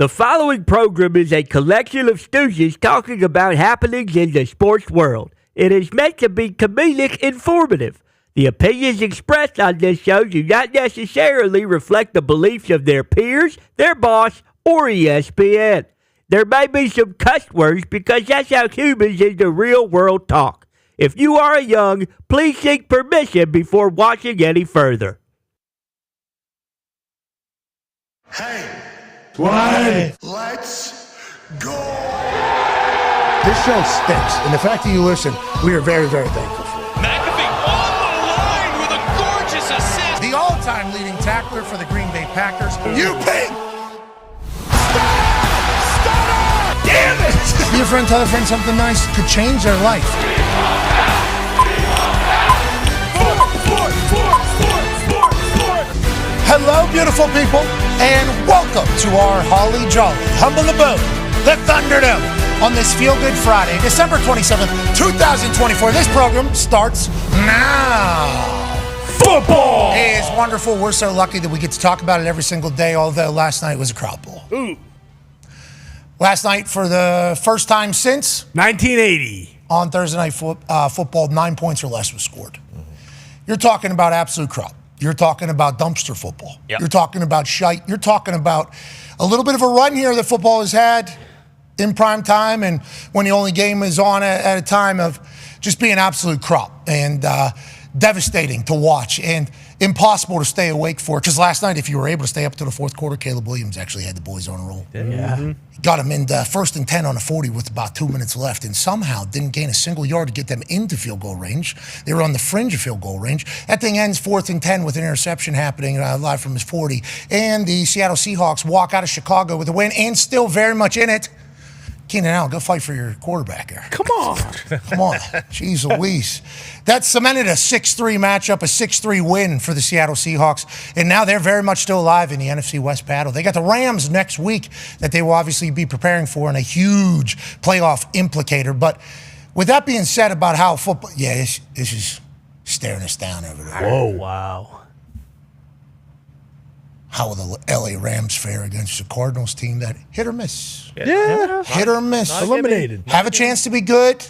The following program is a collection of stooges talking about happenings in the sports world. It is meant to be comedic informative. The opinions expressed on this show do not necessarily reflect the beliefs of their peers, their boss, or ESPN. There may be some cuss words because that's how humans in the real world talk. If you are young, please seek permission before watching any further. Hey. What? Let's go. This show stinks, and the fact that you listen, we are very, very thankful for it. McAfee on the line with a gorgeous assist. The all-time leading tackler for the Green Bay Packers. You ping. Damn it! Your friend tell a friend something nice could change their life. Hello, beautiful people, and welcome to our Holly Jolly Humble Abode, the Thunderdome, on this Feel Good Friday, December 27th, 2024. This program starts now. Football! It is wonderful. We're so lucky that we get to talk about it every single day, although last night was a crowd ball. Ooh. Last night, for the first time since 1980. on Thursday Night Football, 9 points or less was scored. You're talking about absolute crap. You're talking about dumpster football. Yep. You're talking about shite. You're talking about a little bit of a run here that football has had in prime time and when the only game is on at a time of just being absolute crap and devastating to watch and impossible to stay awake for. Because last night, if you were able to stay up to the fourth quarter, Caleb Williams actually had the boys on a roll. Yeah. He got them in first and 10 on a 40 with about 2 minutes left and somehow didn't gain a single yard to get them into field goal range. They were on the fringe of field goal range. That thing ends 4th and 10 with an interception happening live from his 40. And the Seattle Seahawks walk out of Chicago with a win and still very much in it. Keenan Allen, go fight for your quarterback here. Come on. Come on. Jeez Louise. That cemented a 6-3 matchup, a 6-3 win for the Seattle Seahawks. And now they're very much still alive in the NFC West battle. They got the Rams next week that they will obviously be preparing for and a huge playoff implicator. But with that being said about how football, this is staring us down over there. Whoa, wow. How will the LA Rams fare against the Cardinals team that hit or miss? Yeah. Hit or miss. Eliminated. Have a chance to be good.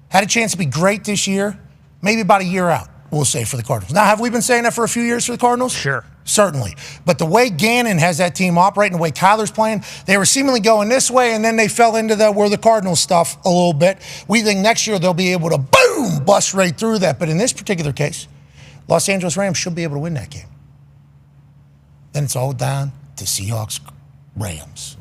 Had a chance to be great this year. Maybe about a year out, we'll say, for the Cardinals. Now, have we been saying that for a few years for the Cardinals? Sure. Certainly. But the way Gannon has that team operating, the way Kyler's playing, they were seemingly going this way, and then they fell into the Cardinals stuff a little bit. We think next year they'll be able to, boom, bust right through that. But in this particular case, Los Angeles Rams should be able to win that game. Then it's all down to Seahawks, Rams.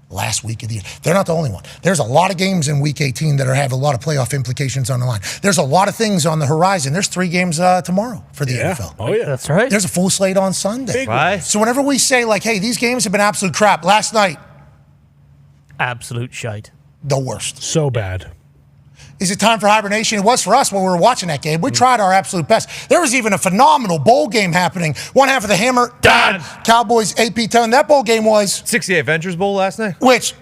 Last week of the year. They're not the only one. There's a lot of games in Week 18 that have a lot of playoff implications on the line. There's a lot of things on the horizon. There's 3 games tomorrow for the NFL. Oh, yeah. That's right. There's a full slate on Sunday. Right. So whenever we say, like, hey, these games have been absolute crap, last night, Absolute shite. the worst. So bad. Is it time for hibernation? It was for us when we were watching that game. We tried our absolute best. There was even a phenomenal bowl game happening. One half of the Hammer, Dahn. Cowboys, AP ton. That bowl game was, 68 Ventures Bowl last night? which,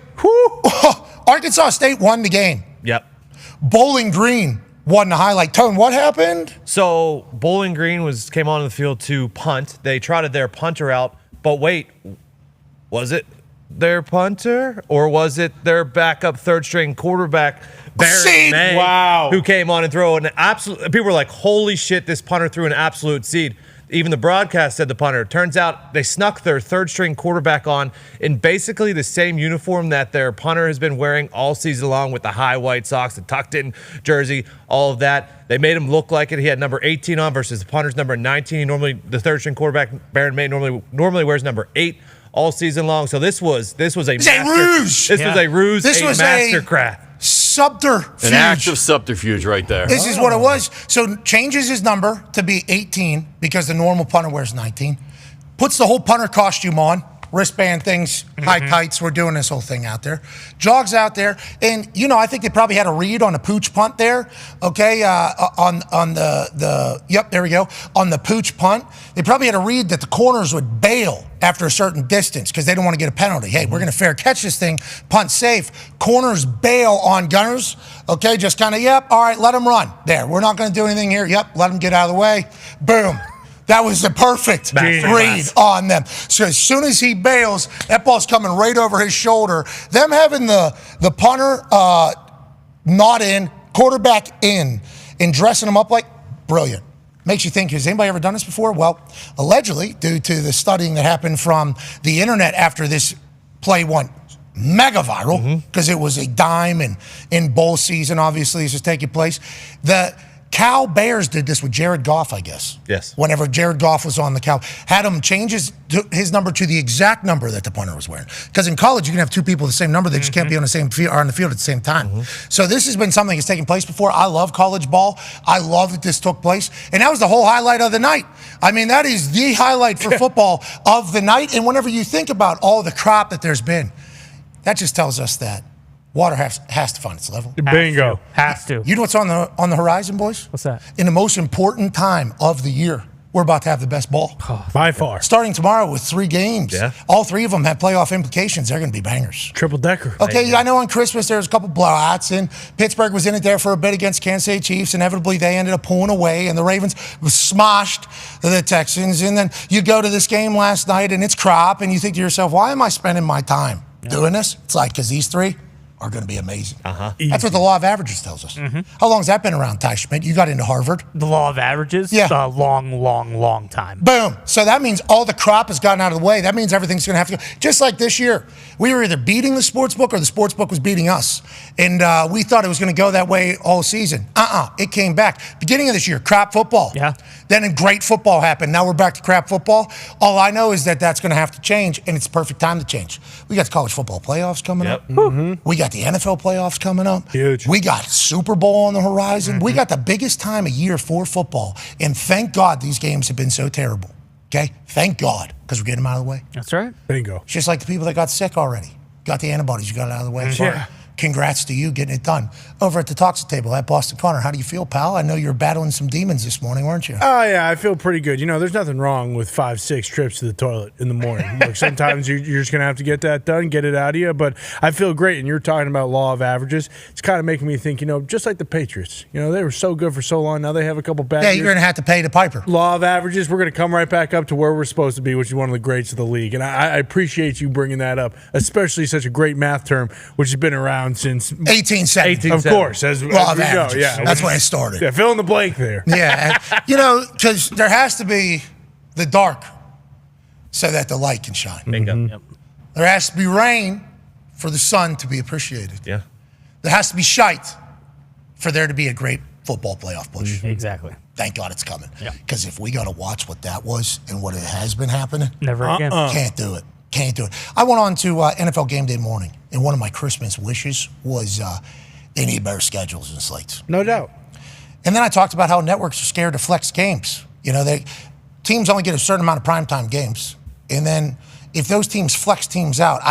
Arkansas State won the game. Yep. Bowling Green won the highlight. Tone, what happened? So Bowling Green came on the field to punt. They trotted their punter out, but wait, was it their punter or was it their backup third-string quarterback, Seed. Barry May, Wow. who came on and threw an absolute? People were like, "Holy shit! This punter threw an absolute seed." Even the broadcast said the punter. Turns out they snuck their third-string quarterback on in basically the same uniform that their punter has been wearing all season long with the high white socks, the tucked-in jersey, all of that. They made him look like it. He had number 18 on versus the punter's number 19. Normally, the third-string quarterback, Baron May, normally wears number 8 all season long. So this was a It's a ruse. This was a ruse. This was mastercraft. Subterfuge. An act of subterfuge right there. This is what it was. So changes his number to be 18 because the normal punter wears 19. Puts the whole punter costume on. Wristband things, high tights. We're doing this whole thing out there. Jogs out there. And, I think they probably had a read on the pooch punt there. Okay, on there we go. On the pooch punt. They probably had a read that the corners would bail after a certain distance because they don't want to get a penalty. Hey, we're going to fair catch this thing, punt safe. Corners bail on gunners. Okay, just kind of, all right, let them run. There, we're not going to do anything here. Let them get out of the way. Boom. That was the perfect read on them. So as soon as he bails, that ball's coming right over his shoulder. Them having the punter not in, quarterback in, and dressing him up like brilliant. Makes you think, has anybody ever done this before? Well, allegedly, due to the studying that happened from the internet after this play went mega viral, because it was a dime and in bowl season, obviously, this is taking place. The Cal Bears did this with Jared Goff, I guess. Yes. Whenever Jared Goff was on the Cal, had him change his number to the exact number that the punter was wearing. Because in college, you can have two people with the same number, they just can't be on the same field or on the field at the same time. So this has been something that's taken place before. I love college ball. I love that this took place. And that was the whole highlight of the night. I mean, that is the highlight for football of the night. And whenever you think about all the crop that there's been, that just tells us that water has to find its level. Bingo. Has to. You know what's on the horizon, boys? What's that? In the most important time of the year, we're about to have the best ball. By far. Starting tomorrow with 3 games. Yeah. All 3 of them have playoff implications. They're going to be bangers. Triple decker. Okay, I know on Christmas there was a couple blowouts, and Pittsburgh was in it there for a bit against Kansas City Chiefs. Inevitably, they ended up pulling away, and the Ravens smoshed the Texans. And then you go to this game last night, and it's crop, and you think to yourself, why am I spending my time doing this? It's like, because these 3 are going to be amazing. That's what the law of averages tells us. How long has that been around, Ty Schmidt? You got into Harvard. The law of averages? Yeah. A long time. Boom. So that means all the crop has gotten out of the way. That means everything's going to have to go. Just like this year, we were either beating the sports book or the sports book was beating us. And we thought it was going to go that way all season. It came back. Beginning of this year, crap football. Yeah. Then great football happened. Now we're back to crap football. All I know is that that's going to have to change, and it's the perfect time to change. We got the college football playoffs coming up. We got the NFL playoffs coming up. Huge. We got Super Bowl on the horizon. We got the biggest time of year for football. And thank God these games have been so terrible. Okay? Thank God, because we're getting them out of the way. That's right. Bingo. It's just like the people that got sick already. Got the antibodies, you got it out of the way. Yeah. Congrats to you getting it done. Over at the Toxic Table at Boston Connor, how do you feel, pal? I know you were battling some demons this morning, weren't you? Oh, yeah, I feel pretty good. You know, there's nothing wrong with 5-6 trips to the toilet in the morning. Look, sometimes you're just going to have to get that done, get it out of you. But I feel great. And you're talking about law of averages. It's kind of making me think, just like the Patriots. They were so good for so long. Now they have a couple bad years. You're going to have to pay the piper. Law of averages, we're going to come right back up to where we're supposed to be, which is one of the greats of the league. And I appreciate you bringing that up, especially such a great math term, which has been around since 1870. Of course, as we Law of go. averages. Yeah, That's when it started. Yeah, fill in the blank there. Yeah. Because there has to be the dark so that the light can shine. Bingo. Yep. There has to be rain for the sun to be appreciated. Yeah. There has to be shite for there to be a great football playoff push. Exactly. Thank God it's coming. Yeah. Because if we got to watch what that was and what it has been happening, Never again. can't do it. Can't do it. I went on to NFL Game Day morning, and one of my Christmas wishes was they need better schedules and slates. No doubt. And then I talked about how networks are scared to flex games. Teams only get a certain amount of primetime games. And then if those teams flex teams out,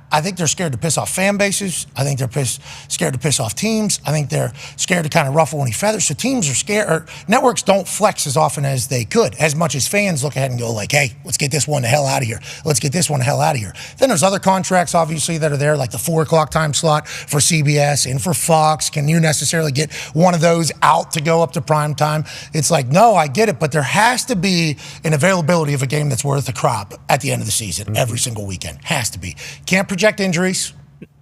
I think they're scared to piss off fan bases. I think they're scared to piss off teams. I think they're scared to kind of ruffle any feathers. So teams are scared, or networks don't flex as often as they could, as much as fans look ahead and go like, hey, let's get this one the hell out of here. Let's get this one the hell out of here. Then there's other contracts, obviously, that are there, like the 4 o'clock time slot for CBS and for Fox. Can you necessarily get one of those out to go up to prime time? It's like, no, I get it, but there has to be an availability of a game that's worth a crop at the end of the season, every single weekend. Has to be. Can't project injuries.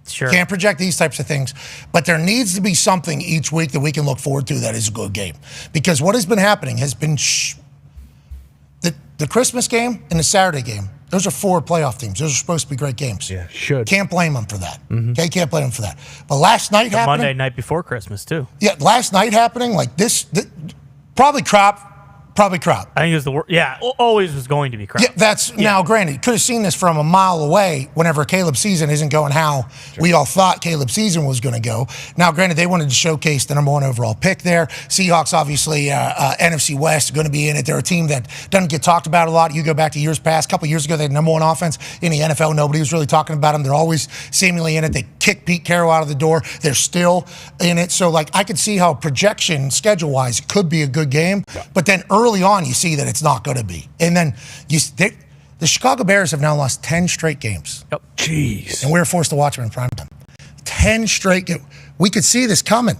Sure. Can't project these types of things. But there needs to be something each week that we can look forward to that is a good game. Because what has been happening has been the Christmas game and the Saturday game. Those are 4 playoff teams. Those are supposed to be great games. Yeah, should. Can't blame them for that. Okay, can't blame them for that. But last night happening. Monday night before Christmas, too. Yeah, last night happening, like this probably crop. Probably crop. I think it was the worst. Yeah, always was going to be crop. Yeah, that's now granted. Could have seen this from a mile away. Whenever Caleb's season isn't going how we all thought Caleb's season was going to go. Now, granted, they wanted to showcase the number 1 overall pick there. Seahawks, obviously, NFC West, going to be in it. They're a team that doesn't get talked about a lot. You go back to years past. A couple years ago, they had number 1 offense in the NFL. Nobody was really talking about them. They're always seemingly in it. They kick Pete Carroll out of the door. They're still in it. So, I could see how projection schedule-wise it could be a good game. Yeah. But then early on, you see that it's not going to be. And then the Chicago Bears have now lost 10 straight games. Yep. Jeez. And we were forced to watch them in primetime. 10 straight games. We could see this coming.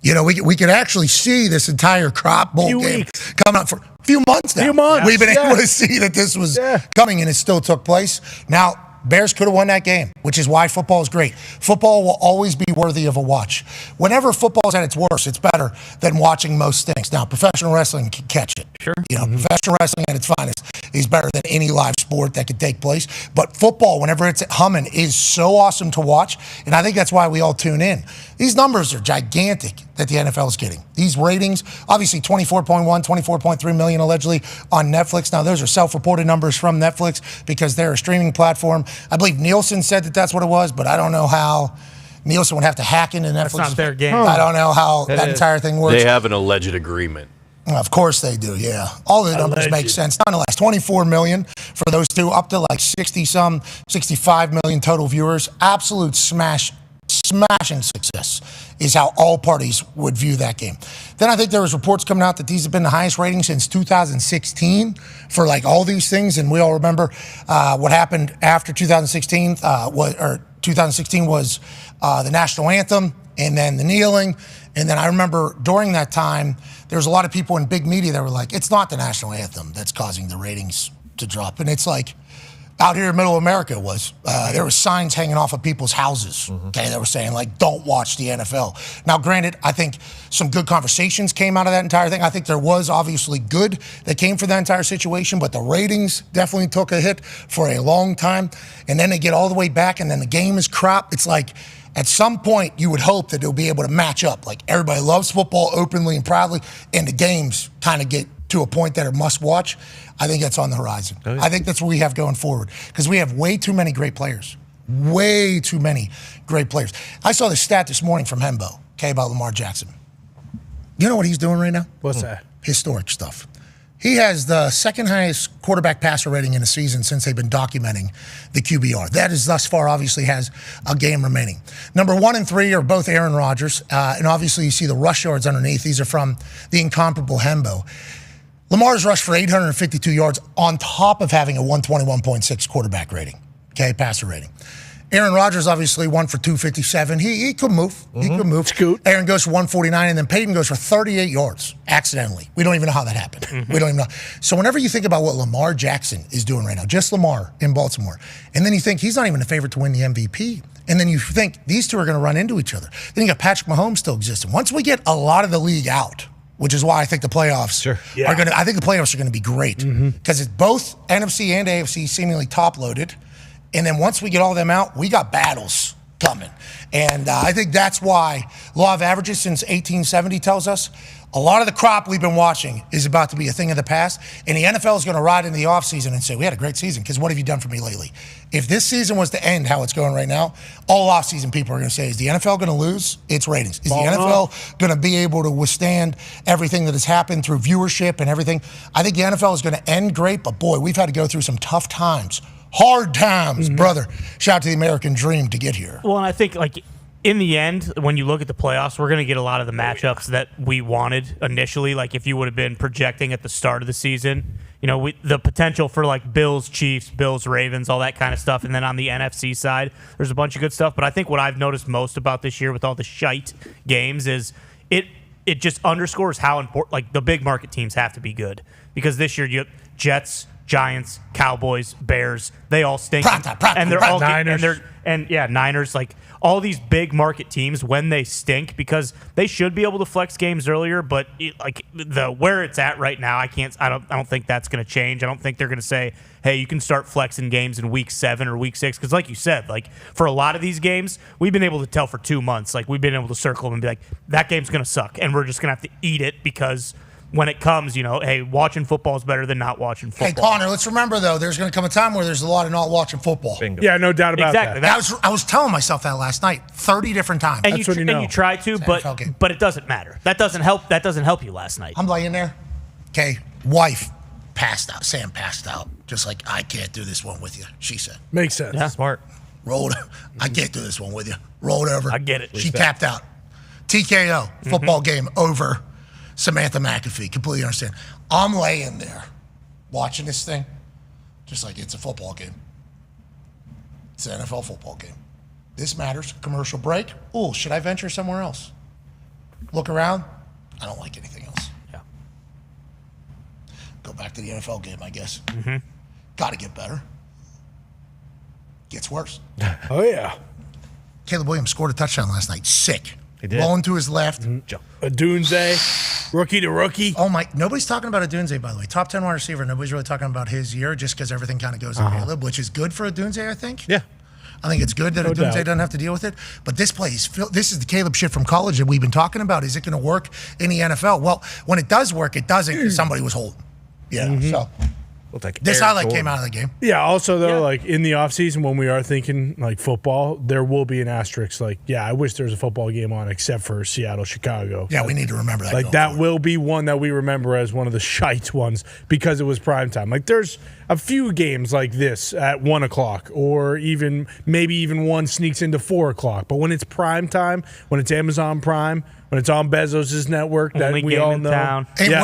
We could actually see this entire crop bowl game coming up few months now. We've been able to see that this was coming, and it still took place. Now, Bears could have won that game, which is why football is great. Football will always be worthy of a watch. Whenever football's at its worst, it's better than watching most things. Now, professional wrestling can catch it. Sure. Professional wrestling at its finest is better than any live sport that could take place. But football, whenever it's humming, is so awesome to watch, and I think that's why we all tune in. These numbers are gigantic that the NFL is getting. These ratings, obviously 24.1, 24.3 million allegedly on Netflix. Now, those are self-reported numbers from Netflix because they're a streaming platform. I believe Nielsen said that that's what it was, but I don't know how Nielsen would have to hack into Netflix. That's not their game. I don't know how that entire thing works. They have an alleged agreement. Of course they do, yeah. All the numbers make sense. Nonetheless, 24 million for those two, up to like 60-some, 65 million total viewers. Absolute smashing success is how all parties would view that game. Then I think there was reports coming out that these have been the highest ratings since 2016 for like all these things, and we all remember what happened after 2016. 2016 was the national anthem, and then the kneeling, and then I remember during that time there was a lot of people in big media that were like, "It's not the national anthem that's causing the ratings to drop," and it's like. Out here in middle America there was signs hanging off of people's houses, okay, that were saying, like, don't watch the NFL. Now, granted, I think some good conversations came out of that entire thing. I think there was obviously good that came from that entire situation, but the ratings definitely took a hit for a long time. And then they get all the way back, and then the game is crap. It's like, at some point, you would hope that they'll be able to match up. Like, everybody loves football openly and proudly, and the games kind of get to a point that are must watch. I think that's on the horizon. Oh, yeah. I think that's what we have going forward because we have way too many great players. Way too many great players. I saw the stat this morning from Hembo, okay, about Lamar Jackson. You know what he's doing right now? What's that? Historic stuff. He has the second highest quarterback passer rating in a season since they've been documenting the QBR. That is thus far obviously has a game remaining. Number 1 and 3 are both Aaron Rodgers, and obviously you see the rush yards underneath. These are from the incomparable Hembo. Lamar's rushed for 852 yards on top of having a 121.6 quarterback rating, okay, passer rating. Aaron Rodgers obviously won for 257. He could move. He could move. Scoot. Aaron goes for 149, and then Peyton goes for 38 yards accidentally. We don't even know how that happened. We don't even know. So whenever you think about what Lamar Jackson is doing right now, just Lamar in Baltimore, and then you think he's not even a favorite to win the MVP, and then you think these two are going to run into each other. Then you got Patrick Mahomes still existing. Once we get a lot of the league out, which is why I think the playoffs are going to. I think the playoffs are going to be great because it's both NFC and AFC seemingly top loaded, and then once we get all of them out, we got battles coming, and I think that's why law of averages since 1870 tells us a lot of the crop we've been watching is about to be a thing of the past, and the NFL is going to ride into the offseason and say, we had a great season because what have you done for me lately? If this season was to end how it's going right now, all offseason people are going to say, is the NFL going to lose its ratings? Is the NFL going to be able to withstand everything that has happened through viewership and everything? I think the NFL is going to end great, but boy, we've had to go through some tough times. Hard times, brother. Shout out to the American dream to get here. Well, and I think, like, in the end, when you look at the playoffs, we're going to get a lot of the matchups that we wanted initially. Like, if you would have been projecting at the start of the season, you know, the potential for, like, Bills, Chiefs, Bills, Ravens, all that kind of stuff. And then on the NFC side, there's a bunch of good stuff. But I think what I've noticed most about this year with all the shite games is it just underscores how important, like, the big market teams have to be good. Because this year, you have Jets, Giants, Cowboys, Bears, they all stink. And they're all Niners. Niners, like, all these big market teams, when they stink, because they should be able to flex games earlier, but where it's at right now, I don't think that's going to change. I don't think they're going to say, hey, you can start flexing games in week 7 or week 6, because like you said, like, for a lot of these games, we've been able to tell for 2 months, like, we've been able to circle them and be like, that game's going to suck, and we're just going to have to eat it because when it comes, you know, hey, watching football is better than not watching football. Hey, Connor, let's remember, though, there's going to come a time where there's a lot of not watching football. Bingo. Yeah, no doubt about that. I was telling myself that last night 30 different times. And you try to, but it doesn't matter. That doesn't help you last night. I'm laying there. Okay, wife passed out. Sam passed out. Just like, I can't do this one with you, she said. Makes sense. Yeah. Smart. Rolled. I can't do this one with you. Rolled over. I get it. She tapped out. TKO. Football game over. Samantha McAfee, completely understand. I'm laying there watching this thing, just like it's a football game. It's an NFL football game. This matters. Commercial break. Ooh, should I venture somewhere else? Look around. I don't like anything else. Yeah. to the NFL game, I guess. Mm-hmm. Got to get better. Gets worse. Oh, yeah. Caleb Williams scored a touchdown last night. Sick. He did. Rolling to his left. Adunze, rookie to rookie. Oh, my. Nobody's talking about Adunze, by the way. Top 10 wide receiver. Nobody's really talking about his year just because everything kind of goes on Caleb, which is good for Adunze, I think. Yeah. I think it's good that Adunze doesn't have to deal with it. But this this is the Caleb shit from college that we've been talking about. Is it going to work in the NFL? Well, when it does work, it doesn't because somebody was holding. Yeah. So We'll take this Eric highlight Gordon. came out of the game. Yeah, also, though, like in the offseason, when we are thinking like football, there will be an asterisk. Like, yeah, I wish there was a football game on except for Seattle, Chicago. Yeah, we need to remember that. Like, that will be one that we remember as one of the shite ones because it was prime time. Like, there's a few games like this at 1 o'clock, or even maybe even one sneaks into 4 o'clock. But when it's prime time, when it's Amazon Prime, when it's on Bezos' network, that Only we game all in know. town. And Yeah.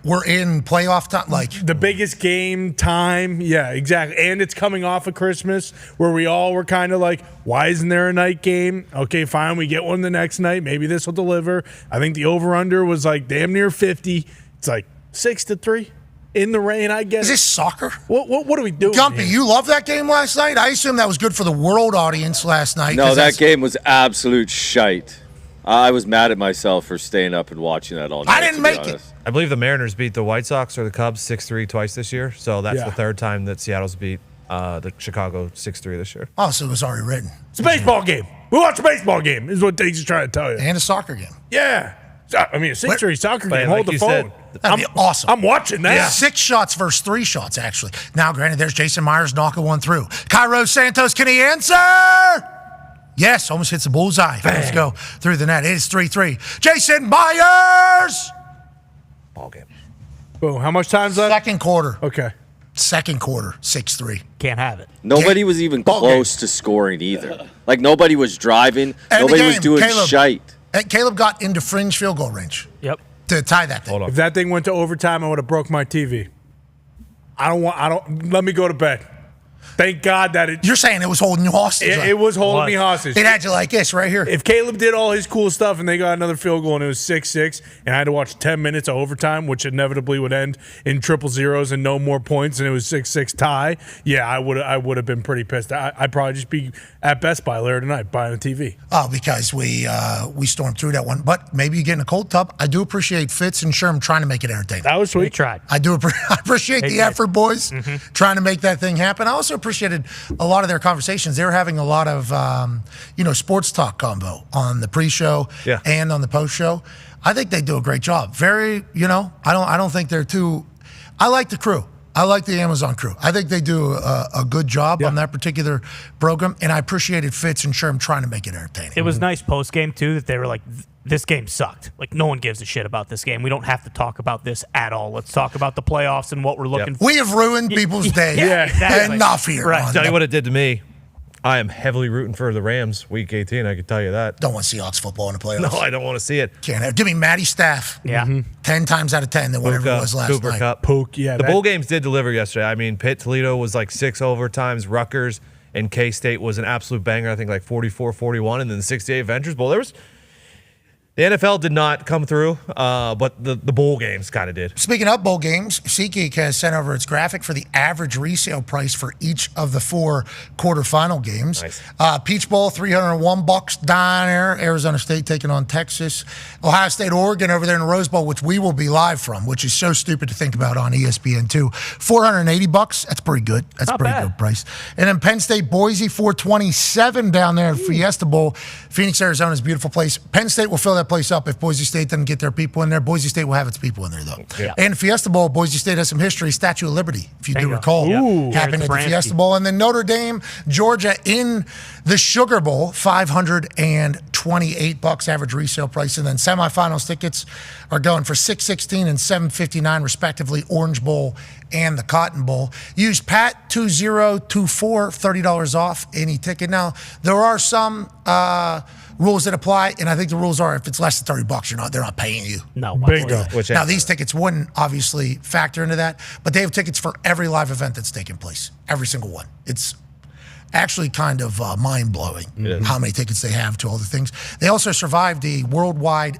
we're in playoff time. Like The biggest game time. Yeah, exactly. And it's coming off of Christmas where we all were kind of like, why isn't there a night game? Okay, fine. We get one the next night. Maybe this will deliver. I think the over-under was like damn near 50. It's like 6-3 in the rain, I guess. is this soccer? What are we doing? Gumpy, here? you love that game last night? I assume that was good for the world audience last night. No, 'cause that that's- game was absolute shite. I was mad at myself for staying up and watching that all night. I didn't to be make it. honest. I believe the Mariners beat the White Sox or the Cubs 6-3 twice this year. So that's Yeah. the third time that Seattle's beat the Chicago 6-3 this year. Oh, so it was already written. It's a baseball game. We watch a baseball game, is what Diggs is trying to tell you. And a soccer game. Yeah. I mean, a 6-3 soccer But game. like Hold the you phone. said, That'd be awesome. I'm watching that. Yeah. 6 shots versus 3 shots, actually. Now, granted, there's Jason Myers knocking one through. Cairo Santos, can he answer? Yes, almost hits the bullseye. Let's go through the net. It is 3-3. Jason Myers! Ball game. Boom. How much time's left? Second quarter. Okay. Second quarter, 6-3. Can't have it. Nobody was even Ball close to scoring either. Like, nobody was driving. And Nobody the was game, doing Caleb. shite. And Caleb got into fringe field goal range Yep. to tie that thing. Hold on. If that thing went to overtime, I would have broke my TV. Let me go to bed. Thank God that it You're saying it was holding you hostage. it was holding me hostage. It had you like this right here. If Caleb did all his cool stuff and they got another field goal and it was 6-6 and I had to watch 10 minutes of overtime, which inevitably would end in triple zeros and no more points, and it was 6-6 tie, yeah, I would have been pretty pissed. I'd probably just be at Best Buy later tonight buying a TV. Oh, because we stormed through that one. But maybe you get in a cold tub. I do appreciate Fitz and Sherm trying to make it entertaining. That was We sweet. tried. I appreciate They the did. effort, boys, trying to make that thing happen. I also appreciated a lot of their conversations. They were having a lot of, sports talk combo on the pre-show and on the post-show. I think they do a great job. Very, I don't think they're too. I like the crew. I like the Amazon crew. I think they do a good job on that particular program, and I appreciated Fitz and Sherm trying to make it entertaining. It was nice post game too that they were like, "This game sucked. Like no one gives a shit about this game. We don't have to talk about this at all. Let's talk about the playoffs and what we're looking for." We have ruined people's day. exactly. Enough here. Right. on Tell you the- what it did to me. I am heavily rooting for the Rams week 18. I can tell you that. Don't want Seahawks football in the playoffs. No, I don't want to see it. Can't have. Give me Matty Staff. Yeah. 10 times out of 10 than whatever it was last Cooper night. Cup. Poke, yeah. The that- bowl games did deliver yesterday. I mean, Pitt Toledo was like 6 overtimes. Rutgers and K-State was an absolute banger. I think like 44-41, and then the 68 Ventures Bowl. The NFL did not come through, but the bowl games kind of did. Speaking of bowl games, SeatGeek has sent over its graphic for the average resale price for each of the 4 quarterfinal games. Nice. Peach Bowl, $301. Dahn, Arizona State taking on Texas. Ohio State, Oregon over there in the Rose Bowl, which we will be live from, which is so stupid to think about on ESPN2. $480. That's pretty good. That's Not pretty bad. good price. And then Penn State, Boise, $427 down there at Fiesta Bowl. Phoenix, Arizona is a beautiful place. Penn State will fill that place up if Boise State doesn't get their people in there. Boise State will have its people in there, though. Yeah. And Fiesta Bowl, Boise State has some history. Statue of Liberty, if you do Bingo. recall, Yeah. happened at the Bransky. Fiesta Bowl. And then Notre Dame, Georgia in the Sugar Bowl, $528 average resale price. And then semifinals tickets are going for $616 and $759 respectively, Orange Bowl and the Cotton Bowl. Use PAT2024, $30 off any ticket. Now, there are some rules that apply, and I think the rules are if it's less than $30, they're not paying you. No. Bingo. Now, these tickets wouldn't obviously factor into that, but they have tickets for every live event that's taking place, every single one. actually kind of mind-blowing how many tickets they have to all the things. They also survived the worldwide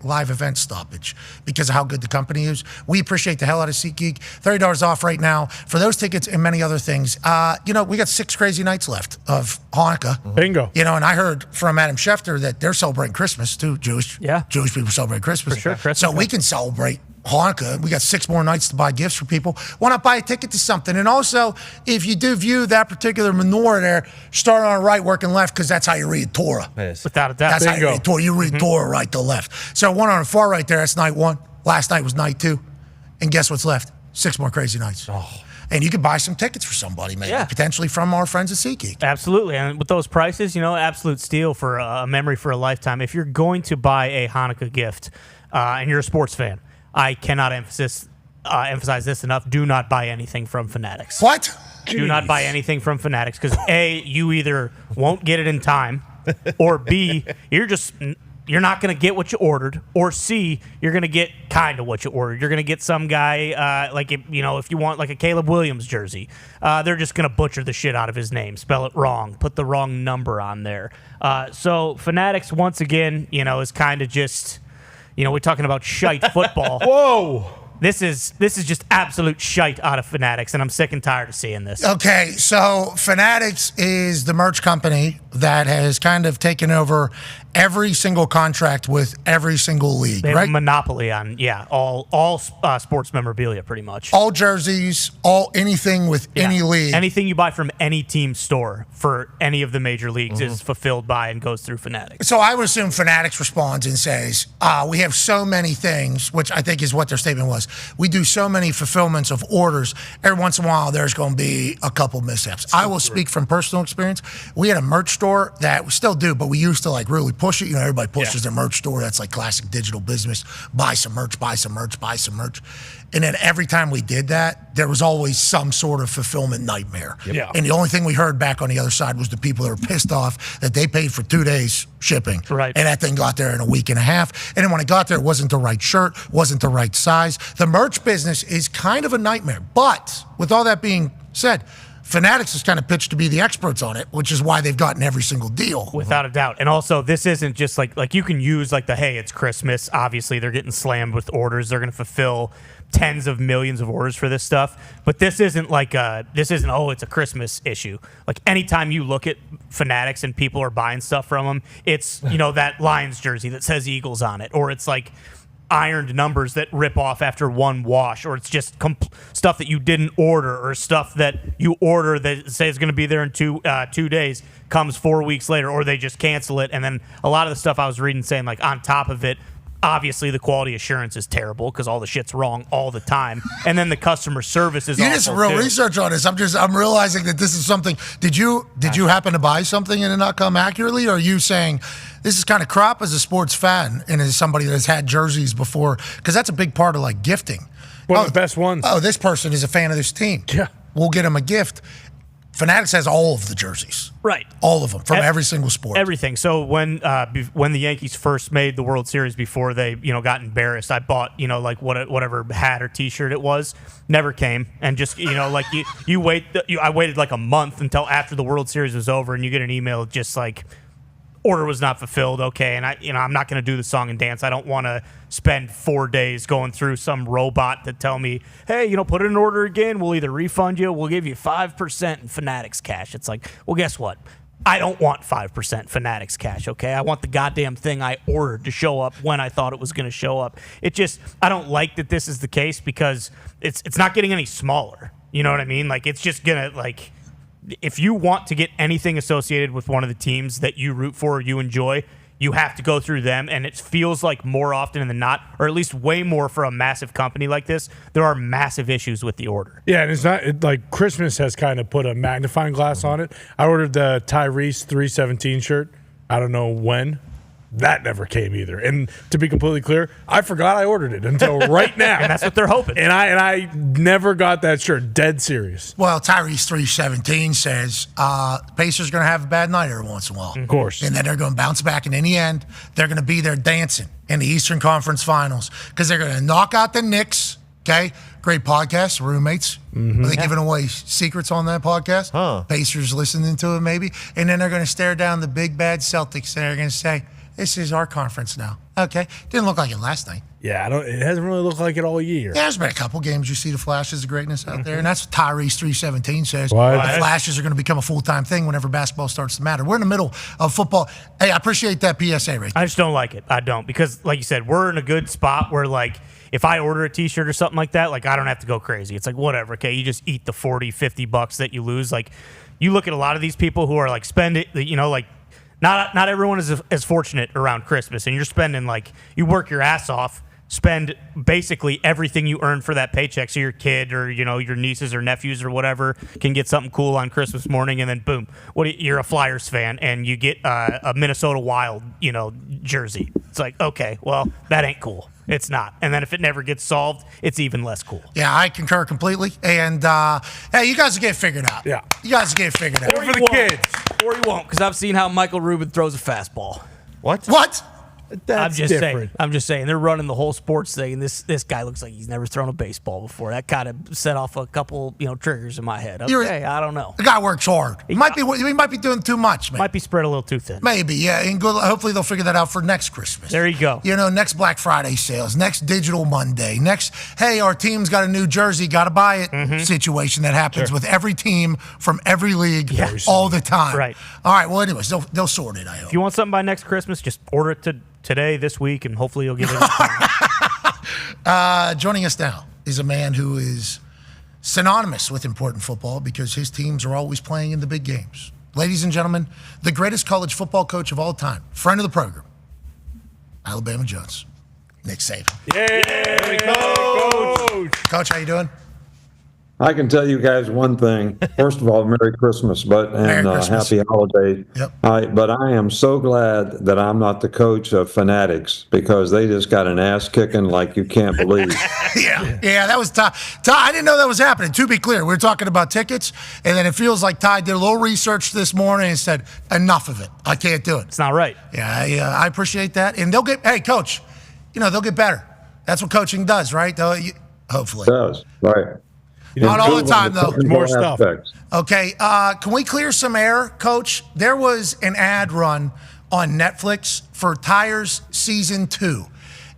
live event stoppage because of how good the company is. We appreciate the hell out of SeatGeek. $30 off right now for those tickets and many other things. We got 6 crazy nights left of Hanukkah. Bingo. And I heard from Adam Schefter that they're celebrating Christmas too, Jewish. Yeah. Jewish people celebrate Christmas. For sure, Christmas, so we can celebrate Hanukkah. We got 6 more nights to buy gifts for people. Why not buy a ticket to something? And also, if you do view that particular menorah there, start on the right, working left, because that's how you read Torah. Yes. Without a doubt. That's how you read Torah. You read Torah right to left. So one on the far right there, that's night 1. Last night was night 2. And guess what's left? 6 more crazy nights. Oh. And you could buy some tickets for somebody, maybe, potentially from our friends at SeatGeek. Absolutely. And with those prices, absolute steal for a memory for a lifetime. If you're going to buy a Hanukkah gift and you're a sports fan, I cannot emphasize this enough. Do not buy anything from Fanatics. What? Do not buy anything from Fanatics because A, you either won't get it in time, or B, you're not going to get what you ordered, or C, you're going to get kind of what you ordered. You're going to get some guy, if you want like a Caleb Williams jersey, they're just going to butcher the shit out of his name, spell it wrong, put the wrong number on there. So Fanatics, once again, is kind of just, we're talking about shite football. Whoa. This is just absolute shite out of Fanatics, and I'm sick and tired of seeing this. Okay, so Fanatics is the merch company that has kind of taken over every single contract with every single league, They have right? a monopoly on, all sports memorabilia, pretty much. All jerseys, anything with any league. Anything you buy from any team store for any of the major leagues is fulfilled by and goes through Fanatics. So I would assume Fanatics responds and says, we have so many things, which I think is what their statement was. We do so many fulfillments of orders. Every once in a while, there's going to be a couple mishaps. I will speak from personal experience. We had a merch store that we still do, but we used to really push it. Everybody pushes their merch store. That's like classic digital business. Buy some merch, buy some merch, buy some merch. And then every time we did that, there was always some sort of fulfillment nightmare. Yeah. And the only thing we heard back on the other side was the people that were pissed off that they paid for 2 days shipping. Right. And that thing got there in a week and a half. And then when it got there, it wasn't the right shirt, wasn't the right size. The merch business is kind of a nightmare. But with all that being said, Fanatics is kind of pitched to be the experts on it, which is why they've gotten every single deal. Without a doubt. And also, this isn't just like you can use hey, it's Christmas. Obviously, they're getting slammed with orders. They're going to fulfill tens of millions of orders for this stuff. But this isn't it's a Christmas issue. Like anytime you look at Fanatics and people are buying stuff from them, it's, that Lions jersey that says Eagles on it, or it's like ironed numbers that rip off after one wash, or it's just stuff that you didn't order, or stuff that you order that says it's going to be there in 2 days comes 4 weeks later, or they just cancel it. And then a lot of the stuff I was reading saying on top of it, obviously the quality assurance is terrible because all the shit's wrong all the time, and then the customer service is you did some real too. research on this. I'm realizing that this is something. Did you happen to buy something and it not come accurately, or are you saying this is kind of crap as a sports fan and as somebody that's had jerseys before? Because that's a big part of gifting. One of the best ones. Oh, this person is a fan of this team. Yeah. We'll get him a gift. Fanatics has all of the jerseys. Right. All of them from every single sport. Everything. So when the Yankees first made the World Series before they, got embarrassed, I bought, whatever hat or T-shirt it was, never came. And just, I waited a month until after the World Series was over, and you get an email just order was not fulfilled. Okay. And I'm not going to do the song and dance. I don't want to spend 4 days going through some robot to tell me, hey, put in an order again. We'll either refund you, we'll give you 5% in Fanatics cash. It's like, well, guess what? I don't want 5% Fanatics cash, okay? I want the goddamn thing I ordered to show up when I thought it was going to show up. I don't like that this is the case because it's not getting any smaller. You know what I mean? It's just going to, if you want to get anything associated with one of the teams that you root for or you enjoy, you have to go through them, and it feels like more often than not, or at least way more for a massive company like this, there are massive issues with the order. Yeah, and it's not Christmas has kind of put a magnifying glass on it. I ordered the Tyrese 317 shirt. I don't know when. That never came either. And to be completely clear, I forgot I ordered it until right now. And that's what they're hoping. And I never got that shirt. Dead serious. Well, Tyrese 317 says Pacers are going to have a bad night every once in a while. Of course. And then they're going to bounce back. And in the end, they're going to be there dancing in the Eastern Conference Finals because they're going to knock out the Knicks Okay? Great podcast, roommates. Are they giving away secrets on that podcast? Pacers listening to it maybe. And then they're going to stare down the big bad Celtics and they're going to say, this is our conference now. Okay? Didn't look like it last night. Yeah, it hasn't really looked like it all year. Yeah, there's been a couple games you see the flashes of greatness out there, and that's what Tyrese 317 says. What? The flashes are going to become a full-time thing whenever basketball starts to matter. We're in the middle of football. Hey, I appreciate that PSA right there. I just don't like it. I don't, because like you said, we're in a good spot where like if I order a T-shirt or something like that, like I don't have to go crazy. It's like whatever, okay? You just eat the $40-$50 that you lose. Like you look at a lot of these people who are like spending, you know, like not everyone is as fortunate around Christmas, and you're spending like you work your ass off. Spend basically everything you earn for that paycheck, so your kid or your nieces or nephews or whatever can get something cool on Christmas morning, and then boom, you're a Flyers fan and you get a Minnesota Wild jersey. It's like, okay, well that ain't cool. It's not. And then if it never gets solved, it's even less cool. Yeah, I concur completely. And hey, you guys will get it figured out. Yeah, you guys will get it figured out. Or for the kids, or you won't, because I've seen how Michael Rubin throws a fastball. What? I'm just saying they're running the whole sports thing, and this guy looks like he's never thrown a baseball before. That kind of set off a couple triggers in my head. Okay, I don't know. The guy works hard. He might be doing too much. Maybe. Might be spread a little too thin. Maybe, yeah. And hopefully they'll figure that out for next Christmas. There you go. Next Black Friday sales, next Digital Monday, next hey, our team's got a new jersey, got to buy it situation that happens with every team from every league all the time. Right. All right. Well, anyways, they'll sort it. I hope. If you want something by next Christmas, just order it today, this week, and hopefully you'll get it. Joining us now is a man who is synonymous with important football because his teams are always playing in the big games. Ladies and gentlemen, the greatest college football coach of all time, friend of the program, Alabama Jones, Nick Saban. Yay, Coach! Coach, how you doing? I can tell you guys one thing. First of all, Merry Christmas, Happy holiday. Yep. But I am so glad that I'm not the coach of Fanatics because they just got an ass kicking like you can't believe. Yeah, that was Ty. I didn't know that was happening. To be clear, we were talking about tickets, and then it feels like Ty did a little research this morning and said, enough of it. I can't do it. It's not right. Yeah, I appreciate that. And hey, Coach, they'll get better. That's what coaching does, right? Hopefully. It does, right. Not all the time, though. More stuff. Okay, can we clear some air, Coach? There was an ad run on Netflix for Tires Season 2.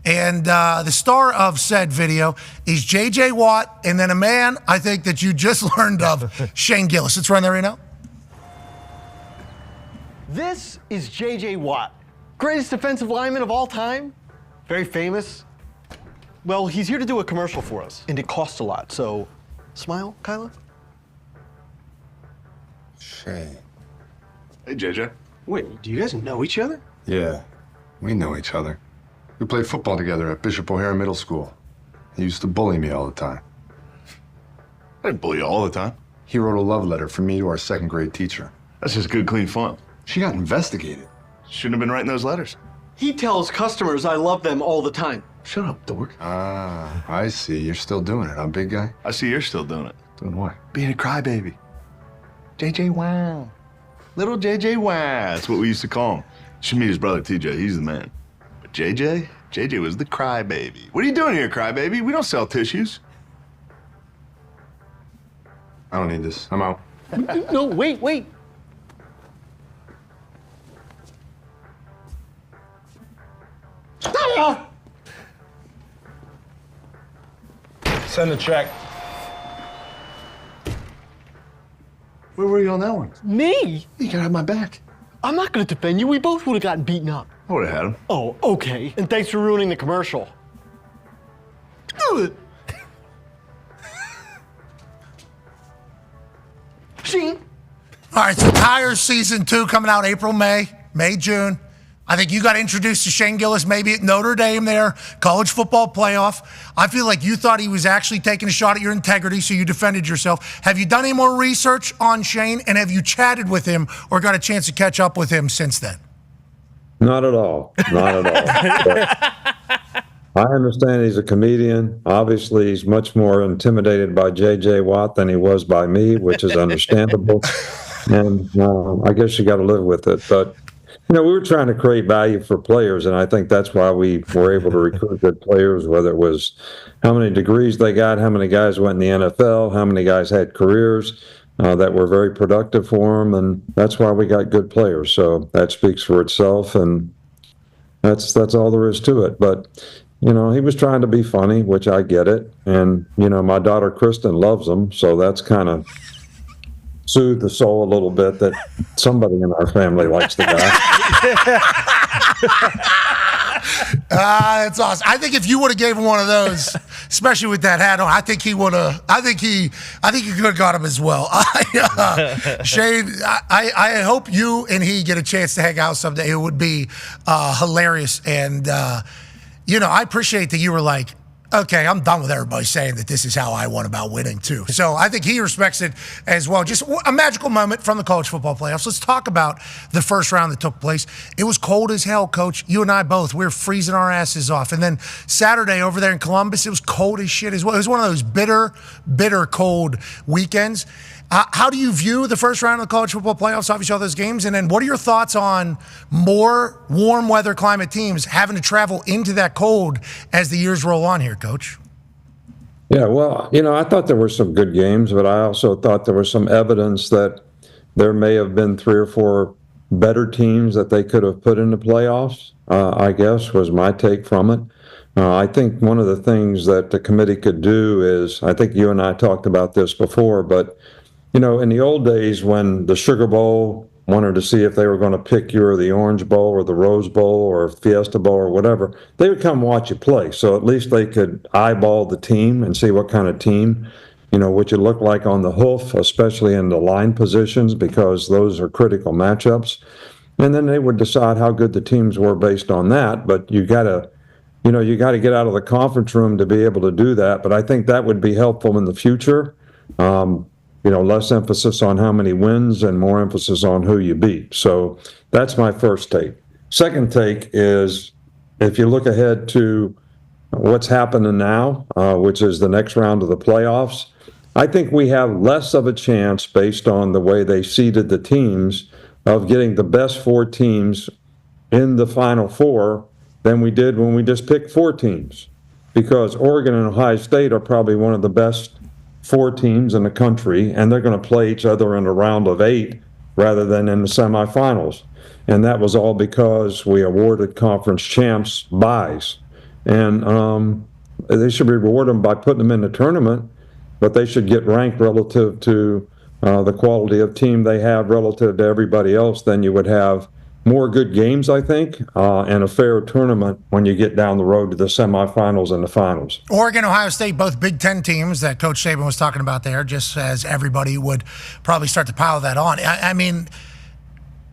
And the star of said video is J.J. Watt, and then a man, I think, that you just learned of, Shane Gillis. Let's run there right now. This is J.J. Watt, greatest defensive lineman of all time, very famous. Well, he's here to do a commercial for us, and it costs a lot, so smile, Kyla. Shane. Hey, JJ. Wait, do you guys know each other? Yeah, we know each other. We played football together at Bishop O'Hara Middle School. He used to bully me all the time. I didn't bully you all the time. He wrote a love letter from me to our second grade teacher. That's just good, clean fun. She got investigated. Shouldn't have been writing those letters. He tells customers I love them all the time. Shut up, dork. Ah, I see. You're still doing it, huh, big guy? I see you're still doing it. Doing what? Being a crybaby. JJ Wow. Little JJ Wow. That's what we used to call him. Should meet his brother TJ. He's the man. But JJ was the crybaby. What are you doing here, crybaby? We don't sell tissues. I don't need this. I'm out. No, wait. Send a check. Where were you on that one? Me? You gotta have my back. I'm not gonna defend you. We both would have gotten beaten up. I would have had him. Oh, okay. And thanks for ruining the commercial. Shane. All right, so Tires Season 2 coming out April, May, June. I think you got introduced to Shane Gillis maybe at Notre Dame there, college football playoff. I feel like you thought he was actually taking a shot at your integrity, so you defended yourself. Have you done any more research on Shane, and have you chatted with him or got a chance to catch up with him since then? Not at all. Not at all. I understand he's a comedian. Obviously, he's much more intimidated by J.J. Watt than he was by me, which is understandable. And I guess you got to live with it. But we were trying to create value for players, and I think that's why we were able to recruit good players, whether it was how many degrees they got, how many guys went in the NFL, how many guys had careers that were very productive for them, and that's why we got good players. So that speaks for itself, and that's all there is to it. But, he was trying to be funny, which I get it. And, my daughter Kristen loves him, so that's kind of soothed the soul a little bit that somebody in our family likes the guy. It's awesome. I think if you would have gave him one of those, especially with that hat on, I think he would have. I think he could have got him as well. Shane, I hope you and he get a chance to hang out someday. It would be hilarious, and I appreciate that you were like, okay, I'm done with everybody saying that this is how I went about winning, too. So I think he respects it as well. Just a magical moment from the college football playoffs. Let's talk about the first round that took place. It was cold as hell, Coach. You and I both. We were freezing our asses off. And then Saturday over there in Columbus, it was cold as shit as well. It was one of those bitter, bitter cold weekends. How do you view the first round of the college football playoffs, obviously all those games? And then what are your thoughts on more warm weather climate teams having to travel into that cold as the years roll on here, Coach? Yeah, well, I thought there were some good games, but I also thought there was some evidence that there may have been 3 or 4 better teams that they could have put in the playoffs, I guess, was my take from it. I think one of the things that the committee could do is, I think you and I talked about this before, but in the old days when the Sugar Bowl wanted to see if they were going to pick you or the Orange Bowl or the Rose Bowl or Fiesta Bowl or whatever, they would come watch you play. So at least they could eyeball the team and see what kind of team, what you look like on the hoof, especially in the line positions, because those are critical matchups. And then they would decide how good the teams were based on that. But you got to get out of the conference room to be able to do that. But I think that would be helpful in the future. Less emphasis on how many wins and more emphasis on who you beat. So that's my first take. Second take is if you look ahead to what's happening now, which is the next round of the playoffs, I think we have less of a chance based on the way they seeded the teams of getting the best 4 teams in the Final Four than we did when we just picked 4 teams. Because Oregon and Ohio State are probably one of the best 4 teams in the country, and they're going to play each other in a round of 8 rather than in the semifinals. And that was all because we awarded conference champs buys. And they should reward them by putting them in the tournament, but they should get ranked relative to the quality of team they have relative to everybody else. Then you would have more good games, I think, and a fair tournament when you get down the road to the semifinals and the finals. Oregon, Ohio State, both Big Ten teams that Coach Saban was talking about there, just as everybody would probably start to pile that on. I mean,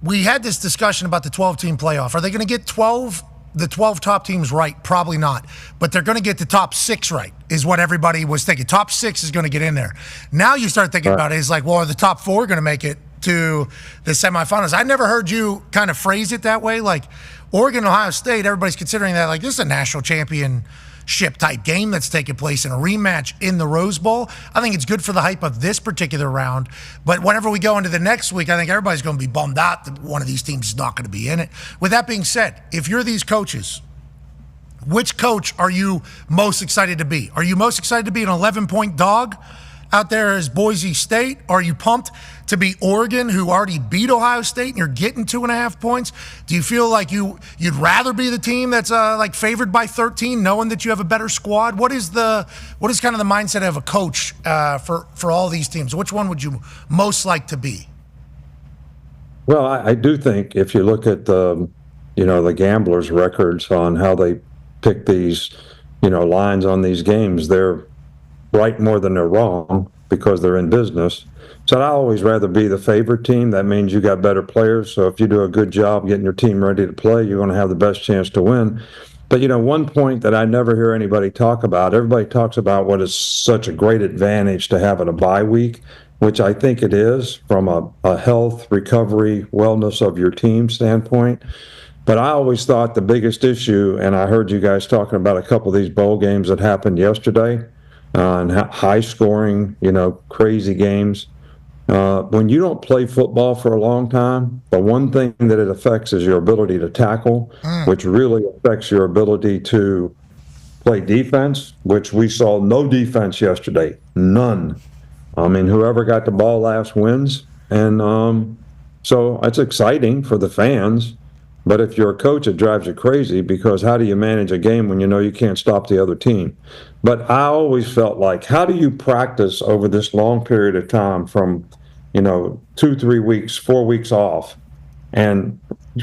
we had this discussion about the 12-team playoff. Are they going to get the 12 top teams right? Probably not. But they're going to get the top 6 right, is what everybody was thinking. Top 6 is going to get in there. Now you start thinking about it, it's like, well, are the top 4 going to make it to the semifinals? I never heard you kind of phrase it that way. Like Oregon, Ohio State, everybody's considering that like this is a national championship type game that's taking place in a rematch in the Rose Bowl. I think it's good for the hype of this particular round. But whenever we go into the next week, I think everybody's going to be bummed out that one of these teams is not going to be in it. With that being said, if you're these coaches, which coach are you most excited to be? Are you most excited to be an 11-point dog out there as Boise State? Are you pumped to be Oregon, who already beat Ohio State, and you're getting 2.5 points? Do you feel like you'd rather be the team that's like favored by 13, knowing that you have a better squad? What is kind of the mindset of a coach for all these teams? Which one would you most like to be? Well, I do think if you look at the gamblers' records on how they pick these lines on these games, they're right more than they're wrong because they're in business. So I always rather be the favorite team. That means you got better players. So if you do a good job getting your team ready to play, you're going to have the best chance to win. But one point that I never hear anybody talk about, everybody talks about what is such a great advantage to having a bye week, which I think it is from a health, recovery, wellness of your team standpoint. But I always thought the biggest issue, and I heard you guys talking about a couple of these bowl games that happened yesterday, and high scoring, crazy games. When you don't play football for a long time, the one thing that it affects is your ability to tackle, which really affects your ability to play defense, which we saw no defense yesterday. None. I mean, whoever got the ball last wins. And so it's exciting for the fans. But if you're a coach, it drives you crazy, because how do you manage a game when you know you can't stop the other team? But I always felt like, how do you practice over this long period of time from, 2-3 weeks, 4 weeks off? And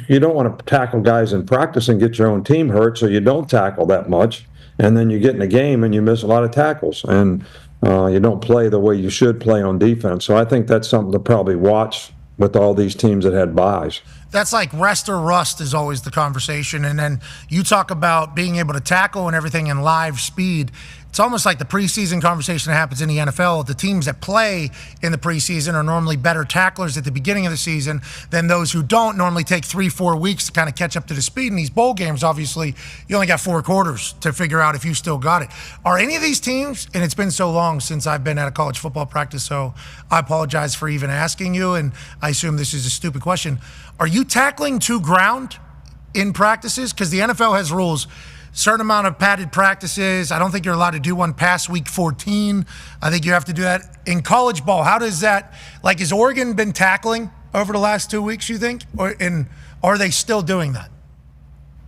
you don't want to tackle guys in practice and get your own team hurt, so you don't tackle that much. And then you get in a game and you miss a lot of tackles. And you don't play the way you should play on defense. So I think that's something to probably watch with all these teams that had buys. That's like rest or rust is always the conversation. And then you talk about being able to tackle and everything in live speed. It's almost like the preseason conversation that happens in the NFL. The teams that play in the preseason are normally better tacklers at the beginning of the season than those who don't. Normally take 3-4 weeks to kind of catch up to the speed. In these bowl games, obviously, you only got 4 quarters to figure out if you still got it. Are any of these teams, and it's been so long since I've been at a college football practice, so I apologize for even asking you, and I assume this is a stupid question. Are you tackling to ground in practices? Because the NFL has rules. Certain amount of padded practices. I don't think you're allowed to do one past week 14. I think you have to do that in college ball. How does that, has Oregon been tackling over the last 2 weeks, you think? And are they still doing that?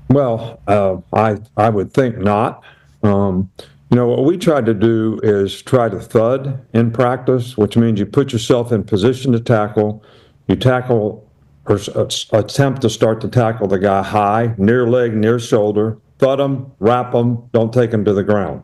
Well, I would think not. What we tried to do is try to thud in practice, which means you put yourself in position to tackle. You tackle or attempt to start to tackle the guy high, near leg, near shoulder. Thud them, wrap them, don't take them to the ground.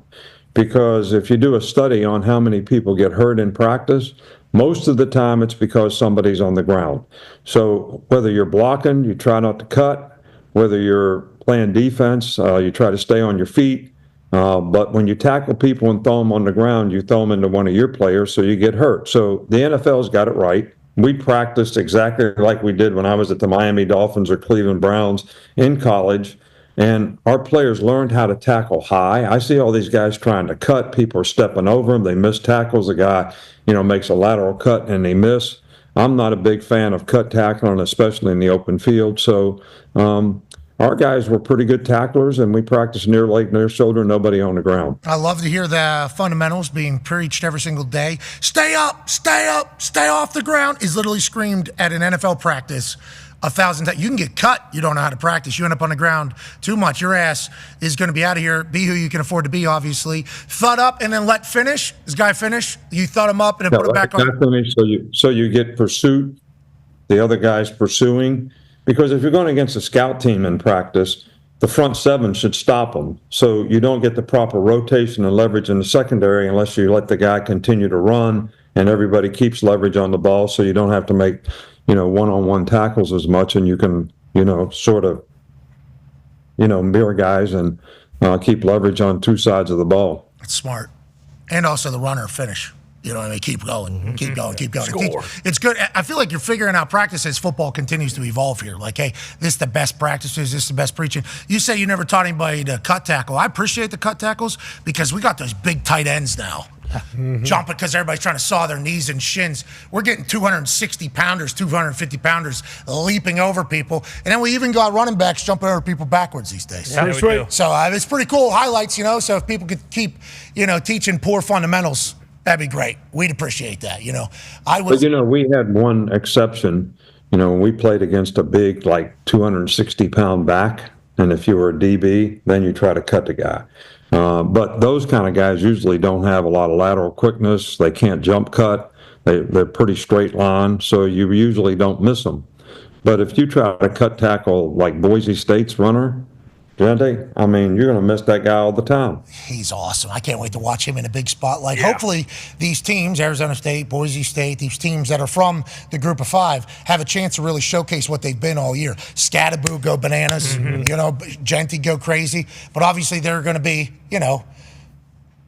Because if you do a study on how many people get hurt in practice, most of the time it's because somebody's on the ground. So whether you're blocking, you try not to cut. Whether you're playing defense, you try to stay on your feet. But when you tackle people and throw them on the ground, you throw them into one of your players, so you get hurt. So the NFL's got it right. We practiced exactly like we did when I was at the Miami Dolphins or Cleveland Browns in college. And our players learned how to tackle high. I see all these guys trying to cut. People are stepping over them. They miss tackles. The guy, makes a lateral cut and they miss. I'm not a big fan of cut tackling, especially in the open field. So our guys were pretty good tacklers, and we practiced near leg, near shoulder, nobody on the ground. I love to hear the fundamentals being preached every single day. Stay up, stay up, stay off the ground is literally screamed at an NFL practice 1,000 times. You can get cut. You don't know how to practice. You end up on the ground too much. Your ass is going to be out of here. Be who you can afford to be, obviously. Thud up and then let finish. This guy finish. You thud him up and then put it back on. Finish, so you get pursuit. The other guy's pursuing. Because if you're going against a scout team in practice, the front seven should stop them. So you don't get the proper rotation and leverage in the secondary unless you let the guy continue to run and everybody keeps leverage on the ball, so you don't have to make one-on-one tackles as much, and you can, sort of, mirror guys and keep leverage on two sides of the ball. That's smart. And also the runner finish. You know what I mean? Keep going, keep going, keep going. Score. It's good. I feel like you're figuring out practice as football continues to evolve here. Like, hey, this is the best practices, this is the best preaching. You say you never taught anybody to cut tackle. I appreciate the cut tackles because we got those big tight ends now. Jumping because everybody's trying to saw their knees and shins. We're getting 260-pounders, 250-pounders leaping over people. And then we even got running backs jumping over people backwards these days. Yeah, so it's pretty cool highlights, So if people could keep, teaching poor fundamentals, that'd be great. We'd appreciate that, But, we had one exception. We played against a big, 260-pound back. And if you were a DB, then you try to cut the guy. But those kind of guys usually don't have a lot of lateral quickness. They can't jump cut. They're pretty straight line, so you usually don't miss them. But if you try to cut tackle like Boise State's runner, Gente, I mean, you're going to miss that guy all the time. He's awesome. I can't wait to watch him in a big spotlight. Yeah. Hopefully these teams, Arizona State, Boise State, these teams that are from the group of five have a chance to really showcase what they've been all year. Scattaboo go bananas, Gente go crazy. But obviously they're going to be,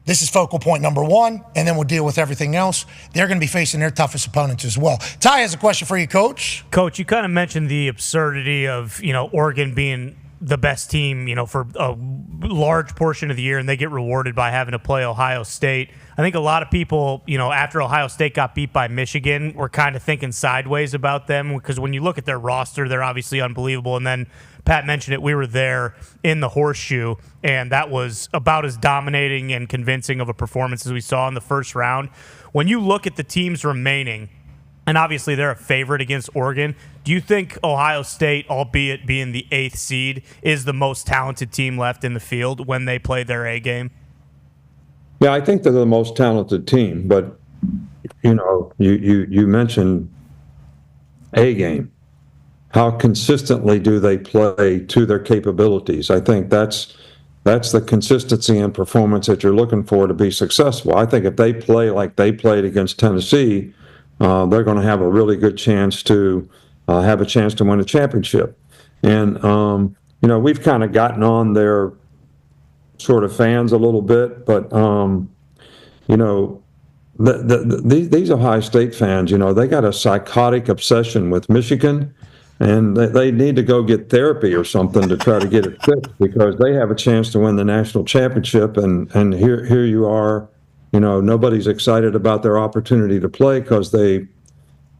this is focal point number one, and then we'll deal with everything else. They're going to be facing their toughest opponents as well. Ty has a question for you, Coach. Coach, you kind of mentioned the absurdity of, Oregon being the best team, for a large portion of the year, and they get rewarded by having to play Ohio State. I think a lot of people, after Ohio State got beat by Michigan, were kind of thinking sideways about them because when you look at their roster, they're obviously unbelievable. And then Pat mentioned it, we were there in the Horseshoe, and that was about as dominating and convincing of a performance as we saw in the first round. When you look at the teams remaining, and obviously they're a favorite against Oregon, do you think Ohio State, albeit being the 8th seed, is the most talented team left in the field when they play their A game? Yeah, I think they're the most talented team, but you mentioned A game. How consistently do they play to their capabilities? I think that's the consistency and performance that you're looking for to be successful. I think if they play like they played against Tennessee, they're going to have a really good chance to win a championship. And we've kind of gotten on their sort of fans a little bit, but these Ohio State fans, they got a psychotic obsession with Michigan, and they need to go get therapy or something to try to get it fixed because they have a chance to win the national championship, and here you are, nobody's excited about their opportunity to play because they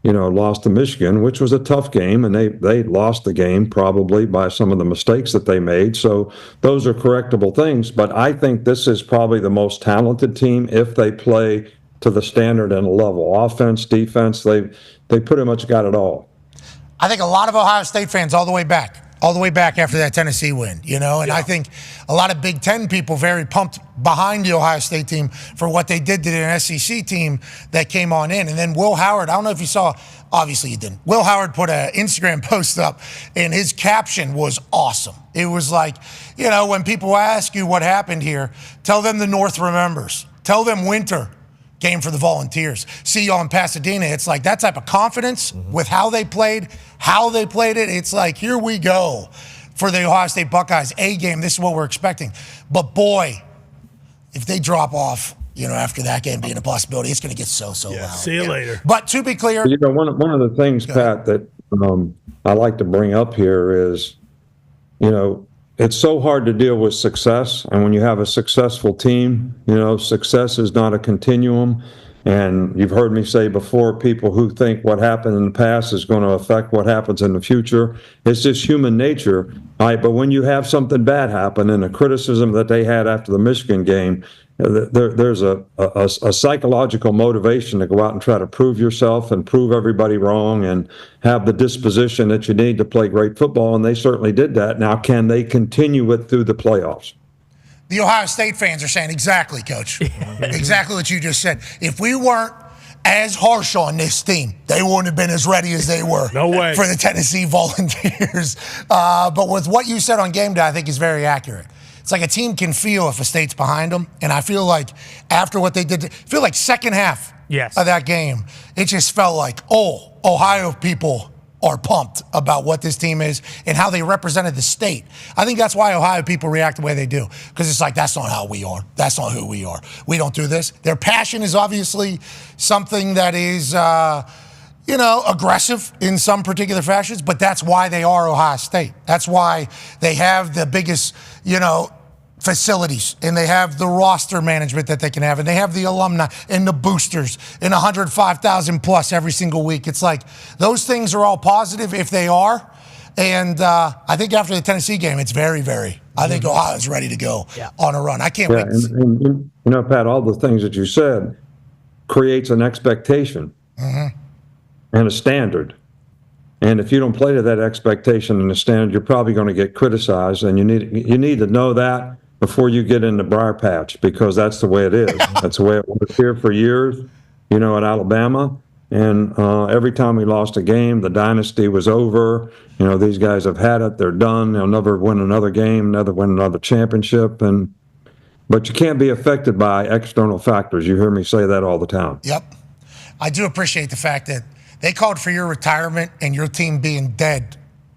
lost to Michigan, which was a tough game, and they lost the game probably by some of the mistakes that they made. So those are correctable things, but I think this is probably the most talented team if they play to the standard and level. Offense, defense, they pretty much got it all. I think a lot of Ohio State fans all the way back after that Tennessee win, and I think a lot of Big Ten people very pumped behind the Ohio State team for what they did to their SEC team that came on in. And then Will Howard, I don't know if you saw, obviously you didn't. Will Howard put an Instagram post up, and his caption was awesome. It was like, when people ask you what happened here, tell them the North remembers. Tell them winter came for the Volunteers. See y'all in Pasadena. It's like that type of confidence with how they played it. It's like, here we go for the Ohio State Buckeyes A game. This is what we're expecting. But boy, if they drop off, after that game being a possibility, it's going to get so loud. See you later. But to be clear, one of the things, Pat, that I like to bring up here is, it's so hard to deal with success. And when you have a successful team, success is not a continuum. And you've heard me say before, people who think what happened in the past is going to affect what happens in the future. It's just human nature. All right, but when you have something bad happen, and the criticism that they had after the Michigan game, there's a psychological motivation to go out and try to prove yourself and prove everybody wrong and have the disposition that you need to play great football, and they certainly did that. Now, can they continue it through the playoffs? The Ohio State fans are saying exactly, Coach. Exactly what you just said. If we weren't as harsh on this team, they wouldn't have been as ready as they were for the Tennessee Volunteers. But with what you said on game day, I think is very accurate. It's like a team can feel if a state's behind them. And I feel like after what they did, second half of that game, it just felt like, Ohio people are pumped about what this team is and how they represented the state. I think that's why Ohio people react the way they do, because it's like, that's not how we are. That's not who we are. We don't do this. Their passion is obviously something that is, aggressive in some particular fashions, but that's why they are Ohio State. That's why they have the biggest, facilities, and they have the roster management that they can have, and they have the alumni and the boosters and 105,000 plus every single week. It's like those things are all positive if they are. And I think after the Tennessee game, it's very, very, I think Ohio's ready to go on a run. I can't wait. And Pat, all the things that you said creates an expectation and a standard. And if you don't play to that expectation and the standard, you're probably going to get criticized, and you need to know that before you get into Briar Patch, because that's the way it is. That's the way it was here for years, at Alabama. And every time we lost a game, the dynasty was over. These guys have had it. They're done. They'll never win another game, never win another championship. But you can't be affected by external factors. You hear me say that all the time. Yep. I do appreciate the fact that they called for your retirement and your team being dead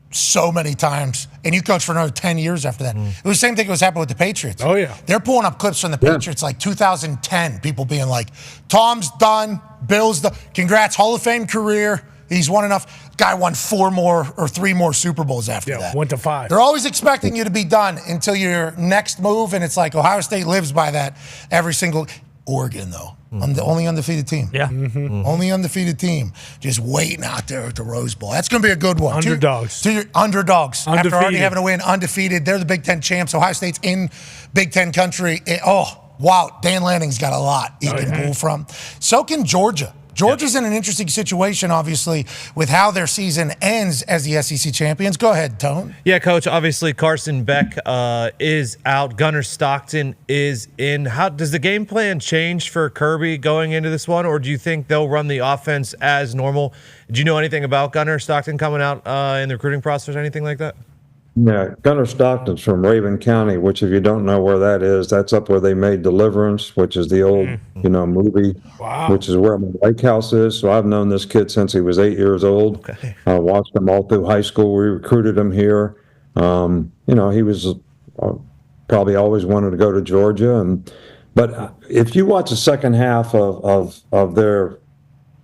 so many times, and you coached for another 10 years after that. It was the same thing that was happening with the Patriots. Oh, yeah. They're pulling up clips from the Patriots like 2010, people being like, Tom's done, Bill's done, congrats, Hall of Fame career, he's won enough. Guy won 3 more Super Bowls after that. Went to 5. They're always expecting you to be done until your next move, and it's like Ohio State lives by that every single. Oregon, though. I'm the only undefeated team. Yeah. Only undefeated team. Just waiting out there at the Rose Bowl. That's going to be a good one. Underdogs. To your underdogs. Undefeated. After already having to win undefeated, they're the Big Ten champs. Ohio State's in Big Ten country. Wow. Dan Lanning's got a lot he can pull from. So can Georgia. Georgia's in an interesting situation, obviously, with how their season ends as the SEC champions. Go ahead, Tone. Yeah, Coach. Obviously, Carson Beck is out. Gunnar Stockton is in. How does the game plan change for Kirby going into this one, or do you think they'll run the offense as normal? Do you know anything about Gunnar Stockton coming out in the recruiting process or anything like that? Yeah, Gunnar Stockton's from Raven County, which if you don't know where that is, that's up where they made Deliverance, which is the old, movie, which is where my lake house is. So I've known this kid since he was 8 years old. Okay. I watched him all through high school. We recruited him here. He was probably always wanted to go to Georgia. But if you watch the second half of their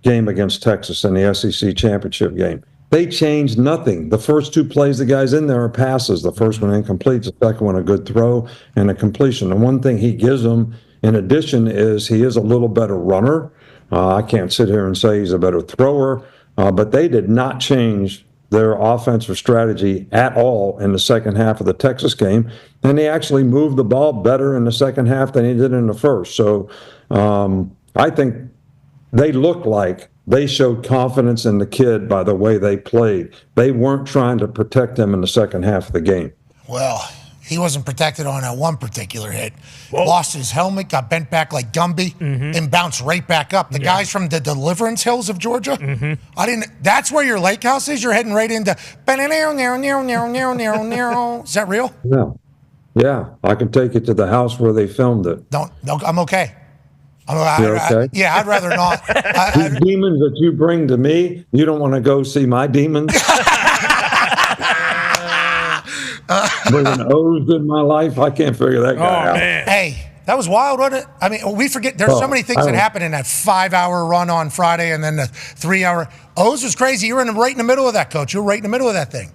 game against Texas in the SEC championship game, they changed nothing. The first 2 plays the guys in there are passes. The first one incomplete, the second one a good throw and a completion. And one thing he gives them in addition is he is a little better runner. I can't sit here and say he's a better thrower, but they did not change their offensive strategy at all in the second half of the Texas game. And they actually moved the ball better in the second half than he did in the first. So I think they look like they showed confidence in the kid by the way they played. They weren't trying to protect him in the second half of the game. Well, he wasn't protected on that one particular hit. Lost his helmet, got bent back like Gumby, and bounced right back up. The guys from the Deliverance Hills of Georgia, that's where your lake house is? You're heading right into, is that real? Yeah, I can take you to the house where they filmed it. No, I'm okay. You're okay? I'd rather not. These demons that you bring to me, you don't want to go see my demons? Bringing O's in my life, I can't figure that guy out. Man. Hey, that was wild, wasn't it? I mean, we forget there's so many things that happened in that 5-hour run on Friday and then the 3-hour. O's was crazy. You were right in the middle of that, Coach. You were right in the middle of that thing.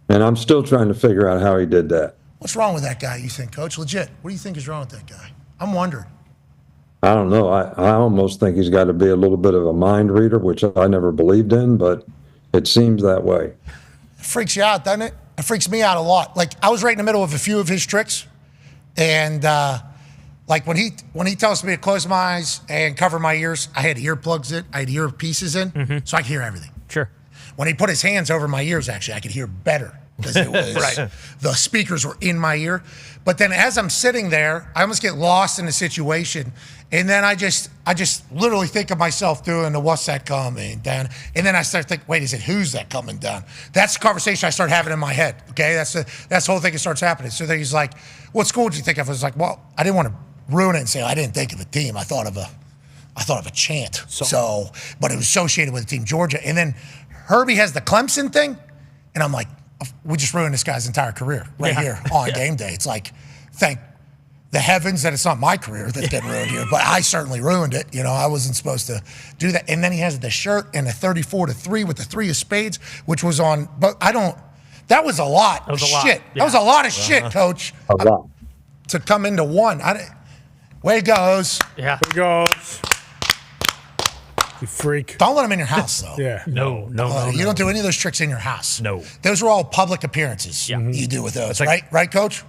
And I'm still trying to figure out how he did that. What's wrong with that guy, you think, Coach? Legit. What do you think is wrong with that guy? I'm wondering. I don't know. I almost think he's got to be a little bit of a mind reader, which I never believed in, but it seems that way. It freaks you out, doesn't it? It freaks me out a lot. Like, I was right in the middle of a few of his tricks, and like when he tells me to close my eyes and cover my ears, I had earplugs in, I had earpieces in, so I could hear everything. Sure. When he put his hands over my ears, actually, I could hear better because it was the speakers were in my ear. But then as I'm sitting there, I almost get lost in the situation, and then I just literally think of myself doing the "What's that coming down?" And then I start thinking, "Wait, is it who's that coming down?" That's the conversation I start having in my head. Okay, that's the whole thing that starts happening. So then he's like, "What school did you think of?" I was like, "Well, I didn't want to ruin it and say I didn't think of a team. I thought of a chant. So, but it was associated with the team Georgia." And then Herbie has the Clemson thing, and I'm like, we just ruined this guy's entire career right here on game day. It's like, thank the heavens that it's not my career that's getting ruined here, but I certainly ruined it. You know, I wasn't supposed to do that. And then he has the shirt and a 34-3 with the 3 of spades, which was on, but that was a lot of shit. Yeah. That was a lot of shit, Coach. A lot. To come into one. Way goes. Yeah. Way goes. You freak. Don't let him in your house, though. Yeah. No. You don't do any of those tricks in your house. No. Those were all public appearances you do with those, right? Right, Coach?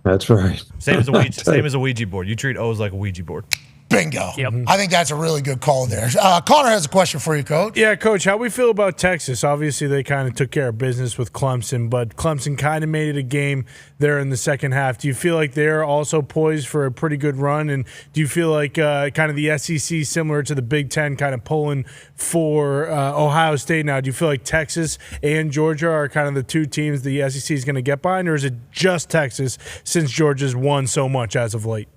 That's right. Same as a Ouija board. You treat O's like a Ouija board. Bingo. Yep. I think that's a really good call there. Connor has a question for you, Coach. Yeah, Coach, how we feel about Texas? Obviously, they kind of took care of business with Clemson, but Clemson kind of made it a game there in the second half. Do you feel like they're also poised for a pretty good run? And do you feel like kind of the SEC, similar to the Big Ten, kind of pulling for Ohio State now? Do you feel like Texas and Georgia are kind of the two teams the SEC is going to get behind, or is it just Texas since Georgia's won so much as of late?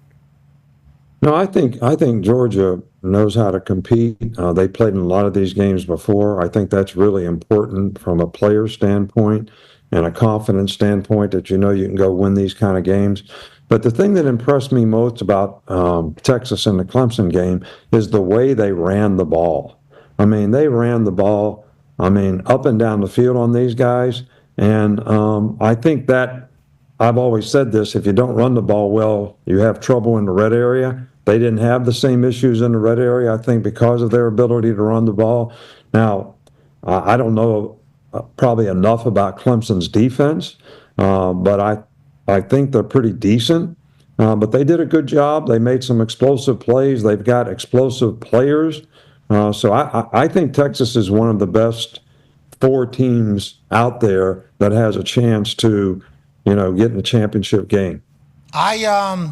No, I think Georgia knows how to compete. They played in a lot of these games before. I think that's really important from a player standpoint and a confidence standpoint that you know you can go win these kind of games. But the thing that impressed me most about Texas in the Clemson game is the way they ran the ball. I mean, they ran the ball I mean, up and down the field on these guys. And I think that I've always said this, if you don't run the ball well, you have trouble in the red area. They didn't have the same issues in the red area, I think, because of their ability to run the ball. Now, I don't know probably enough about Clemson's defense, but I think they're pretty decent. But they did a good job. They made some explosive plays. They've got explosive players. So I think Texas is one of the best 4 teams out there that has a chance to, get in the championship game. I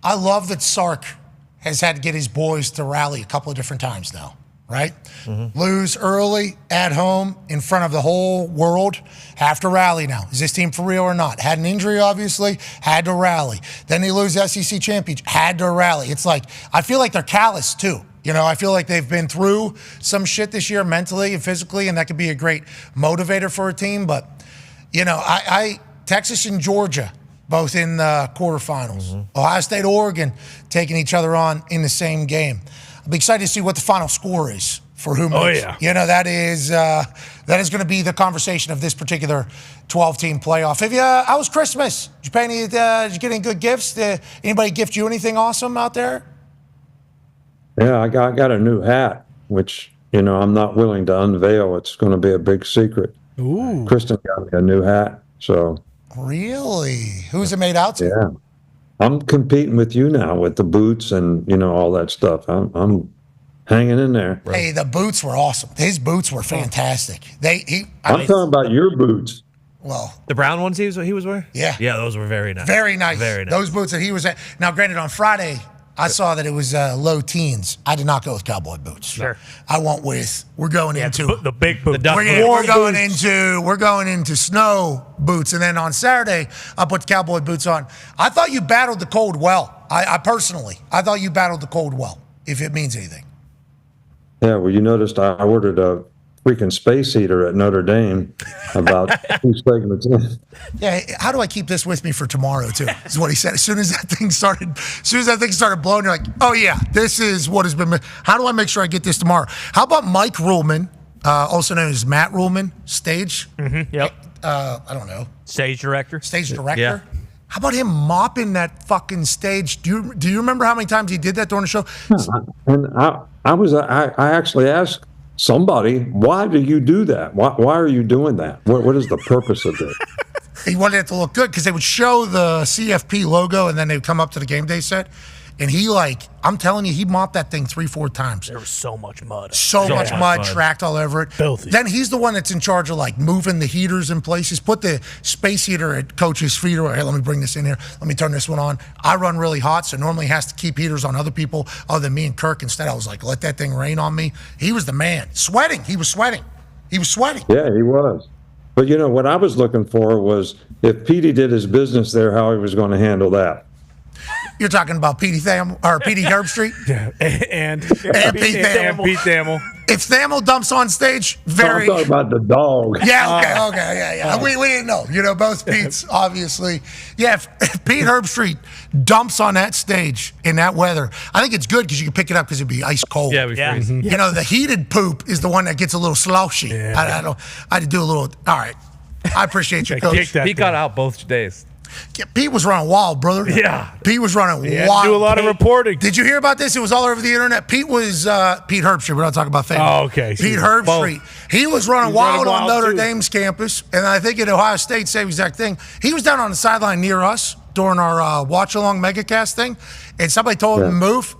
love that Sark has had to get his boys to rally a couple of different times now, right? Mm-hmm. Lose early at home in front of the whole world. Have to rally now. Is this team for real or not? Had an injury, obviously. Had to rally. Then they lose SEC championship. Had to rally. It's like, I feel like they're callous too. I feel like they've been through some shit this year mentally and physically, and that could be a great motivator for a team. But, Texas and Georgia, both in the quarterfinals. Mm-hmm. Ohio State, Oregon, taking each other on in the same game. I'll be excited to see what the final score is for who moves. Oh, yeah. That is going to be the conversation of this particular 12-team playoff. How was Christmas? Did you pay any? Did you get any good gifts? Did anybody gift you anything awesome out there? Yeah, I got a new hat, which, I'm not willing to unveil. It's going to be a big secret. Ooh. Kristen got me a new hat, so. Really? Who's it made out to? Yeah. I'm competing with you now with the boots and, all that stuff. I'm hanging in there. Hey, the boots were awesome. His boots were fantastic. I'm talking about your boots. Well, the brown ones he was wearing? Yeah. Yeah, those were very nice. Very nice. Very nice. Those boots that he was at. Now, granted, on Friday, I saw that it was low teens. I did not go with cowboy boots. Sure. I went with, we're going into the big boots. We're going into snow boots. And then on Saturday, I put the cowboy boots on. I thought you battled the cold well. I personally thought you battled the cold well, if it means anything. Yeah, well, you noticed I ordered a freaking space heater at Notre Dame about 2 segments in. Yeah, how do I keep this with me for tomorrow too? Is what he said. As soon as that thing started blowing, you're like, oh yeah, this is what has been. How do I make sure I get this tomorrow? How about Mike Ruhlman, also known as Matt Ruhlman, stage? Mm-hmm. Yep. I don't know. Stage director. Yeah. How about him mopping that fucking stage? Do you remember how many times he did that during the show? And I actually asked somebody, why do you do that? Why are you doing that? What is the purpose of this? He wanted it to look good because they would show the CFP logo and then they would come up to the game day set. And I'm telling you, he mopped that thing 3-4 times. There was so much mud. So much mud tracked all over it. Filthy. Then he's the one that's in charge of moving the heaters in places. Put the space heater at coach's feet. Or, hey, let me bring this in here. Let me turn this one on. I run really hot, so normally has to keep heaters on other people other than me and Kirk. Instead, I was like, let that thing rain on me. He was the man. Sweating. He was sweating. Yeah, he was. But, what I was looking for was if Petey did his business there, how he was going to handle that. You're talking about Petey Herbstreit? Yeah, and Pete Thamel. If Thamel dumps on stage, I'm talking about the dog. Yeah, okay, yeah. We didn't know. Both Pete's, obviously. Yeah, if Pete Herbstreit dumps on that stage in that weather, I think it's good because you can pick it up because it'd be ice cold. Yeah, it'd be freezing. The heated poop is the one that gets a little sloshy. Yeah. I had to do a little, all right. I appreciate you, Coach. He got out both days. Yeah, Pete was running wild, brother. Yeah. Pete was running He had wild. to do a lot of reporting. Did you hear about this? It was all over the internet. Pete was Pete Herbstreit. We're not talking about family. Oh, okay. Pete Herbstreit. He was running wild on Notre too. Dame's campus, and I think at Ohio State, same exact thing. He was down on the sideline near us during our watch-along megacast thing, and somebody told him to move.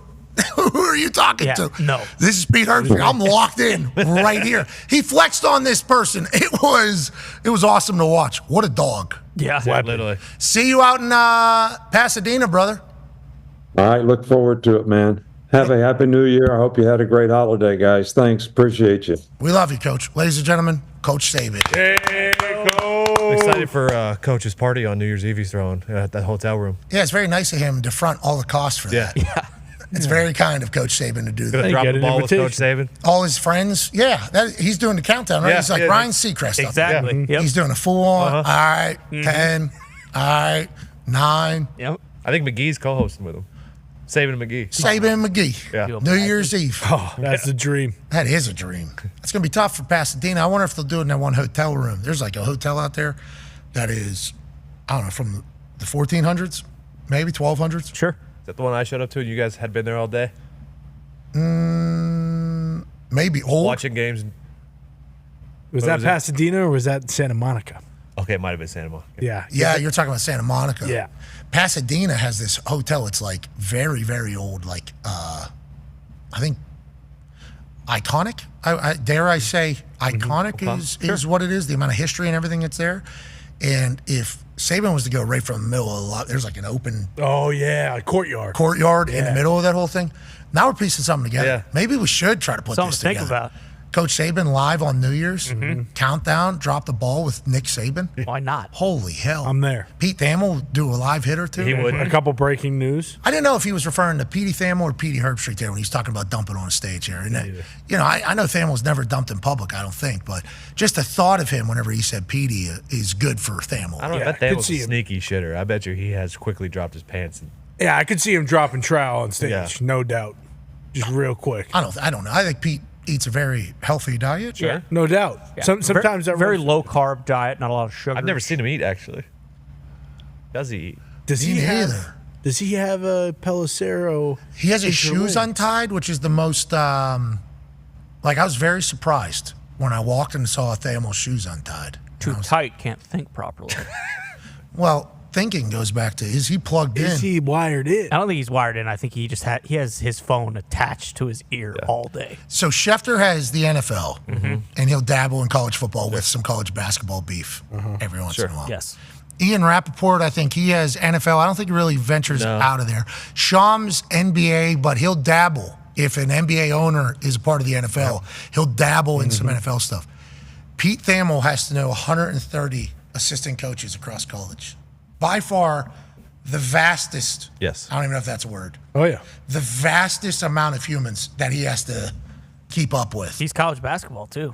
Who are you talking to? No. This is Pete Herbstreit. I'm locked in right here. He flexed on this person. It was awesome to watch. What a dog. Yeah, literally. See you out in Pasadena, brother. All right, look forward to it, man. Have a happy new year. I hope you had a great holiday, guys. Thanks. Appreciate you. We love you, Coach. Ladies and gentlemen, Coach Saban. Hey, Coach. I'm excited for Coach's party on New Year's Eve he's throwing at that hotel room. Yeah, it's very nice of him to front all the costs for that. Yeah. It's very kind of Coach Saban to do Gonna that. drop the ball with Coach Saban. All his friends, he's doing the countdown, right? Yeah, He's like Ryan Seacrest. Exactly. Up there. Yep. He's doing a full-on, all right, 10, all right, 9. Yep. I think McGee's co-hosting with him. Saban and McGee. Saban and McGee. Yeah. New Year's Eve. Oh, that's the dream. That is a dream. It's going to be tough for Pasadena. I wonder if they'll do it in that one hotel room. There's like a hotel out there that is, I don't know, from the 1400s, maybe 1200s. Sure. Is that the one I showed up to and you guys had been there all day? Maybe old. Watching games. Was that Pasadena or was that Santa Monica? Okay, it might have been Santa Monica. Yeah. Yeah, you're talking about Santa Monica. Yeah. Pasadena has this hotel. It's like very, very old. Like, I think iconic. Dare I say iconic is what it is. The amount of history and everything that's there. And if Saban was to go right from the middle of the lot, there's like an open. Oh yeah, courtyard In the middle of that whole thing. Now we're piecing something together. Yeah. Maybe we should try to put Something this to think together. about. Coach Saban live on New Year's, countdown, drop the ball with Nick Saban. Why not? Holy hell. I'm there. Pete Thamel would do a live hit or two. He would. A couple breaking news. I didn't know if he was referring to Petey Thamel or Petey Herbstreit there when he was talking about dumping on a stage here. And I know Thamel's never dumped in public, I don't think, but just the thought of him whenever he said Petey is good for Thamel. I don't know. I bet Thamel's a sneaky shitter. I bet you he has quickly dropped his pants. Yeah, I could see him dropping trowel on stage, no doubt. Just real quick. I don't know. I think Pete eats a very healthy diet. Sure. No doubt. Yeah. Sometimes very low carb diet, not a lot of sugar. I've never seen him eat, actually. Does he eat? Does he have a Pellicero? He has his shoes untied, which is the most, I was very surprised when I walked and saw Thamel's shoes untied. Too tight, can't think properly. Well, thinking goes back to, is he plugged in? Is he wired in? I don't think he's wired in. I think he just he has his phone attached to his ear all day. So Schefter has the NFL, and he'll dabble in college football with some college basketball beef every once in a while. Yes. Ian Rappaport, I think he has NFL. I don't think he really ventures out of there. Shams NBA, but he'll dabble. If an NBA owner is a part of the NFL, he'll dabble in some NFL stuff. Pete Thamel has to know 130 assistant coaches across college. By far, the vastest. Yes. I don't even know if that's a word. Oh, yeah. The vastest amount of humans that he has to keep up with. He's college basketball, too.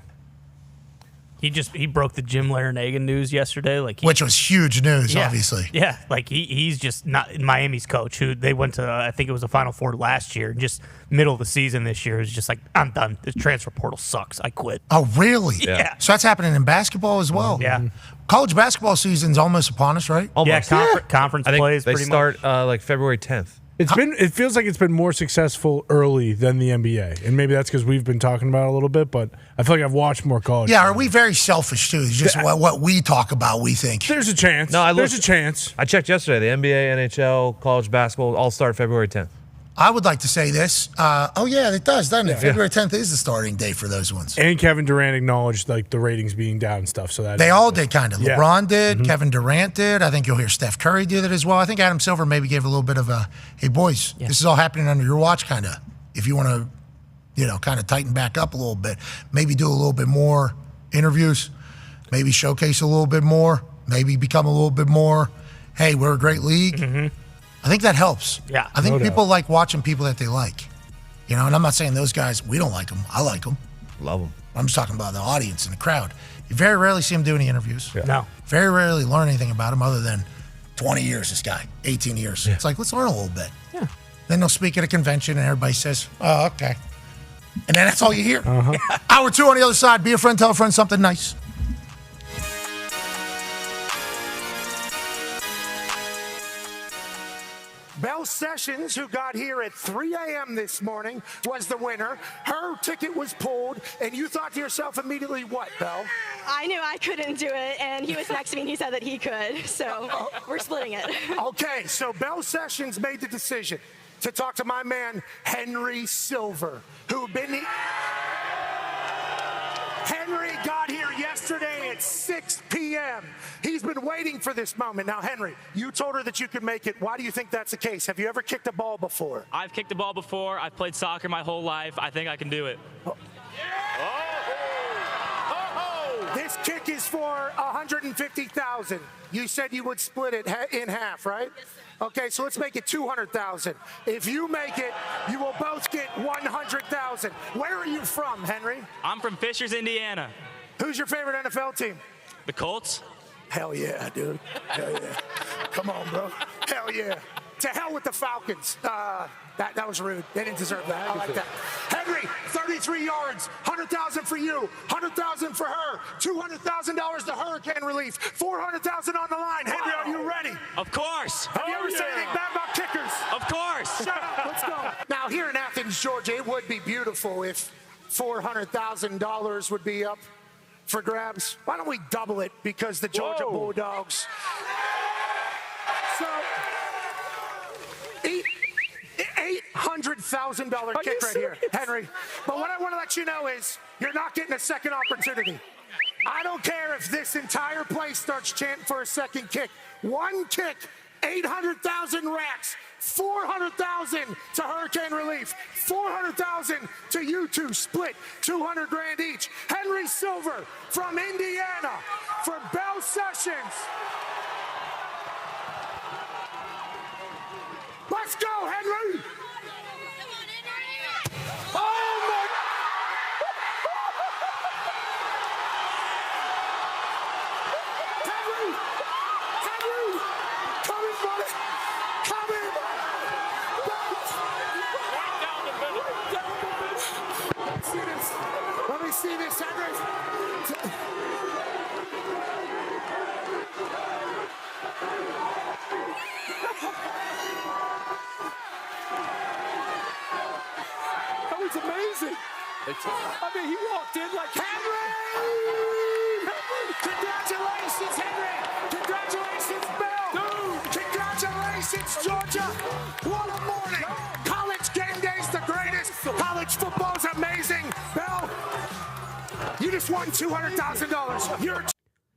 He broke the Jim Larinaga news yesterday, which was huge news, obviously. Yeah, he's just not Miami's coach. Who they went to, I think it was the Final Four last year. Just middle of the season this year is just like, I'm done. The transfer portal sucks. I quit. Oh, really? Yeah. So that's happening in basketball as well. Yeah. College basketball season's almost upon us, right? Almost. Yeah, conference I think plays. they pretty start much. February 10th. It feels like it's been more successful early than the NBA, and maybe that's because we've been talking about it a little bit. But I feel like I've watched more college. Yeah, are we very selfish too? It's just what we talk about, we think. There's a chance. There's a chance. I checked yesterday. The NBA, NHL, college basketball all start February 10th. I would like to say this. It does, doesn't it? February 10th is the starting date for those ones. And Kevin Durant acknowledged the ratings being down and stuff. So that they all did kind of. Yeah. LeBron did. Kevin Durant did. I think you'll hear Steph Curry do that as well. I think Adam Silver maybe gave a little bit of a, hey boys, this is all happening under your watch, kind of. If you want to, kind of tighten back up a little bit, maybe do a little bit more interviews, maybe showcase a little bit more, maybe become a little bit more. Hey, we're a great league. I think that helps. Yeah. I think people like watching people that they like. And I'm not saying those guys, we don't like them. I like them. Love them. I'm just talking about the audience and the crowd. You very rarely see them do any interviews. Yeah. No. Very rarely learn anything about him other than 20 years, this guy, 18 years. Yeah. It's like, let's learn a little bit. Yeah. Then they'll speak at a convention and everybody says, oh, okay. And then that's all you hear. Hour 2 on the other side. Be a friend, tell a friend something nice. Belle Sessions, who got here at 3 a.m. this morning, was the winner. Her ticket was pulled, and you thought to yourself immediately, what, Belle? I knew I couldn't do it, and he was next to me, and he said that he could, so we're splitting it. Okay, so Belle Sessions made the decision to talk to my man, Henry Silver, who Henry got here yesterday at 6 p.m. He's been waiting for this moment. Now, Henry, you told her that you could make it. Why do you think that's the case? Have you ever kicked a ball before? I've kicked a ball before. I've played soccer my whole life. I think I can do it. This kick is for $150,000. You said you would split it in half, right? Okay, so let's make it $200,000. If you make it, you will both get $100,000. Where are you from, Henry? I'm from Fishers, Indiana. Who's your favorite NFL team? The Colts. Hell yeah, dude. Hell yeah. Come on, bro. Hell yeah. To hell with the Falcons. That was rude. They didn't deserve that. I like that. Henry, 33 yards, 100,000 for you, 100,000 for her, $200,000 to hurricane relief, 400,000 on the line. Henry, are you ready? Of course. Have you ever said anything bad about kickers? Of course. Shut up. Let's go. Now, here in Athens, Georgia, it would be beautiful if $400,000 would be up for grabs. Why don't we double it because the Georgia Bulldogs. So, $800,000 kick right here, Henry. But what I want to let you know is you're not getting a second opportunity. I don't care if this entire place starts chanting for a second kick. One kick, 800,000 racks, 400,000 to hurricane relief, 400,000 to you two split, 200 grand each. Henry Silver from Indiana for Bell Sessions. Let's go, Henry! Oh my! Henry! Henry! Come in, buddy! Come in! Let's see this. Let me see this, Henry. That was amazing. I mean, he walked in like, Henry! Congratulations, Henry! Congratulations, Bill! Dude! Congratulations, Georgia! What a morning! College game day's the greatest. College football's amazing. Bill, you just won $200,000. You're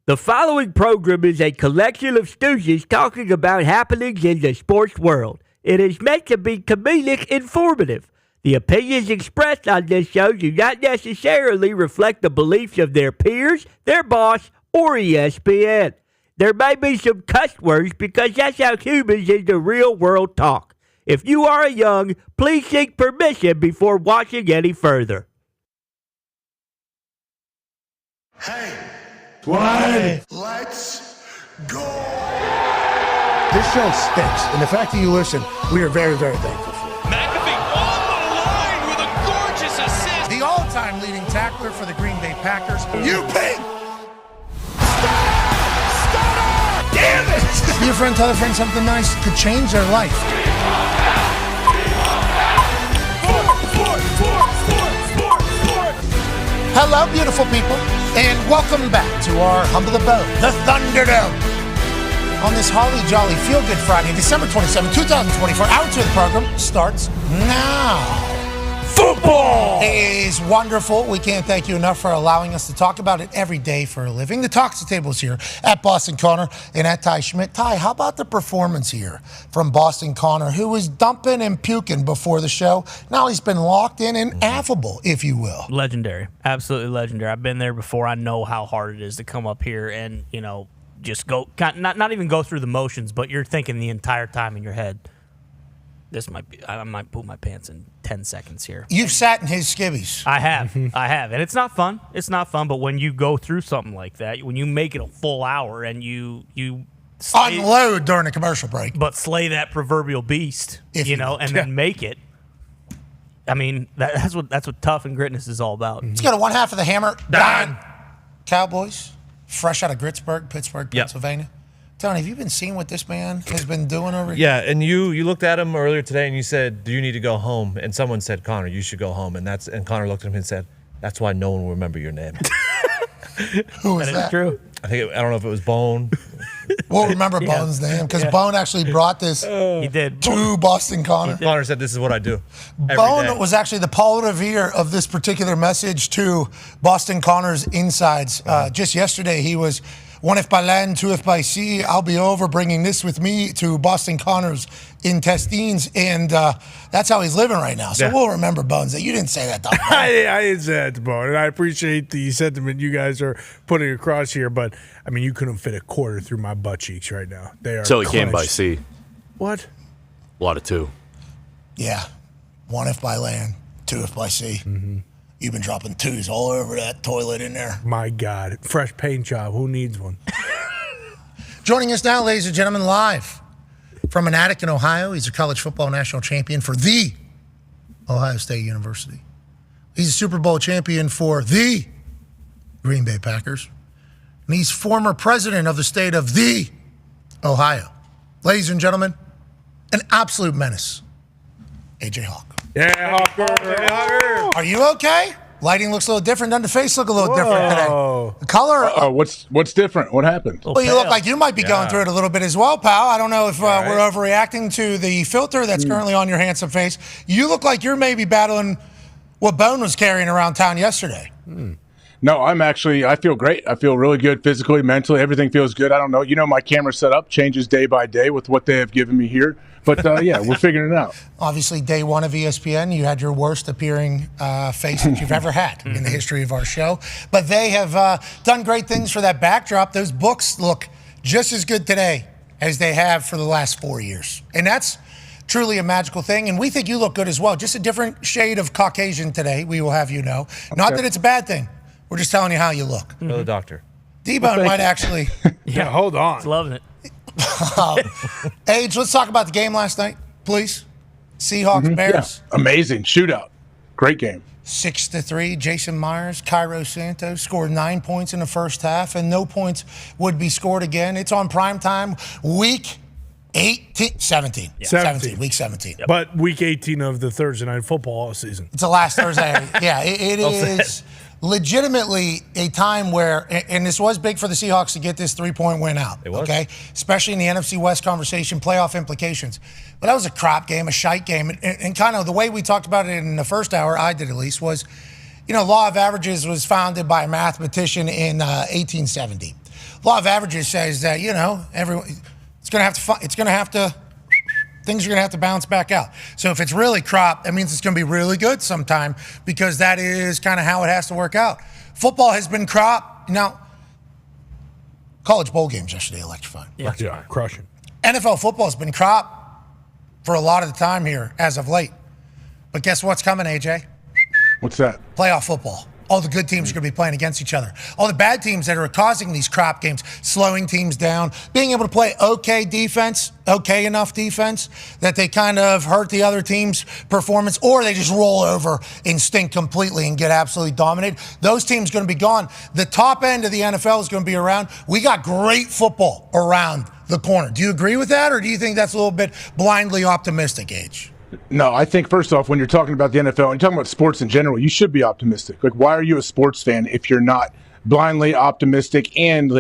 The following program is a collection of stooges talking about happenings in the sports world. It is meant to be comedic informative. The opinions expressed on this show do not necessarily reflect the beliefs of their peers, their boss, or ESPN. There may be some cuss words because that's how humans in the real world talk. If you are young, please seek permission before watching any further. Hey. What? Let's go. This show stinks, and the fact that you listen, we are very, very thankful for. McAfee on the line with a gorgeous assist. The all-time leading tackler for the Green Bay Packers. You pig! Damn it! Be a friend, tell a friend something nice could change their life. Hello, beautiful people, and welcome back to our Humble Abode, the Thunderdome. On this holly jolly feel-good Friday, December 27, 2024, hour 2 of the program starts now. Football is wonderful. We can't thank you enough for allowing us to talk about it every day for a living. The Talks the Tables here at Boston Connor and at Ty Schmidt. Ty, how about the performance here from Boston Connor, who was dumping and puking before the show? Now he's been locked in and affable, if you will. Legendary. Absolutely legendary. I've been there before. I know how hard it is to come up here and, just go, not even go through the motions, but you're thinking the entire time in your head, I might poop my pants in 10 seconds here. You've sat in his skivvies. I have. And it's not fun. It's not fun, but when you go through something like that, when you make it a full hour and you unload during a commercial break, but slay that proverbial beast, then make it. I mean, that's what tough and gritness is all about. Let's go to one half of the hammer. Dahn. Cowboys, fresh out of Pittsburgh, Pennsylvania. Tony, have you been seeing what this man has been doing over here? Yeah, and you looked at him earlier today and you said, "Do you need to go home?" And someone said, "Connor, you should go home." And Connor looked at him and said, "That's why no one will remember your name." Who was that? That is true. I don't know if it was Bone. We'll remember Bone's name because Bone actually brought this he did. to Boston Connor. Connor said, "This is what I do." Bone was actually the Paul Revere of this particular message to Boston Connor's insides. Just yesterday, he was, one if by land, two if by sea. I'll be over bringing this with me to Boston Connor's intestines. And that's how he's living right now. So we'll remember Bones. You didn't say that, though. I didn't say that to Bone. And I appreciate the sentiment you guys are putting across here. But, I mean, you couldn't fit a quarter through my butt cheeks right now. They are So he came clenched. by sea. What? A lot of two. Yeah. One if by land, two if by sea. Mm-hmm. You've been dropping twos all over that toilet in there. My God. Fresh paint job. Who needs one? Joining us now, ladies and gentlemen, live From an attic in Ohio, he's a college football national champion for the Ohio State University. He's a Super Bowl champion for the Green Bay Packers. And he's former president of the state of the Ohio. Ladies and gentlemen, an absolute menace, AJ Hawk. Yeah, Hawker. Are you okay? Lighting looks a little different. Doesn't the face look a little different today? The color. What's different? What happened? Well, you look like you might be going through it a little bit as well, pal. I don't know if we're overreacting to the filter that's currently on your handsome face. You look like you're maybe battling what Bone was carrying around town yesterday. No, I feel great. I feel really good physically, mentally. Everything feels good. I don't know. My camera setup changes day by day with what they have given me here. But, yeah, we're figuring it out. Obviously, day one of ESPN, you had your worst appearing face that you've ever had in the history of our show. But they have done great things for that backdrop. Those books look just as good today as they have for the last 4 years. And that's truly a magical thing. And we think you look good as well. Just a different shade of Caucasian today, we will have you know. Not that it's a bad thing. We're just telling you how you look. Go to the doctor. D-Bone might actually. Yeah, hold on. He's loving it. Age, let's talk about the game last night, please. Seahawks, Bears. Yeah. Amazing. Shootout. Great game. 6-3. Jason Myers, Cairo Santos scored 9 points in the first half, and no points would be scored again. It's on primetime. Week 17. Week 17. Yep. But week 18 of the Thursday night football season. It's the last Thursday. Yeah, it is legitimately a time where, and this was big for the Seahawks to get this 3-point win out. It was. Okay? Especially in the NFC West conversation, playoff implications. But that was a crap game, a shite game. And kind of the way we talked about it in the first hour, I did at least, was, law of averages was founded by a mathematician in 1870. Law of averages says that, everyone, things are going to have to bounce back out. So if it's really crop, that means it's going to be really good sometime, because that is kind of how it has to work out. Football has been crop. Now, college bowl games yesterday electrifying. Yeah, crushing. NFL football has been crop for a lot of the time here as of late. But guess what's coming, AJ? What's that? Playoff football. All the good teams are going to be playing against each other. All the bad teams that are causing these crop games, slowing teams down, being able to play okay enough defense that they kind of hurt the other team's performance, or they just roll over and stink completely and get absolutely dominated. Those teams are going to be gone. The top end of the NFL is going to be around. We got great football around the corner. Do you agree with that, or do you think that's a little bit blindly optimistic, Age? No, I think first off, when you're talking about the NFL and you're talking about sports in general, you should be optimistic. Like, why are you a sports fan if you're not blindly optimistic and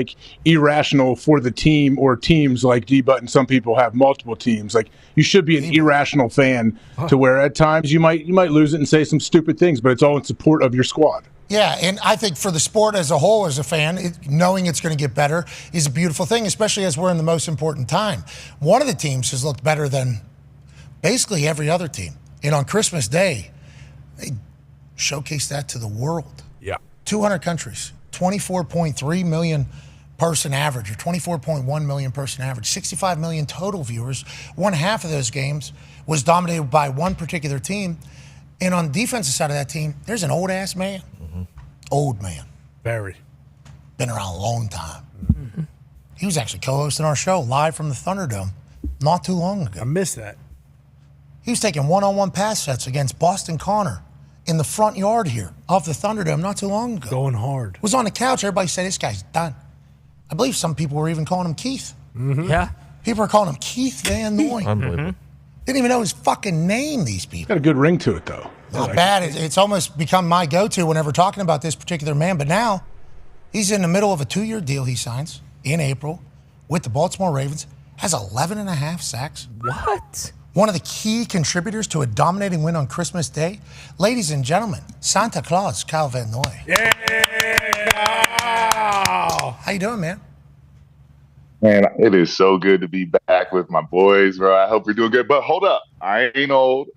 irrational for the team or teams like D-Button? Some people have multiple teams. Like, you should be an irrational fan to where at times you might lose it and say some stupid things, but it's all in support of your squad. Yeah, and I think for the sport as a whole, as a fan, knowing it's going to get better is a beautiful thing, especially as we're in the most important time. One of the teams has looked better than basically every other team. And on Christmas Day, they showcased that to the world. Yeah. 200 countries, 24.3 million person average, or 24.1 million person average, 65 million total viewers. One half of those games was dominated by one particular team. And on the defensive side of that team, there's an old-ass man. Mm-hmm. Old man. Very. Been around a long time. Mm-hmm. He was actually co-hosting our show live from the Thunderdome not too long ago. I missed that. He was taking one-on-one pass sets against Boston Connor in the front yard here of the Thunderdome not too long ago. Going hard. Was on the couch. Everybody said, this guy's done. I believe some people were even calling him Keith. Mm-hmm. Yeah. People are calling him Keith Van Noy. Unbelievable. Didn't even know his fucking name, these people. Got a good ring to it, though. Not bad. It's almost become my go-to whenever talking about this particular man. But now he's in the middle of a 2-year deal he signs in April with the Baltimore Ravens. Has 11.5 sacks. What? One of the key contributors to a dominating win on Christmas Day. Ladies and gentlemen, Santa Claus, Kyle Van Noy. Yeah! How you doing, man? Man, it is so good to be back with my boys, bro. I hope you're doing good. But hold up. I ain't old.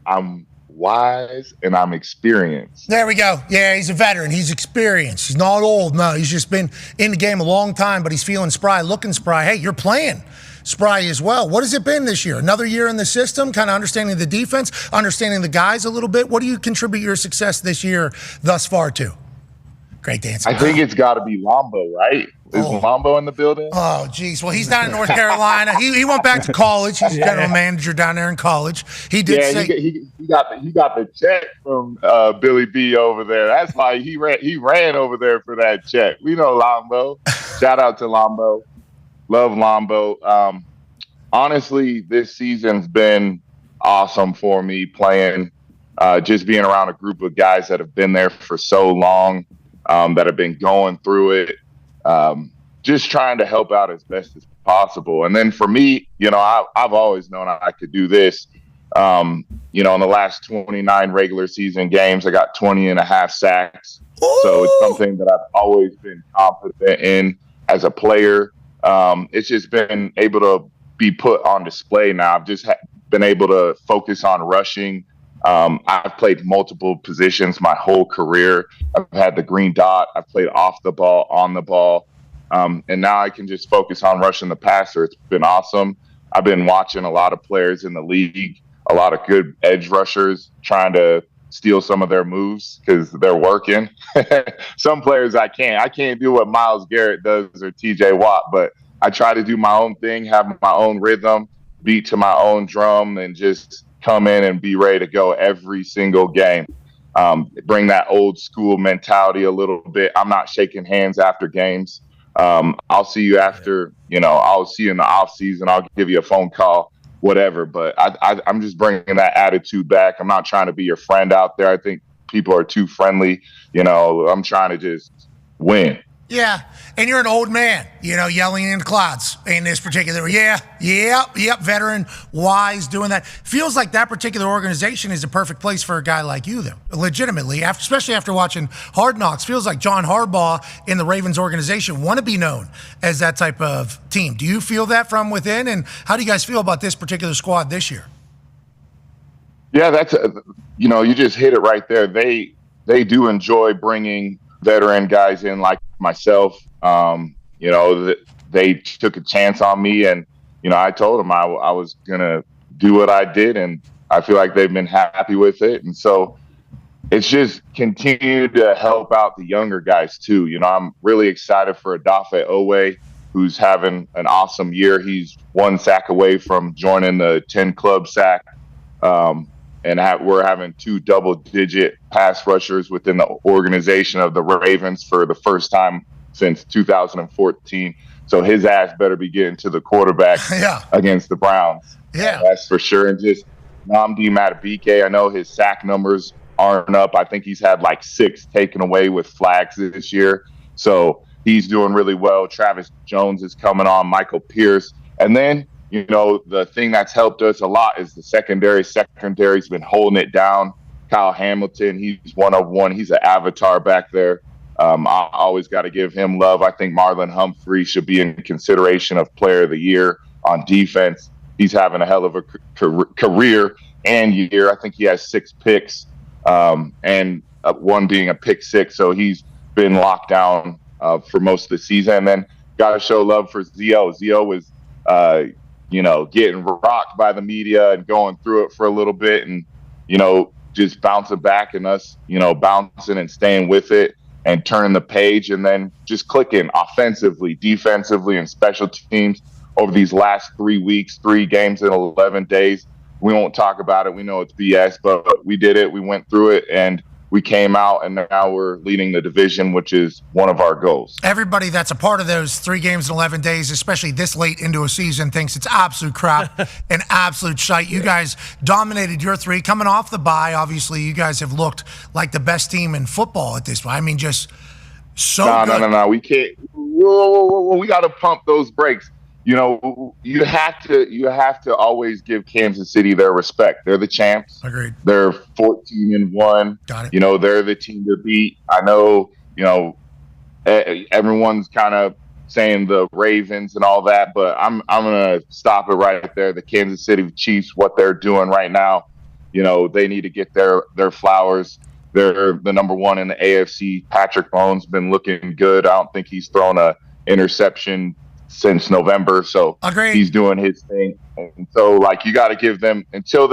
I'm wise and I'm experienced. There we go. Yeah, he's a veteran. He's experienced. He's not old. No, he's just been in the game a long time, but he's feeling spry, looking spry. Hey, you're playing spry as well. What has it been this year? Another year in the system, kind of understanding the defense, understanding the guys a little bit. What do you contribute your success this year thus far to? Great dancing. I think it's got to be Lambo, right? Is Lambo in the building? Oh, geez. Well, he's down in North Carolina. He went back to college. He's general manager down there in college. He did say he got the check from Billy B over there. That's why he ran over there for that check. We know Lambo. Shout out to Lambo. Love Lambo. Honestly, this season's been awesome for me playing. Just being around a group of guys that have been there for so long, that have been going through it, just trying to help out as best as possible. And then for me, I've always known I could do this. In the last 29 regular season games, I got 20 and a half sacks. Ooh. So it's something that I've always been confident in as a player. It's just been able to be put on display now. I've just been able to focus on rushing. I've played multiple positions my whole career. I've had the green dot. I've played off the ball, on the ball. And now I can just focus on rushing the passer. It's been awesome. I've been watching a lot of players in the league, a lot of good edge rushers trying to steal some of their moves because they're working. Some players I can't do what Myles Garrett does or TJ Watt, but I try to do my own thing, have my own rhythm, beat to my own drum, and just come in and be ready to go every single game. Bring that old school mentality a little bit. I'm not shaking hands after games. I'll see you after, I'll see you in the off season. I'll give you a phone call, whatever. But I'm just bringing that attitude back. I'm not trying to be your friend out there. I think people are too friendly. I'm trying to just win. Yeah, and you're an old man, yelling in the clouds in this particular. Yep, veteran, wise, doing that. Feels like that particular organization is a perfect place for a guy like you, though. Legitimately, especially after watching Hard Knocks, feels like John Harbaugh in the Ravens organization want to be known as that type of team. Do you feel that from within? And how do you guys feel about this particular squad this year? Yeah, that's you just hit it right there. They do enjoy bringing veteran guys in like myself. They took a chance on me, and I told them I was gonna do what I did, and I feel like they've been happy with it. And so it's just continued to help out the younger guys too. I'm really excited for Odafe Owe, who's having an awesome year. He's one sack away from joining the 10 club sack. We're having 2 double-digit pass rushers within the organization of the Ravens for the first time since 2014. So his ass better be getting to the quarterback against the Browns. Yeah, that's for sure. And just Nnamdi Madubuike, I know his sack numbers aren't up. I think he's had like 6 taken away with flags this year. So he's doing really well. Travis Jones is coming on, Michael Pierce. And then the thing that's helped us a lot is the secondary. Secondary's been holding it down. Kyle Hamilton, he's one of one. He's an avatar back there. I always got to give him love. I think Marlon Humphrey should be in consideration of Player of the Year on defense. He's having a hell of a career and year. I think he has 6 picks, and one being a pick 6. So he's been locked down for most of the season. And then got to show love for Zio. Zio was getting rocked by the media and going through it for a little bit, and just bouncing back, and us bouncing and staying with it and turning the page, and then just clicking offensively, defensively, and special teams over these last 3 weeks, 3 games in 11 days. We won't talk about it. We know it's BS, but we did it. We went through it, and we came out, and now we're leading the division, which is one of our goals. Everybody that's a part of those 3 games in 11 days, especially this late into a season, thinks it's absolute crap and absolute shite. You guys dominated your 3. Coming off the bye, obviously, you guys have looked like the best team in football at this point. I mean, just so good. No. We can't. Whoa. We got to pump those brakes. You have to always give Kansas City their respect. They're the champs. Agreed. They're 14-1. Got it. They're the team to beat. I know, everyone's kind of saying the Ravens and all that, but I'm going to stop it right there. The Kansas City Chiefs, what they're doing right now, they need to get their flowers. They're the number 1 in the AFC. Patrick Mahomes been looking good. I don't think he's thrown a interception since November, so Agreed. He's doing his thing. And so, you got to give them until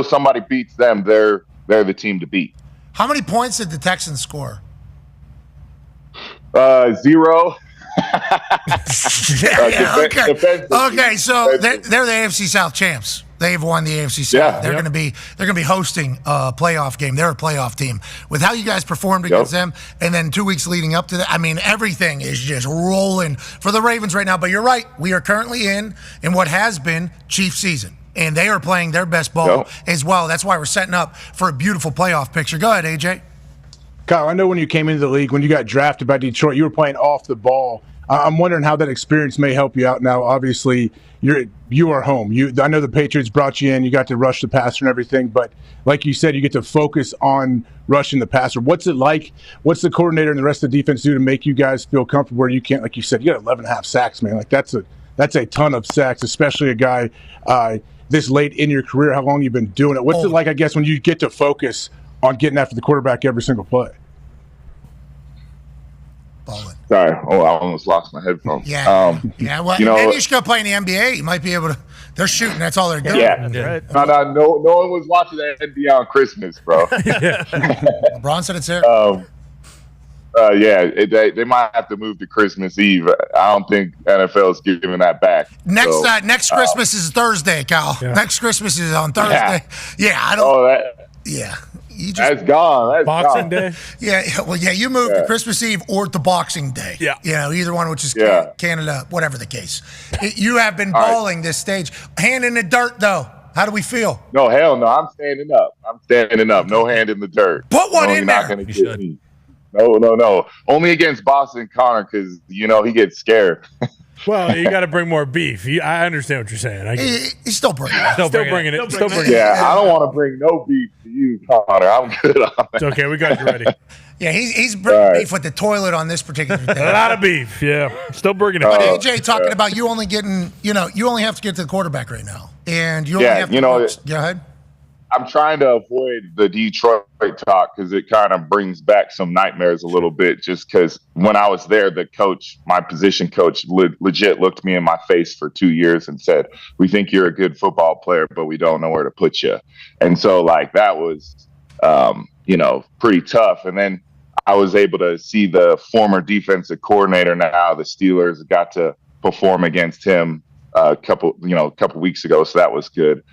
somebody beats them. They're the team to beat. How many points did the Texans score? 0. Okay, so they're the AFC South champs. They've won the AFC South. Yeah. They're going to be hosting a playoff game. They're a playoff team. With how you guys performed against them, and then 2 weeks leading up to that, I mean, everything is just rolling for the Ravens right now. But you're right, we are currently in what has been Chiefs season, and they are playing their best ball as well. That's why we're setting up for a beautiful playoff picture. Go ahead, AJ. Kyle, I know when you came into the league, when you got drafted by Detroit, you were playing off the ball. I'm wondering how that experience may help you out now. Obviously, you are home. I know the Patriots brought you in. You got to rush the passer and everything, but like you said, you get to focus on rushing the passer. What's it like? What's the coordinator and the rest of the defense do to make you guys feel comfortable where you can't, like you said, you got 11.5 sacks, man. Like that's a ton of sacks, especially a guy this late in your career. How long you've been doing it? What's it like, I guess, when you get to focus on getting after the quarterback every single play? Sorry, I almost lost my headphones. Well, maybe you should go play in the NBA. You might be able to. They're shooting. That's all they're doing. Yeah. Right. No one was watching the NBA on Christmas, bro. LeBron said it's there. They might have to move to Christmas Eve. I don't think NFL is giving that back. Next Christmas is Thursday, Kyle. Yeah. Next Christmas is on Thursday. I don't. That's gone. That's Boxing gone. Day? You moved to Christmas Eve or to Boxing Day. Yeah. Either one, which is Canada, whatever the case. You have been balling this stage. Hand in the dirt, though. How do we feel? No, hell no. I'm standing up. No hand in the dirt. Put one in there. Not going to get me. No. Only against Boston Connor because, he gets scared. Well, you got to bring more beef. I understand what you're saying. He's still bringing it. Still bringing it. I don't want to bring no beef to you, Connor. I'm good on that. It's okay. We got you ready. He's bringing beef with the toilet on this particular day. A lot of beef. Yeah. Still bringing it. But AJ talking about you only getting, you only have to get to the quarterback right now. And you only have to go ahead. I'm trying to avoid the Detroit talk because it kind of brings back some nightmares a little bit. Just because when I was there, the coach, my position coach, legit looked me in my face for 2 years and said, "We think you're a good football player, but we don't know where to put you." And so, that was, pretty tough. And then I was able to see the former defensive coordinator now, the Steelers, got to perform against him a couple weeks ago, so that was good.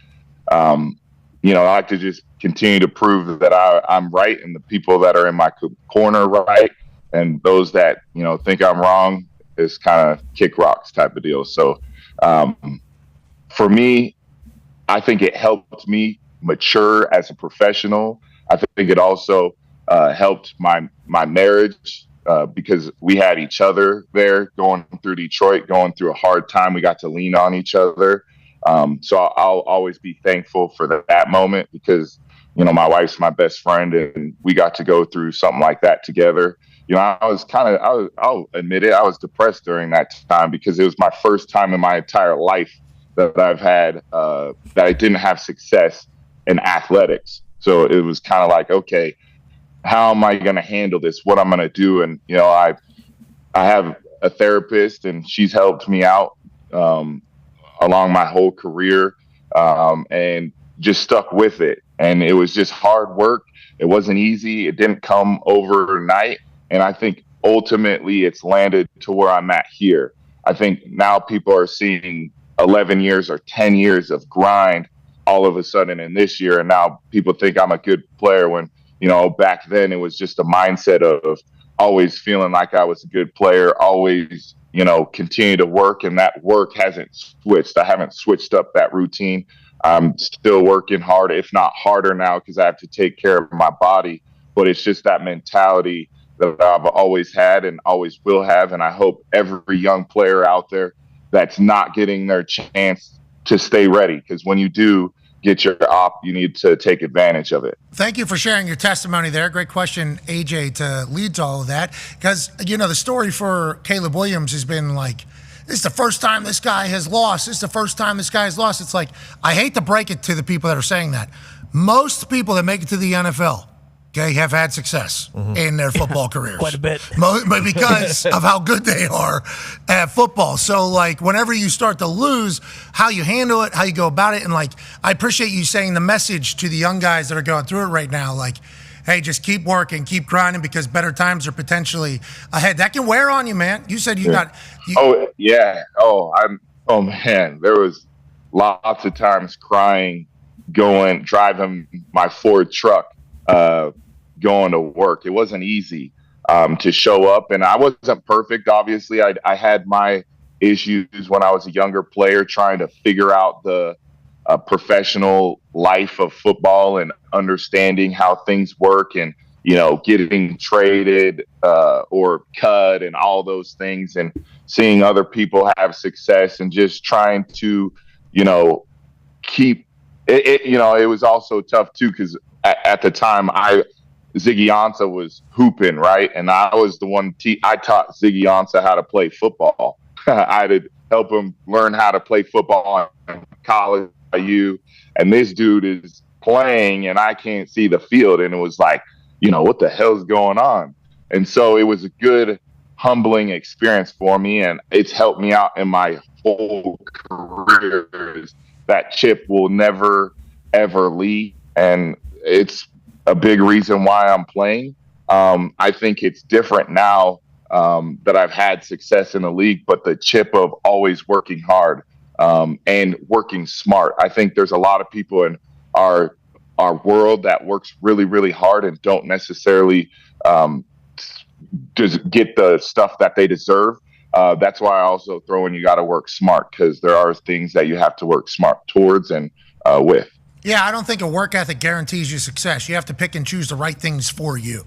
I like to just continue to prove that I'm right and the people that are in my corner right, and those that, think I'm wrong is kind of kick rocks type of deal. So for me, I think it helped me mature as a professional. I think it also helped my marriage because we had each other there going through Detroit, going through a hard time. We got to lean on each other. So I'll always be thankful for that moment because, my wife's my best friend and we got to go through something like that together. I'll admit it, I was depressed during that time because it was my first time in my entire life that I've had, that I didn't have success in athletics. So it was kind of like, okay, how am I going to handle this? What I'm going to do? And, I have a therapist and she's helped me out, along my whole career, and just stuck with it. And it was just hard work. It wasn't easy. It didn't come overnight. And I think ultimately it's landed to where I'm at here. I think now people are seeing 11 years or 10 years of grind all of a sudden in this year. And now people think I'm a good player when, back then it was just a mindset of always feeling like I was a good player, always continue to work, and that work hasn't switched. I haven't switched up that routine. I'm still working hard, if not harder now, because I have to take care of my body. But it's just that mentality that I've always had and always will have. And I hope every young player out there that's not getting their chance to stay ready, because when you do get your op, you need to take advantage of it. Thank you for sharing your testimony there. Great question, AJ, to lead to all of that. Because, the story for Caleb Williams has been like, this is the first time this guy has lost. This is the first time this guy has lost. It's like, I hate to break it to the people that are saying that. Most people that make it to the NFL, have had success in their football careers. Quite a bit. But because of how good they are at football. So, whenever you start to lose, how you handle it, how you go about it. And, I appreciate you saying the message to the young guys that are going through it right now. hey, just keep working, keep grinding because better times are potentially ahead. That can wear on you, man. You said you got. Oh yeah. Oh man. There was lots of times crying, driving my Ford truck, going to work. It wasn't easy to show up, and I wasn't perfect. Obviously, I had my issues when I was a younger player, trying to figure out the professional life of football and understanding how things work, and getting traded or cut and all those things, and seeing other people have success, and just trying to keep it. It was also tough too because at the time Ziggy Ansah was hooping, right, and I was the one. I taught Ziggy Ansah how to play football. I had to help him learn how to play football in college. And this dude is playing, and I can't see the field, and it was like, what the hell's going on? And so it was a good, humbling experience for me, and it's helped me out in my whole career. That chip will never ever leave, and it's a big reason why I'm playing. I think it's different now that I've had success in the league, but the chip of always working hard and working smart. I think there's a lot of people in our world that works really, really hard and don't necessarily just get the stuff that they deserve. That's why I also throw in you got to work smart, because there are things that you have to work smart towards and with. Yeah, I don't think a work ethic guarantees you success. You have to pick and choose the right things for you.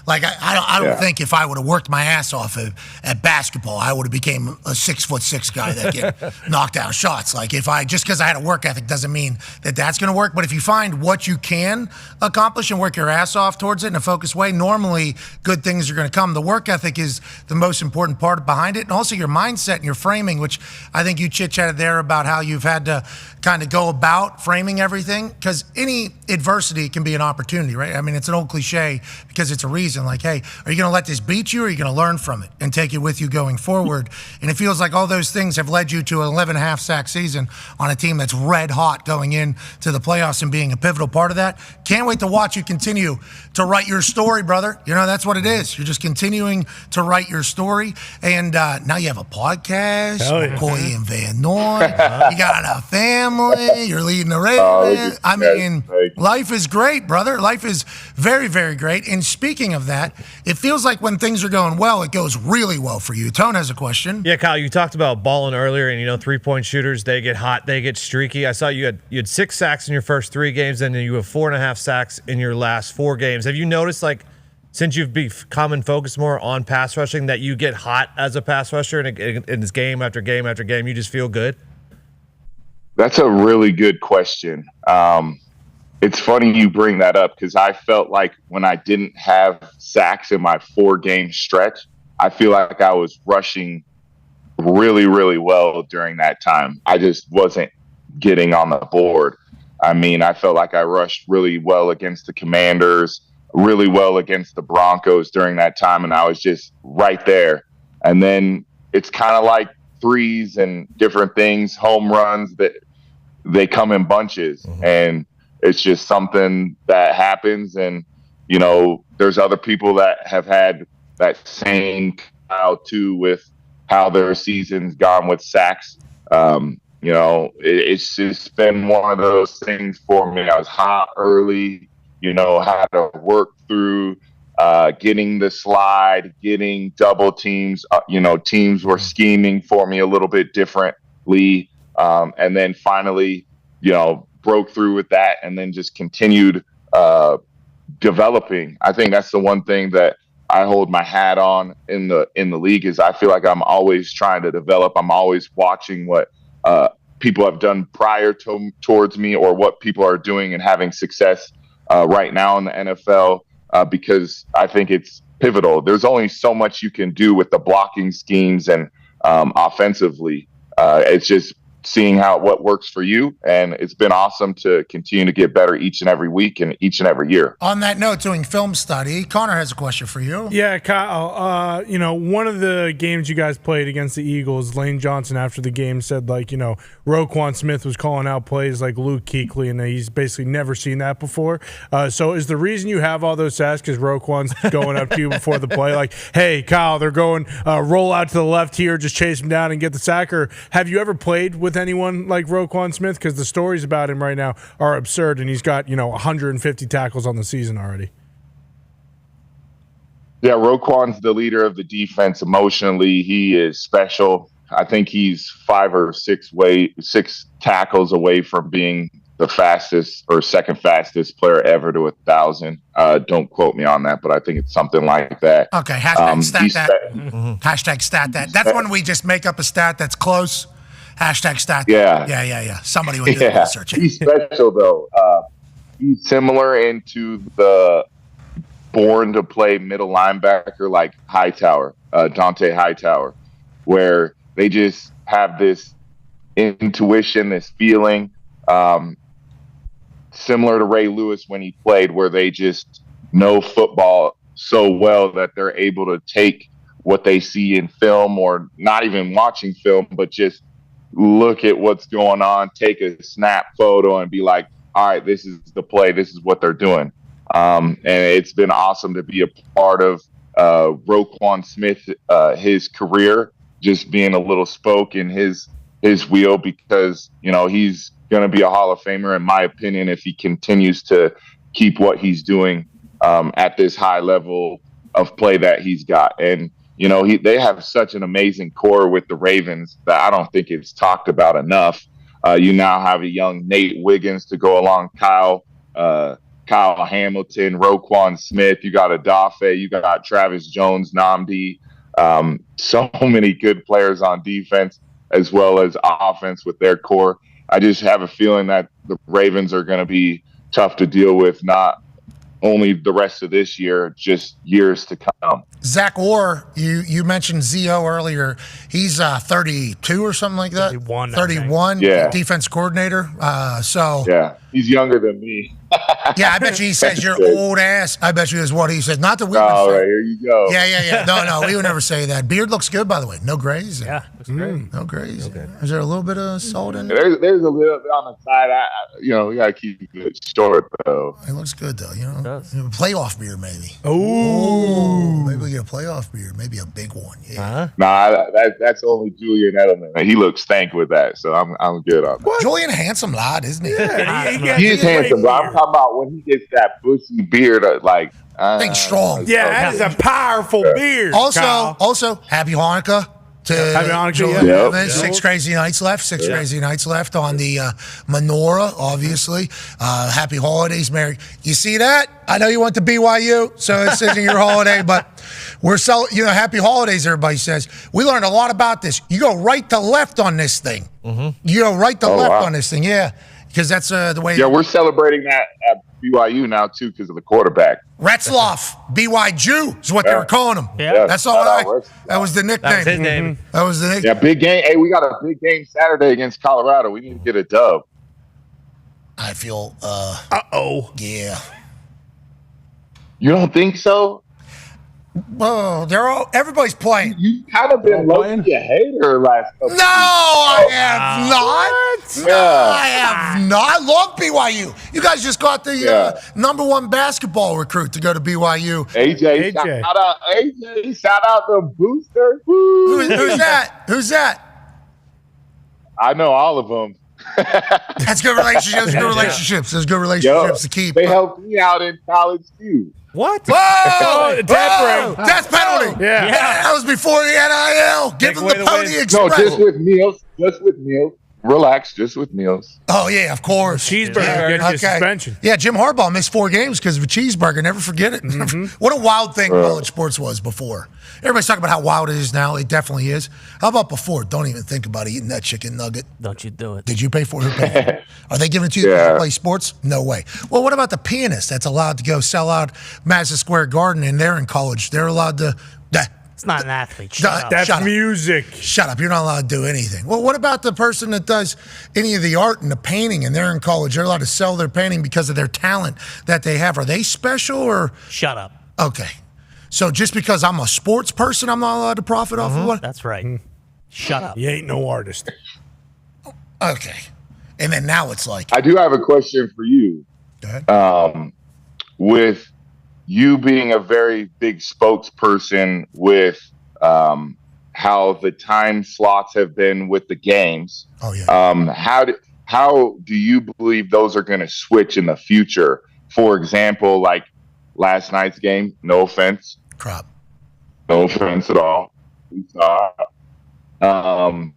Like I don't think if I would have worked my ass off at basketball, I would have became a 6'6" guy that get knocked down shots. Like just because I had a work ethic doesn't mean that that's going to work. But if you find what you can accomplish and work your ass off towards it in a focused way, normally good things are going to come. The work ethic is the most important part behind it, and also your mindset and your framing, which I think you chit-chatted there about how you've had to kind of go about framing everything, because any adversity can be an opportunity, right? I mean, it's an old cliche because it's a reason. Like, hey, are you going to let this beat you, or are you going to learn from it and take it with you going forward? And it feels like all those things have led you to an 11.5 sack season on a team that's red hot going into the playoffs and being a pivotal part of that. Can't wait to watch you continue to write your story, brother. That's what it is. You're just continuing to write your story. And now you have a podcast, McCoy and Van Noy. You got a family. You're leading the Ravens. I mean, life is great, brother. Life is very, very great. And speaking of that, it feels like when things are going well, it goes really well for you. Tone has a question. Yeah, Kyle, you talked about balling earlier, and three-point shooters, they get hot, they get streaky. I saw you had 6 sacks in your first 3 games, and then you have 4.5 sacks in your last 4 games. Have you noticed, like, since you've become and focused more on pass rushing, that you get hot as a pass rusher, and in this game after game after game, you just feel good? That's a really good question. It's funny you bring that up, because I felt like when I didn't have sacks in my 4-game stretch, I feel like I was rushing really, really well during that time. I just wasn't getting on the board. I mean, I felt like I rushed really well against the Commanders, really well against the Broncos during that time, and I was just right there. And then it's kind of like threes and different things, home runs, that they come in bunches. Mm-hmm. And it's just something that happens. And, there's other people that have had that same style too, with how their season's gone with sacks. It's just been one of those things for me. I was hot early, had to work through getting the slide, getting double teams. Teams were scheming for me a little bit differently. And then finally, broke through with that, and then just continued developing. I think that's the one thing that I hold my hat on in the league, is I feel like I'm always trying to develop. I'm always watching what people have done prior towards me, or what people are doing and having success right now in the NFL, because I think it's pivotal. There's only so much you can do with the blocking schemes and offensively. It's just seeing what works for you. And it's been awesome to continue to get better each and every week and each and every year. On that note, doing film study, Connor has a question for you. Yeah, Kyle, one of the games you guys played against the Eagles, Lane Johnson after the game said, Roquan Smith was calling out plays like Luke Kuechly, and he's basically never seen that before. So is the reason you have all those stats because Roquan's going up to you before the play, like, hey, Kyle, they're going roll out to the left here, just chase him down and get the sack? Or have you ever played with anyone like Roquan Smith? Because the stories about him right now are absurd, and he's got 150 tackles on the season already. Yeah, Roquan's the leader of the defense. Emotionally, he is special. I think he's 5 or 6 tackles away from being the fastest or second fastest player ever to 1,000. Don't quote me on that, but I think it's something like that. Okay, hashtag stat that. Hashtag stat that. That's when we just make up a stat that's close. Hashtag stat that. Yeah. Somebody would do the research. He's special, though. He's similar into the born-to-play middle linebacker like Hightower, Dante Hightower, where they just have this intuition, this feeling, similar to Ray Lewis when he played, where they just know football so well that they're able to take what they see in film, or not even watching film, but just look at what's going on, take a snap photo and be like, all right, this is the play. This is what they're doing. And it's been awesome to be a part of Roquan Smith, his career, just being a little spoke in his wheel, because, he's going to be a Hall of Famer, in my opinion, if he continues to keep what he's doing at this high level of play that he's got. And, they have such an amazing core with the Ravens that I don't think it's talked about enough. You now have a young Nate Wiggins to go along Kyle Hamilton, Roquan Smith. You got Adafe. You got Travis Jones, Namdi. So many good players on defense as well as offense with their core. I just have a feeling that the Ravens are going to be tough to deal with, not only the rest of this year, just years to come. Zach Orr, you mentioned Zio earlier. He's 32 or something like that. 31. Yeah. Defense coordinator. Yeah, he's younger than me. Yeah, I bet you he says you're old ass. I bet you is what he says. Not that we would all say. right, here you go. Yeah. No, we would never say that. Beard looks good, by the way. No grays. Yeah, looks great. No grays. Okay. Is there a little bit of salt in it? There's a little bit on the side. We got to keep it short, though. It looks good, though. Playoff beard, maybe. Ooh. Maybe we get a playoff beard. Maybe a big one. Yeah. Uh-huh. Nah, that's only Julian Edelman. He looks stank with that, so I'm good on that. What? Julian, handsome lad, isn't he? Yeah, he is handsome, but I'm talking about when he gets that bushy beard, Think strong. Yeah, that is a powerful beard. Also, happy Hanukkah to Happy Hanukkah, Julian yeah. Evans. 6 crazy nights left. 6 crazy nights left on the menorah, obviously. Happy holidays, Merry. You see that? I know you went to BYU, so this isn't your holiday, but we're happy holidays, everybody says. We learned a lot about this. You go right to left on this thing. Mm-hmm. You go right to left on this thing, yeah. Because that's the way. Yeah, we're celebrating that at BYU now, too, because of the quarterback. Retzloff, BYU is what they were calling him. Yeah. That's all that was the nickname. That was his name. That was the nickname. Yeah, big game. Hey, we got a big game Saturday against Colorado. We need to get a dub. I feel, yeah. You don't think so? Well, everybody's playing. You kind of been low-key a hater last couple No, I have not. Yeah. I have not. I love BYU. You guys just got the #1 basketball recruit to go to BYU. AJ. Shout out AJ. Shout out the booster. Who's that? Who's that? I know all of them. That's good relationships. Good relationships. There's good relationships to keep. They helped me out in college too. What? Whoa! Tampering. Death penalty. Yeah. That was before the NIL. Give them the Pony Express. No, just with meals. Relax, just with meals. Oh, yeah, of course. Cheeseburger gets you suspension. Yeah, Jim Harbaugh missed 4 games because of a cheeseburger. Never forget it. What a wild thing college sports was before. Everybody's talking about how wild it is now. It definitely is. How about before? Don't even think about eating that chicken nugget. Don't you do it. Did you pay for it? Who paid for it? Are they giving it to you to play sports? No way. Well, what about the pianist that's allowed to go sell out Madison Square Garden and they're in college? They're allowed to It's not an athlete. That's music. Shut up. You're not allowed to do anything. Well, what about the person that does any of the art and the painting and they're in college? They're allowed to sell their painting because of their talent that they have. Are they special or? Shut up. Okay. So just because I'm a sports person, I'm not allowed to profit off of what? That's right. Shut up. You ain't no artist. Okay. And then now it's like. I do have a question for you. Go ahead. With you being a very big spokesperson with how the time slots have been with the games. Oh yeah. How do you believe those are going to switch in the future? For example, like last night's game. No offense. Crap. No offense at all. We saw it.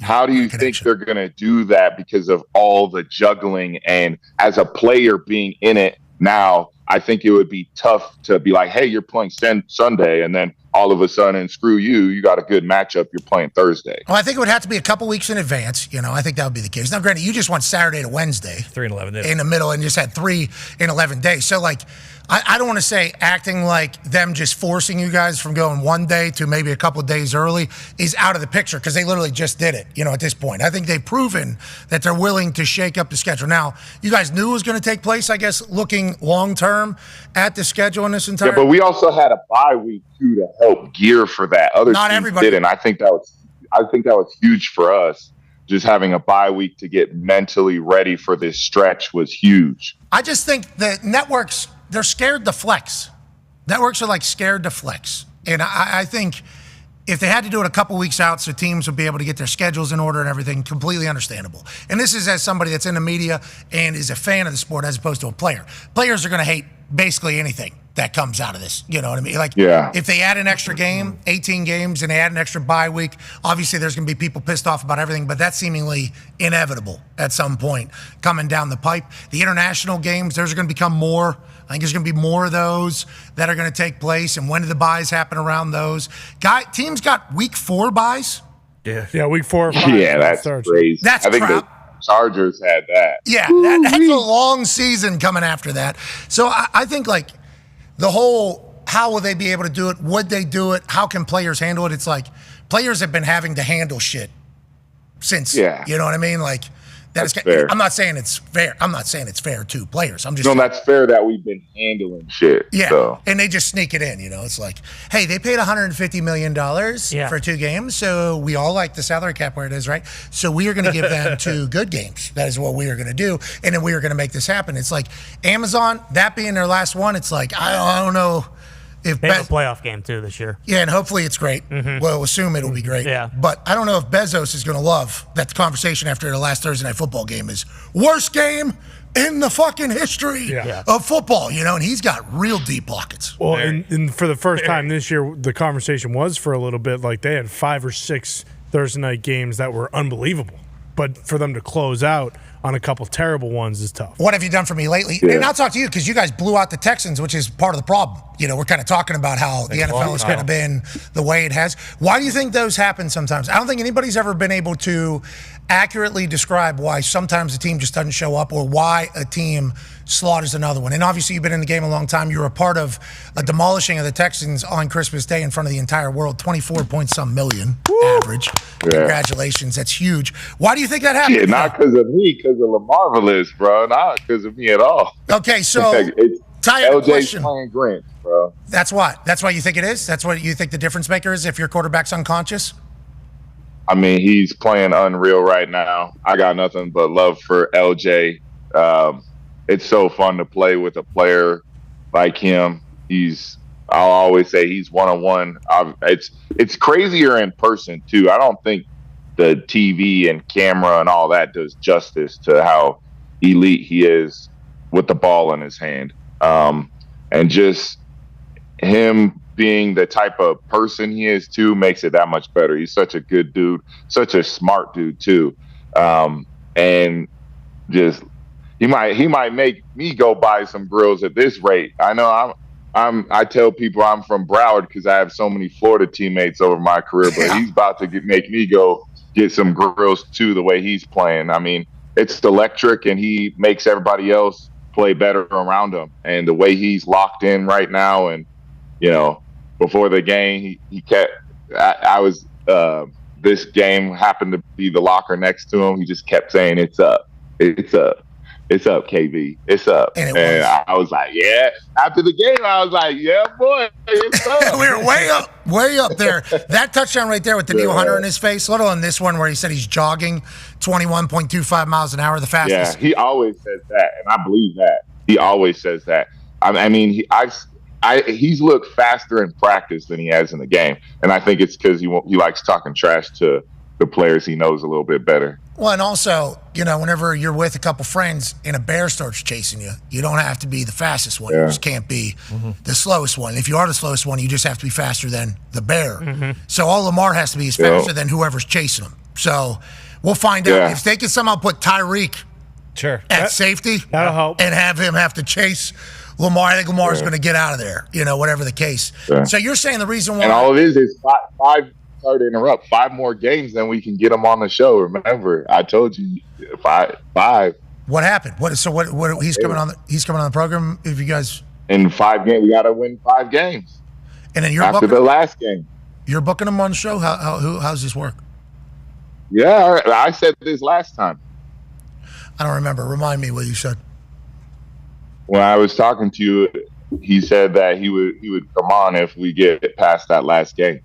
How do you think they're going to do that because of all the juggling? And as a player being in it now, I think it would be tough to be like, hey, you're playing Sunday, and then all of a sudden, screw you, you got a good matchup, you're playing Thursday. Well, I think it would have to be a couple weeks in advance. I think that would be the case. Now, granted, you just went Saturday to Wednesday. 3 and 11 days. In the middle, and just had 3 in 11 days. So, I don't want to say acting like them just forcing you guys from going one day to maybe a couple of days early is out of the picture because they literally just did it, at this point. I think they've proven that they're willing to shake up the schedule. Now, you guys knew it was going to take place, I guess, looking long-term at the schedule in this entire... Yeah, but we also had a bye week, too, to help gear for that. Other teams didn't. I think that was huge for us. Just having a bye week to get mentally ready for this stretch was huge. I just think the networks... They're scared to flex. Networks are scared to flex. And I think if they had to do it a couple weeks out so teams would be able to get their schedules in order and everything, completely understandable. And this is as somebody that's in the media and is a fan of the sport as opposed to a player. Players are going to hate basically anything that comes out of this. You know what I mean? If they add an extra game, 18 games, and they add an extra bye week, obviously there's going to be people pissed off about everything, but that's seemingly inevitable at some point coming down the pipe. The international games, there's going to become more. I think there's going to be more of those that are going to take place. And when do the buys happen around those? Teams got week 4 buys. Yeah, week 4 or 5. Yeah, that's crazy. That's I think crap. the Chargers had that. Yeah, that's a long season coming after that. So I think the whole, how will they be able to do it? Would they do it? How can players handle it? It's players have been having to handle shit since, you know what I mean? That's fair. I'm not saying it's fair. I'm not saying it's fair to players. I'm just saying, that's fair that we've been handling shit. Yeah, so. And they just sneak it in. It's hey, they paid $150 million for 2 games, so we all like the salary cap where it is, right? So we are going to give them 2 good games. That is what we are going to do, and then we are going to make this happen. It's Amazon, that being their last one, it's I don't know. If they have a playoff game, too, this year. Yeah, and hopefully it's great. Mm-hmm. We'll assume it'll be great. Yeah. But I don't know if Bezos is going to love that the conversation after the last Thursday Night Football game is worst game in the fucking history of football, and he's got real deep pockets. Well, and for the first time this year, the conversation was for a little bit they had 5 or 6 Thursday night games that were unbelievable. But for them to close out on a couple terrible ones is tough. What have you done for me lately? And I'll talk to you because you guys blew out the Texans, which is part of the problem. We're kind of talking about how the NFL has kind of been the way it has. Why do you think those happen sometimes? I don't think anybody's ever been able to accurately describe why sometimes a team just doesn't show up or why a team slaughters another one. And obviously you've been in the game a long time. You were a part of a demolishing of the Texans on Christmas Day in front of the entire world. 24-point-some million average. Yeah. Congratulations. That's huge. Why do you think that happened? Yeah, not because of me, because of Lamarvelous, bro. Not because of me at all. Okay, so it's LJ's playing Grinch, bro. That's why. That's why you think it is? That's what you think the difference maker is if your quarterback's unconscious? I mean, he's playing unreal right now. I got nothing but love for LJ. It's so fun to play with a player like him. I'll always say he's one-on-one. It's crazier in person too. I don't think the TV and camera and all that does justice to how elite he is with the ball in his hand. And just him being the type of person he is too makes it that much better. He's such a good dude, such a smart dude too. And just he might make me go buy some grills at this rate. I know I tell people I'm from Broward because I have so many Florida teammates over my career, but he's about to make me go get some grills too, the way he's playing. I mean, it's electric and he makes everybody else play better around him. And the way he's locked in right now and, before the game, he kept. I was. This game happened to be the locker next to him. He just kept saying, "It's up, it's up, it's up, KB, it's up." And I was like, "Yeah." After the game, I was like, "Yeah, boy, it's up." We were way up there. That touchdown right there with Daniil Hunter in his face, let alone this one where he said he's jogging 21.25 miles an hour, the fastest. Yeah, he always says that, and I believe that. He always says that. I mean, he's looked faster in practice than he has in the game, and I think it's because he likes talking trash to the players he knows a little bit better. Well, and also, whenever you're with a couple friends and a bear starts chasing you, you don't have to be the fastest one. Yeah. You just can't be the slowest one. If you are the slowest one, you just have to be faster than the bear. So all Lamar has to be is faster than whoever's chasing him. So we'll find out if they can somehow put Tyreek at safety that'll help. And have him have to chase Lamar. I think Lamar is going to get out of there, whatever the case. Yeah. So you're saying the reason why. And all it is five. Sorry to interrupt. 5 more games, then we can get him on the show. Remember, I told you 5. What happened? What he's coming on the program. If you guys in 5 games, we got to win 5 games. And then you're after the last game. You're booking him on the show. How's this work? Yeah, I said this last time. I don't remember. Remind me what you said. When I was talking to you, he said that he would come on if we get past that last game.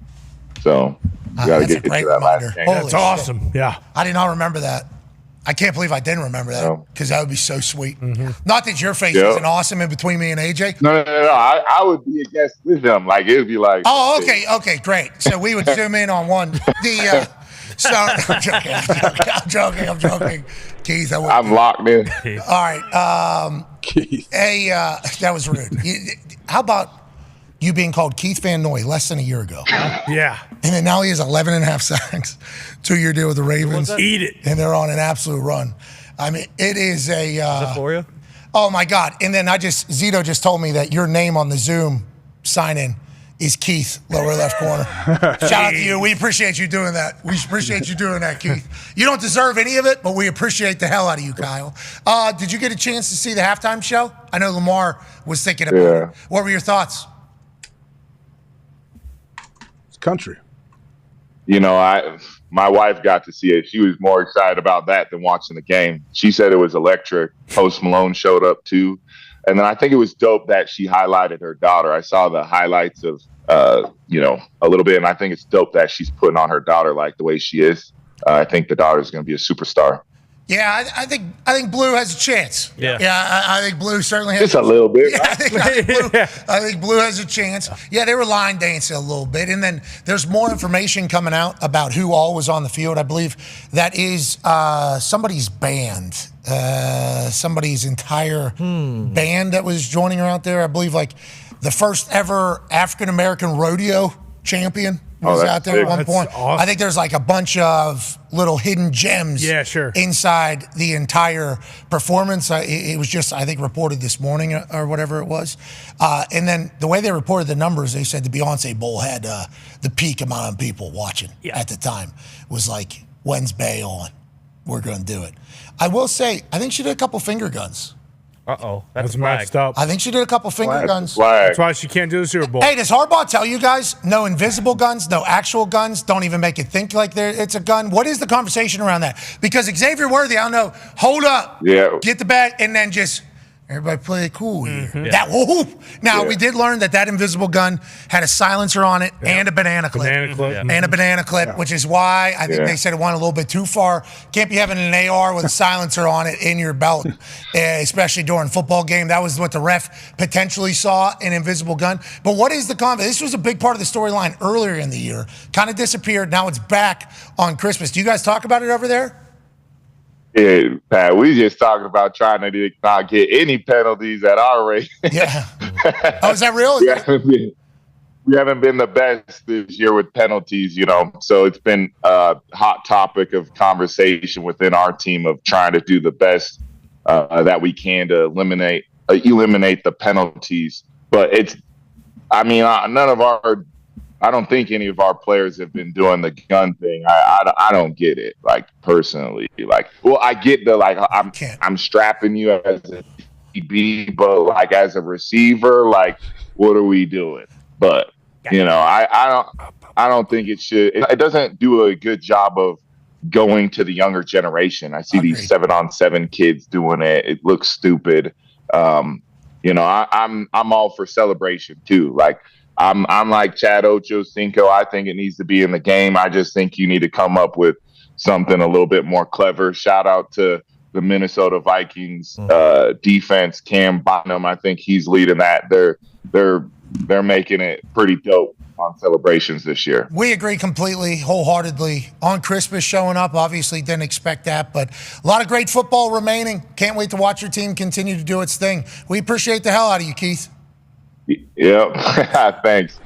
So we got to get to that last game. Holy That's awesome. Yeah. I did not remember that. I can't believe I didn't remember that because that would be so sweet. Not that your face isn't awesome in between me and AJ. No. I would be a guest with him. Like, it would be like. Oh, okay, great. So we would zoom in on one. I'm joking. Keith, I'm locked in. All right. Keith. Hey, that was rude. How about you being called Keith Van Noy less than a year ago? Yeah. And then now he has 11 and a half sacks, 2-year deal with the Ravens. Eat it. And they're on an absolute run. I mean, it is a. Is that for you? Oh, my God. And then Zito just told me that your name on the Zoom sign-in is Keith, lower left corner. Shout out to you. We appreciate you doing that. We appreciate you doing that, Keith. You don't deserve any of it, but we appreciate the hell out of you, Kyle. Did you get a chance to see the halftime show? I know Lamar was thinking about it. What were your thoughts? It's country. My wife got to see it. She was more excited about that than watching the game. She said it was electric. Post Malone showed up too. And then I think it was dope that she highlighted her daughter. I saw the highlights of, a little bit, and I think it's dope that she's putting on her daughter like the way she is. I think the daughter is going to be a superstar. Yeah, I think Blue has a chance. Yeah, I think Blue certainly has. Just a little bit. Yeah, I think Blue has a chance. Yeah, they were line dancing a little bit, and then there's more information coming out about who all was on the field. I believe that is somebody's band, somebody's entire band that was joining her out there. I believe like the first ever African American rodeo champion. Was out there at one point. Awesome. I think there's like a bunch of little hidden gems inside the entire performance. It was just, I think, reported this morning or whatever it was. And then the way they reported the numbers, they said the Beyonce Bowl had the peak amount of people watching at the time. It was like, when's Bay on? We're going to do it. I will say, I think she did a couple finger guns. Uh-oh. That's messed up. I think she did a couple finger guns. That's why she can't do the Super Bowl. Hey, does Harbaugh tell you guys no invisible guns, no actual guns? Don't even make it think like it's a gun. What is the conversation around that? Because Xavier Worthy, I don't know, hold up, get the bag, and then just everybody play it cool here. Now, we did learn that invisible gun had a silencer on it and a banana clip. And a banana clip, which is why I think they said it went a little bit too far. Can't be having an AR with a silencer on it in your belt, especially during a football game. That was what the ref potentially saw, an invisible gun. But what is the this was a big part of the storyline earlier in the year. Kind of disappeared. Now it's back on Christmas. Do you guys talk about it over there? Yeah, Pat, we just talking about trying to not get any penalties at our rate. Yeah. Oh, is that real? We haven't been the best this year with penalties, so it's been a hot topic of conversation within our team of trying to do the best that we can to eliminate the penalties. But I don't think any of our players have been doing the gun thing. I don't get it, like, personally. Like, well, I get the, like, I'm strapping you as a DB, but, like, as a receiver, like, what are we doing? But You know, I don't think it should. It doesn't do a good job of going to the younger generation. I see these 7-on-7 kids doing it. It looks stupid. You know, I'm all for celebration too. Like I'm like Chad Ochocinco. I think it needs to be in the game. I just think you need to come up with something a little bit more clever. Shout out to the Minnesota Vikings defense, Cam Bynum. I think he's leading that. They're making it pretty dope on celebrations this year. We agree completely, wholeheartedly. On Christmas showing up, obviously didn't expect that, but a lot of great football remaining. Can't wait to watch your team continue to do its thing. We appreciate the hell out of you, Keith. Yep. Thanks.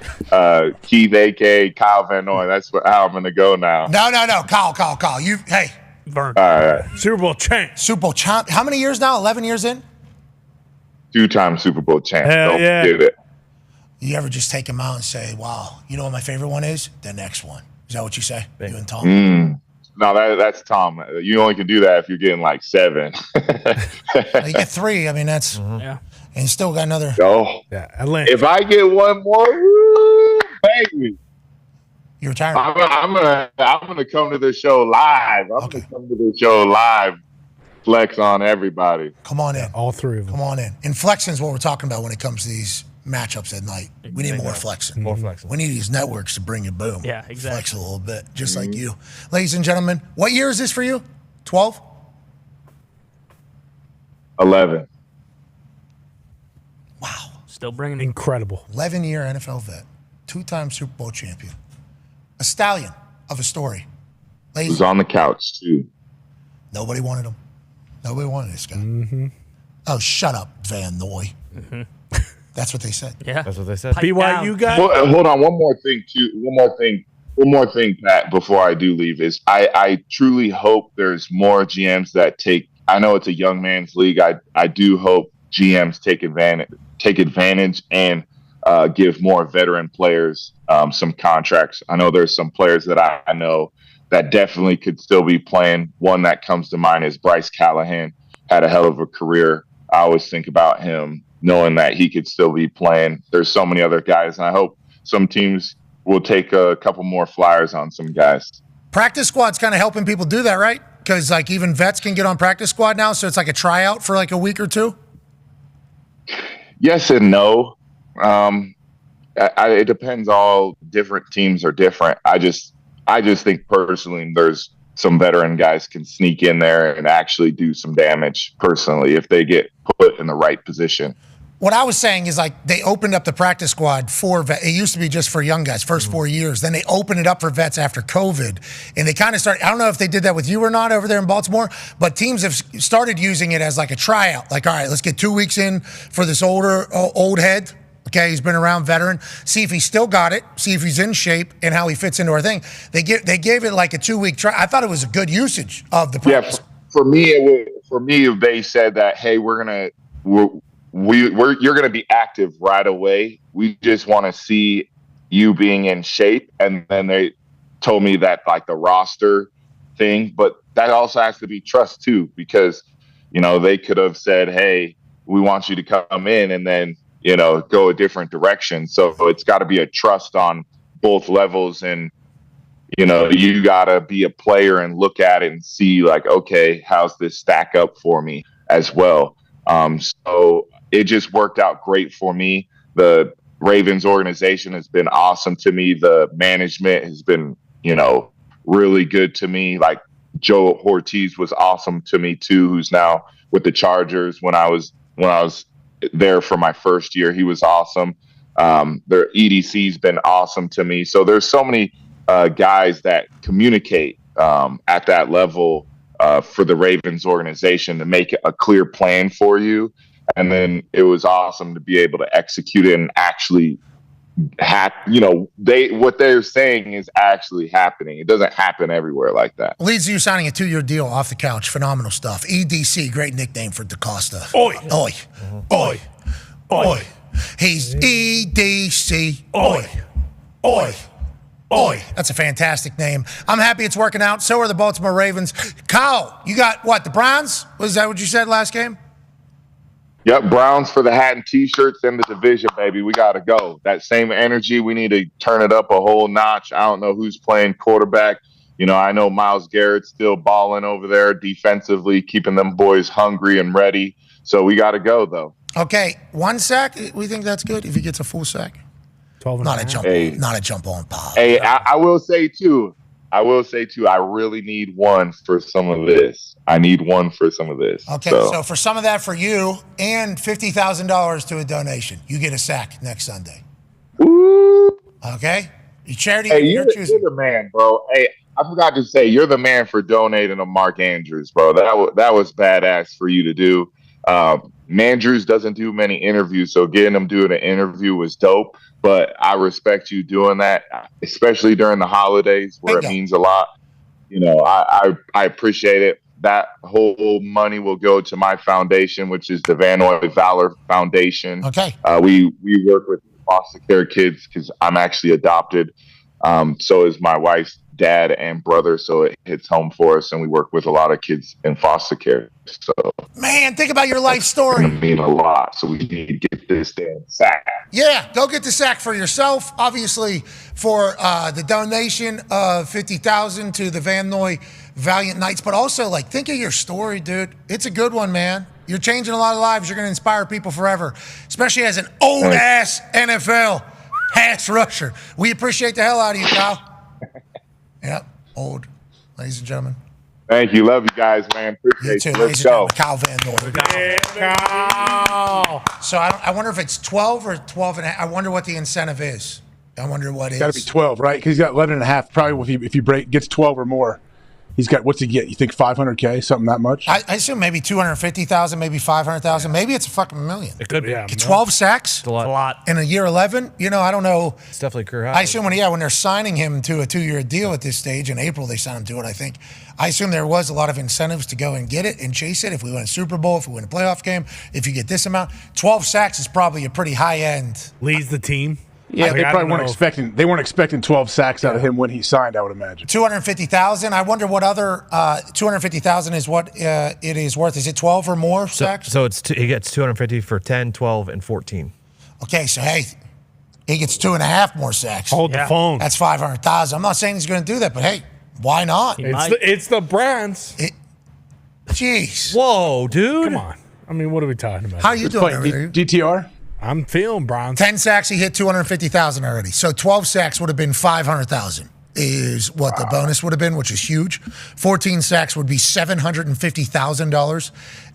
Keith, a.k.a. Kyle Van Noy. That's how I'm going to go now. No. Kyle. Hey. Vern. All right. Super Bowl champ. Super Bowl champ. How many years now? 11 years in? 2-time Super Bowl champ. Hell Don't yeah. forget it. You ever just take them out and say, wow, you know what my favorite one is? The next one. Is that what you say? You and Tom? No, that's Tom. You only can do that if you're getting like 7. You get 3. I mean, that's yeah. And you still got another. Oh, yeah. Atlanta. If I get one more, woo, baby, you're retiring. I'm gonna come to the show live. I'm gonna come to the show live. Flex on everybody. Come on in. All 3 of them. Come on in. And flexing is what we're talking about when it comes to these matchups at night. We need more flexing. More flexing. We need these networks to bring you boom. Yeah, exactly. Flex a little bit, just like you. Ladies and gentlemen, what year is this for you? 12? 11. Wow. Still bringing incredible. 11-year NFL vet, 2-time Super Bowl champion, a stallion of a story. He was on the couch too. Nobody wanted him. Nobody wanted this guy. Mm-hmm. Oh, shut up, Van Noy. Mm-hmm. That's what they said. Yeah. That's what they said. BYU guy. Well, hold on. One more thing, Pat, before I do leave is I truly hope there's more GMs that take. I know it's a young man's league. I do hope GMs take advantage and give more veteran players some contracts. I know there's some players that I know that definitely could still be playing. One that comes to mind is Bryce Callahan. Had a hell of a career. I always think about him, knowing that he could still be playing. There's so many other guys, and I hope some teams will take a couple more flyers on some guys. Practice squad's kind of helping people do that, right? Because like even vets can get on practice squad now, so it's like a tryout for like a week or 2. Yes and no. It depends. All different teams are different. I just think personally there's some veteran guys can sneak in there and actually do some damage personally if they get put in the right position. What I was saying is like they opened up the practice squad for vet. It used to be just for young guys, first 4 years. Then they opened it up for vets after COVID. And they kind of started, I don't know if they did that with you or not over there in Baltimore, but teams have started using it as like a tryout. Like, all right, let's get 2 weeks in for this old head. Okay, he's been around, veteran. See if he's still got it. See if he's in shape and how he fits into our thing. They gave it like a 2-week try. I thought it was a good usage of the practice. Yeah, for me, if they said that, hey, you're gonna be active right away. We just want to see you being in shape, and then they told me that like the roster thing, but that also has to be trust too, because they could have said, hey, we want you to come in, and then go a different direction. So it's got to be a trust on both levels. And, you got to be a player and look at it and see like, okay, how's this stack up for me as well? So it just worked out great for me. The Ravens organization has been awesome to me. The management has been, really good to me. Like Joe Ortiz was awesome to me too, who's now with the Chargers. When I was there for my first year, he was awesome. Their EDC's been awesome to me. So there's so many guys that communicate at that level for the Ravens organization to make a clear plan for you. And then it was awesome to be able to execute it and actually what they're saying is actually happening. It doesn't happen everywhere like that. Leads to you signing a 2-year deal off the couch. Phenomenal stuff. EDC, great nickname for DaCosta. Oi. Oi. Mm-hmm. Oi. Oi. He's EDC. Oi. Oi. Oi. That's a fantastic name. I'm happy it's working out. So are the Baltimore Ravens. Kyle, you got what? The Browns? Was that what you said last game? Yep, Browns for the hat and T-shirts in the division, baby. We got to go. That same energy, we need to turn it up a whole notch. I don't know who's playing quarterback. I know Myles Garrett's still balling over there defensively, keeping them boys hungry and ready. So we got to go, though. Okay, 1 sack. We think that's good if he gets a full sack. 12 not a jump on pop. Hey, I will say too. I really need one for some of this. Okay, so for some of that for you and $50,000 to a donation, you get a sack next Sunday. Ooh. Okay, charity. Hey, you're the man, bro. Hey, I forgot to say, you're the man for donating to Mark Andrews, bro. That was badass for you to do. Mandrews doesn't do many interviews, so getting him doing an interview was dope. But I respect you doing that, especially during the holidays where it means a lot. I appreciate it. That whole money will go to my foundation, which is the Van Noy Valor Foundation. Okay. We work with foster care kids because I'm actually adopted. So is my wife's dad and brother, so it hits home for us, and we work with a lot of kids in foster care. So, man, think about your life story. It's gonna mean a lot, so we need to get this damn sack. Yeah, go get the sack for yourself. Obviously, for the donation of $50,000 to the Van Noy Valiant Knights, but also think of your story, dude. It's a good one, man. You're changing a lot of lives. You're going to inspire people forever, especially as an old ass NFL pass rusher. We appreciate the hell out of you, pal. Yep, old, ladies and gentlemen. Thank you. Love you guys, man. Appreciate you. Let's go. Kyle Van Noy. So I wonder if it's 12 or 12 and a half. I wonder what the incentive is. I wonder what it's got to be 12, right? Because he's got 11 and a half. Probably if he gets 12 or more. He's got, what's he get? You think $500K, something that much? I assume maybe $250,000, maybe $500,000. Maybe it's a fucking $1 million. It could be. 12 sacks? It's a lot. In a year 11? I don't know. It's definitely career high. I assume when they're signing him to a 2-year deal at this stage, in April they signed him to it, I think. I assume there was a lot of incentives to go and get it and chase it. If we win a Super Bowl, if we win a playoff game, if you get this amount. 12 sacks is probably a pretty high end. Leads the team. Yeah, they probably weren't expecting 12 sacks out of him when he signed, I would imagine. $250,000. I wonder what other $250,000 is what it is worth. Is it 12 or more sacks? So he gets $250 for 10, 12, and 14. Okay, so hey, he gets 2.5 more sacks. Hold the phone. That's $500,000. I'm not saying he's going to do that, but hey, why not? It's the Browns. Jeez. Whoa, dude. Come on. I mean, what are we talking about? How are you doing over there? DTR? I'm feeling Browns. 10 sacks, he hit $250,000 already. So 12 sacks would have been $500,000 is what the bonus would have been, which is huge. 14 sacks would be $750,000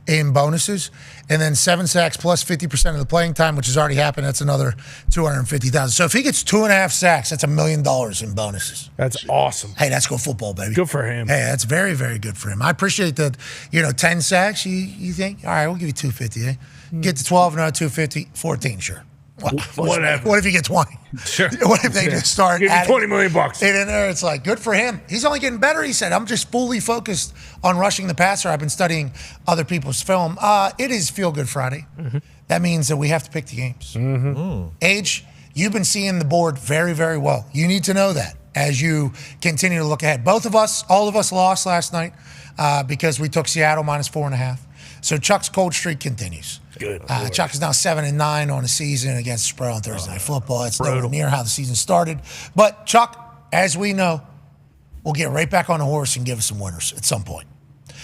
in bonuses. And then 7 sacks plus 50% of the playing time, which has already happened, that's another $250,000. So if he gets 2.5 sacks, that's $1 million in bonuses. That's awesome. Hey, that's good football, baby. Good for him. Hey, that's very, very good for him. I appreciate that, 10 sacks, you think? All right, we'll give you $250, eh? Get to 12, another 250, 14, sure. Whatever. What if you get 20? Sure. What if they just start Give you adding $20 million? it in there? It's like, good for him. He's only getting better, he said. I'm just fully focused on rushing the passer. I've been studying other people's film. It is Feel Good Friday. Mm-hmm. That means that we have to pick the games. Mm-hmm. Age, you've been seeing the board very, very well. You need to know that as you continue to look ahead. All of us lost last night because we took Seattle -4.5. So Chuck's cold streak continues. Good. Chuck is now 7-9 on the season against the spread on Thursday Night Football. It's nowhere near how the season started. But Chuck, as we know, will get right back on the horse and give us some winners at some point.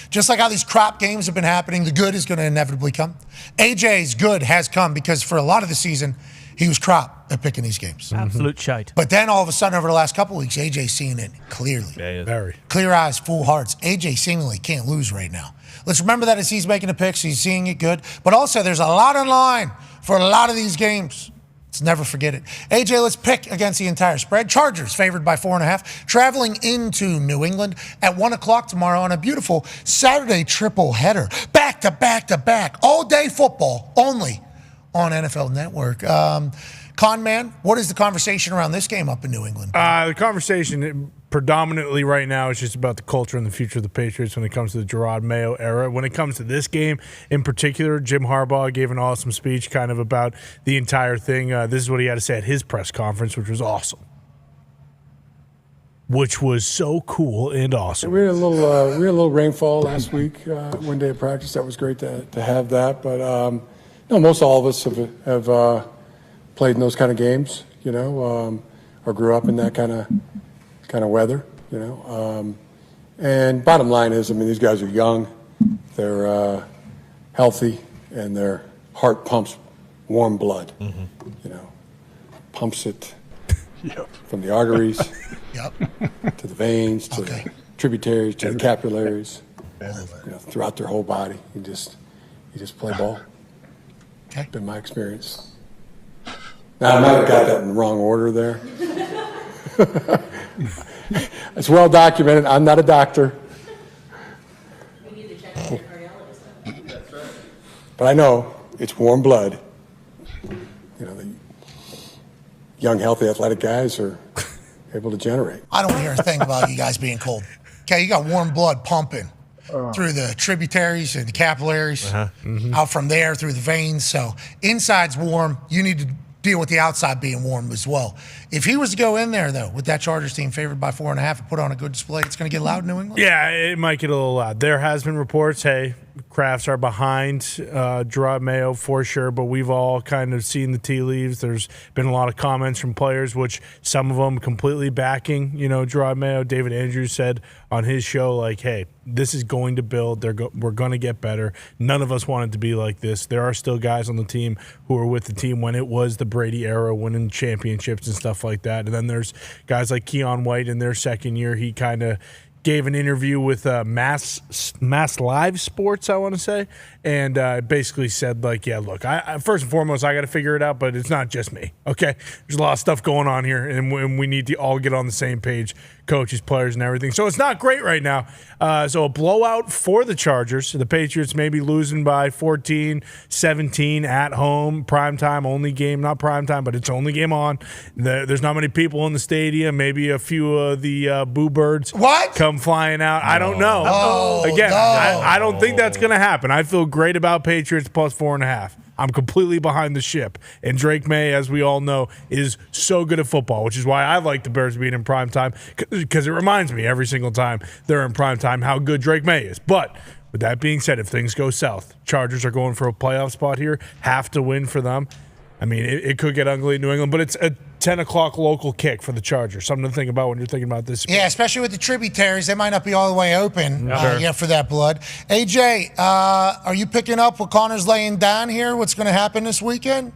Just like how these crop games have been happening, the good is going to inevitably come. AJ's good has come because for a lot of the season, he was crop at picking these games. Absolute shite. But then all of a sudden, over the last couple of weeks, AJ's seeing it clearly. Yeah, very. Clear eyes, full hearts. AJ seemingly can't lose right now. Let's remember that as he's making the picks, he's seeing it good. But also, there's a lot on line for a lot of these games. Let's never forget it. AJ, let's pick against the entire spread. Chargers favored by 4.5, traveling into New England at 1 o'clock tomorrow on a beautiful Saturday triple header. Back to back to back. All day football only on NFL Network. Con man, what is the conversation around this game up in New England? The conversation predominantly right now is just about the culture and the future of the Patriots when it comes to the Gerard Mayo era. When it comes to this game in particular, Jim Harbaugh gave an awesome speech kind of about the entire thing. This is what he had to say at his press conference, which was awesome. Which was so cool and awesome. We had a little rainfall last week, one day of practice. That was great to have that. But No, most all of us have played in those kind of games, or grew up in that kind of weather, And bottom line is, these guys are young, they're healthy, and their heart pumps warm blood. Pumps it from the arteries to the veins to the tributaries to the capillaries, throughout their whole body. You just play ball. Okay. Been my experience. Now I might have got that in the wrong order there. It's well documented. I'm not a doctor. But I know it's warm blood. The young, healthy, athletic guys are able to generate. I don't hear a thing about you guys being cold. Okay, you got warm blood pumping through the tributaries and the capillaries, out from there through the veins. So inside's warm. You need to deal with the outside being warm as well. If he was to go in there, though, with that Chargers team favored by 4.5 and put on a good display, it's going to get loud in New England? Yeah, it might get a little loud. There has been reports, Crafts are behind Gerard Mayo for sure, but we've all kind of seen the tea leaves. There's been a lot of comments from players, which some of them completely backing, Gerard Mayo. David Andrews said on his show, hey, this is going to build. We're going to get better. None of us want it to be like this. There are still guys on the team who were with the team when it was the Brady era, winning championships and stuff like that. And then there's guys like Keon White in their second year. He kind of gave an interview with Mass Live Sports, I want to say, and basically said, look, I first and foremost, I got to figure it out, but it's not just me, okay? There's a lot of stuff going on here, and we need to all get on the same page, coaches, players, and everything. So it's not great right now. So a blowout for the Chargers. The Patriots may be losing by 14, 17 at home, primetime only game, not primetime, but it's only game on. There's not many people in the stadium, maybe a few of the Boo Birds come flying out. I don't know. I don't think that's going to happen. I feel great about Patriots plus 4.5. I'm completely behind the ship. And Drake May, as we all know, is so good at football, which is why I like the Bears being in primetime, because it reminds me every single time they're in primetime how good Drake May is. But with that being said, if things go south, Chargers are going for a playoff spot here, have to win for them. It could get ugly in New England, but it's a 10 o'clock local kick for the Chargers. Something to think about when you're thinking about this. Yeah, especially with the tributaries. They might not be all the way open for that blood. AJ, are you picking up what Connor's laying down here? What's going to happen this weekend?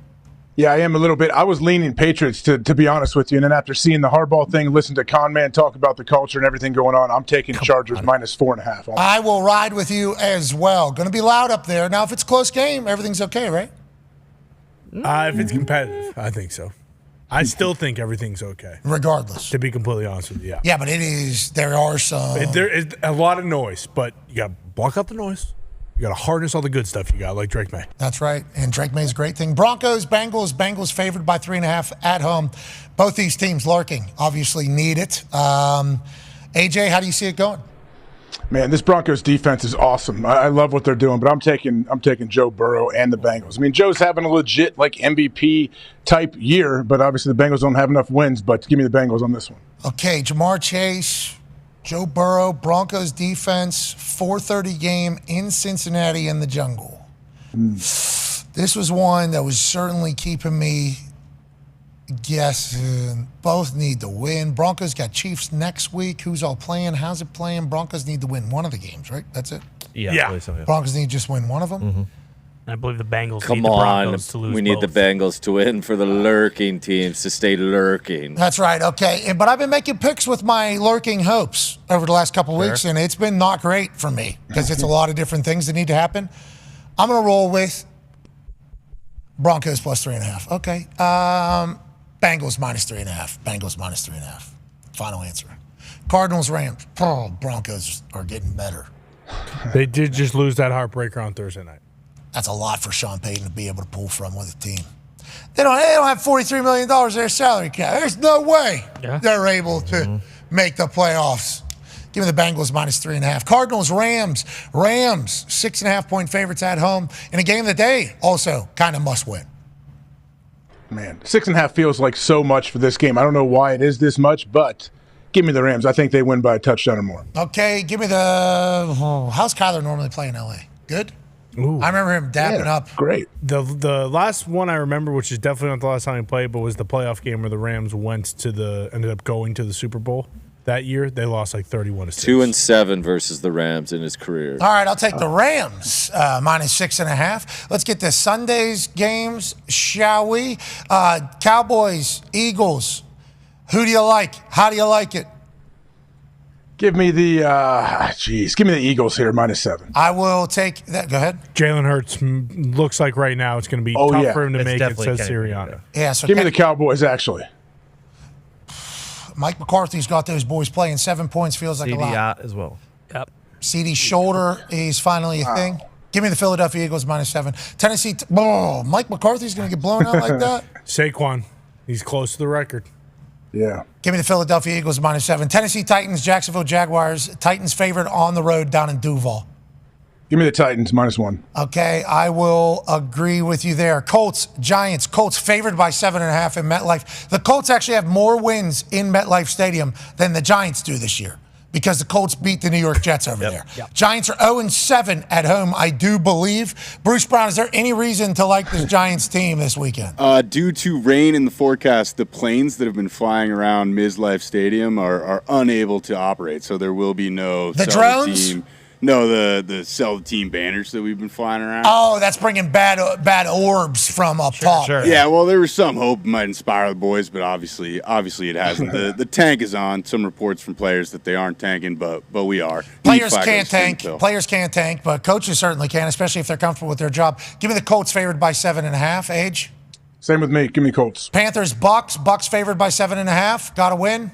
Yeah, I am a little bit. I was leaning Patriots, to be honest with you. And then after seeing the hardball thing, listen to Con Man talk about the culture and everything going on, I'm taking Chargers minus 4.5. I will ride with you as well. Going to be loud up there. Now, if it's a close game, everything's okay, right? If it's competitive, I think so. I still think everything's okay. Regardless. To be completely honest with you, yeah. Yeah, but there are some. There is a lot of noise, but you got to block out the noise. You got to harness all the good stuff you got, like Drake May. That's right. And Drake May's a great thing. Broncos, Bengals favored by 3.5 at home. Both these teams lurking, obviously need it. AJ, how do you see it going? Man, this Broncos defense is awesome. I love what they're doing, but I'm taking Joe Burrow and the Bengals. Joe's having a legit MVP type year, but obviously the Bengals don't have enough wins. But give me the Bengals on this one. Okay, Jamar Chase, Joe Burrow, Broncos defense, 4:30 game in Cincinnati in the jungle. This was one that was certainly keeping me guessing. Both need to win. Broncos got Chiefs next week. Who's all playing? How's it playing? Broncos need to win one of the games, right? That's it? Yeah. I believe so, yeah. Broncos need to just win one of them? Mm-hmm. I believe the Bengals need the Broncos to lose we need both. the Bengals to win for the lurking teams to stay lurking. That's right. Okay. But I've been making picks with my lurking hopes over the last couple of weeks, and it's been not great for me because it's a lot of different things that need to happen. I'm going to roll with Broncos plus 3.5. Okay. Bengals minus 3.5. Bengals minus 3.5. Final answer. Cardinals, Rams. Oh, Broncos are getting better. They did just lose that heartbreaker on Thursday night. That's a lot for Sean Payton to be able to pull from with a team. They don't have $43 million in their salary cap. There's no way they're able to make the playoffs. Give me the Bengals minus 3.5. Cardinals, Rams. 6.5-point favorites at home in a game that they also kind of must win. Man, 6.5 feels like so much for this game. I don't know why it is this much, but give me the Rams. I think they win by a touchdown or more. Okay, give me the. How's Kyler normally play in LA? Good? I remember him dapping up. Great. The last one I remember, which is definitely not the last time he played, but was the playoff game where the Rams ended up going to the Super Bowl that year. They lost like 31-6. 2-7 versus the Rams in his career. All right, I'll take the Rams minus 6.5. Let's get to Sunday's games, shall we? Cowboys, Eagles. Who do you like? How do you like it? Give me the give me the Eagles here, -7. I will take that. Go ahead. Jalen Hurts looks like right now it's going to be tough for him to make it, says Sirianni. Yeah, so give me the Cowboys, actually. Mike McCarthy's got those boys playing. 7 points feels like a lot. out as well. Yep. CD's shoulder is finally a thing. Give me the Philadelphia Eagles -7. Tennessee. Mike McCarthy's going to get blown out like that? Saquon. He's close to the record. Yeah. Give me the Philadelphia Eagles -7. Tennessee Titans, Jacksonville Jaguars. Titans favored on the road down in Duval. Give me the Titans -1. Okay, I will agree with you there. Colts, Giants. Colts favored by 7.5 in MetLife. The Colts actually have more wins in MetLife Stadium than the Giants do this year because the Colts beat the New York Jets over there. Yep. Giants are 0-7 at home, I do believe. Bruce Brown, is there any reason to like this Giants team this weekend? Due to rain in the forecast, the planes that have been flying around MetLife Stadium are unable to operate, so there will be no The drones? team. No, the sell the team banners that we've been flying around. Oh, that's bringing bad orbs from a pop. Yeah, well, there was some hope it might inspire the boys, but obviously it hasn't. The tank is on. Some reports from players that they aren't tanking, but we are. Players can't tank. Players can't tank, but coaches certainly can, especially if they're comfortable with their job. Give me the Colts favored by 7.5. Age. Same with me. Give me Colts. Panthers, Bucks. Bucks favored by 7.5. Got to win.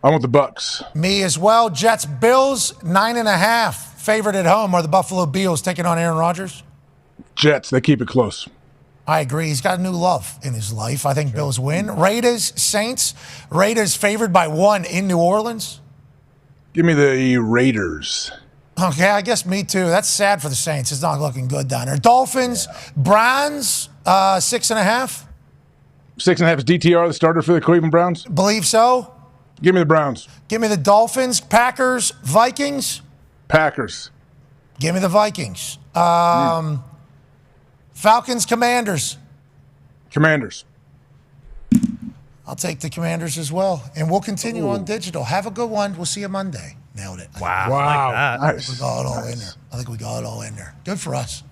I want the Bucks. Me as well. Jets, Bills, 9.5. Favored at home are the Buffalo Bills taking on Aaron Rodgers. Jets, they keep it close. I agree. He's got a new love in his life. I think Bills win. Raiders, Saints. Raiders favored by 1 in New Orleans. Give me the Raiders. Okay, I guess me too. That's sad for the Saints. It's not looking good down there. Dolphins, Browns, 6.5. 6.5 is DTR, the starter for the Cleveland Browns? Believe so. Give me the Browns. Give me the Dolphins, Packers, Vikings. Packers. Give me the Vikings. Falcons, Commanders. Commanders. I'll take the Commanders as well. And we'll continue on digital. Have a good one. We'll see you Monday. Nailed it. Wow. I think we got it all in there. I think we got it all in there. Good for us.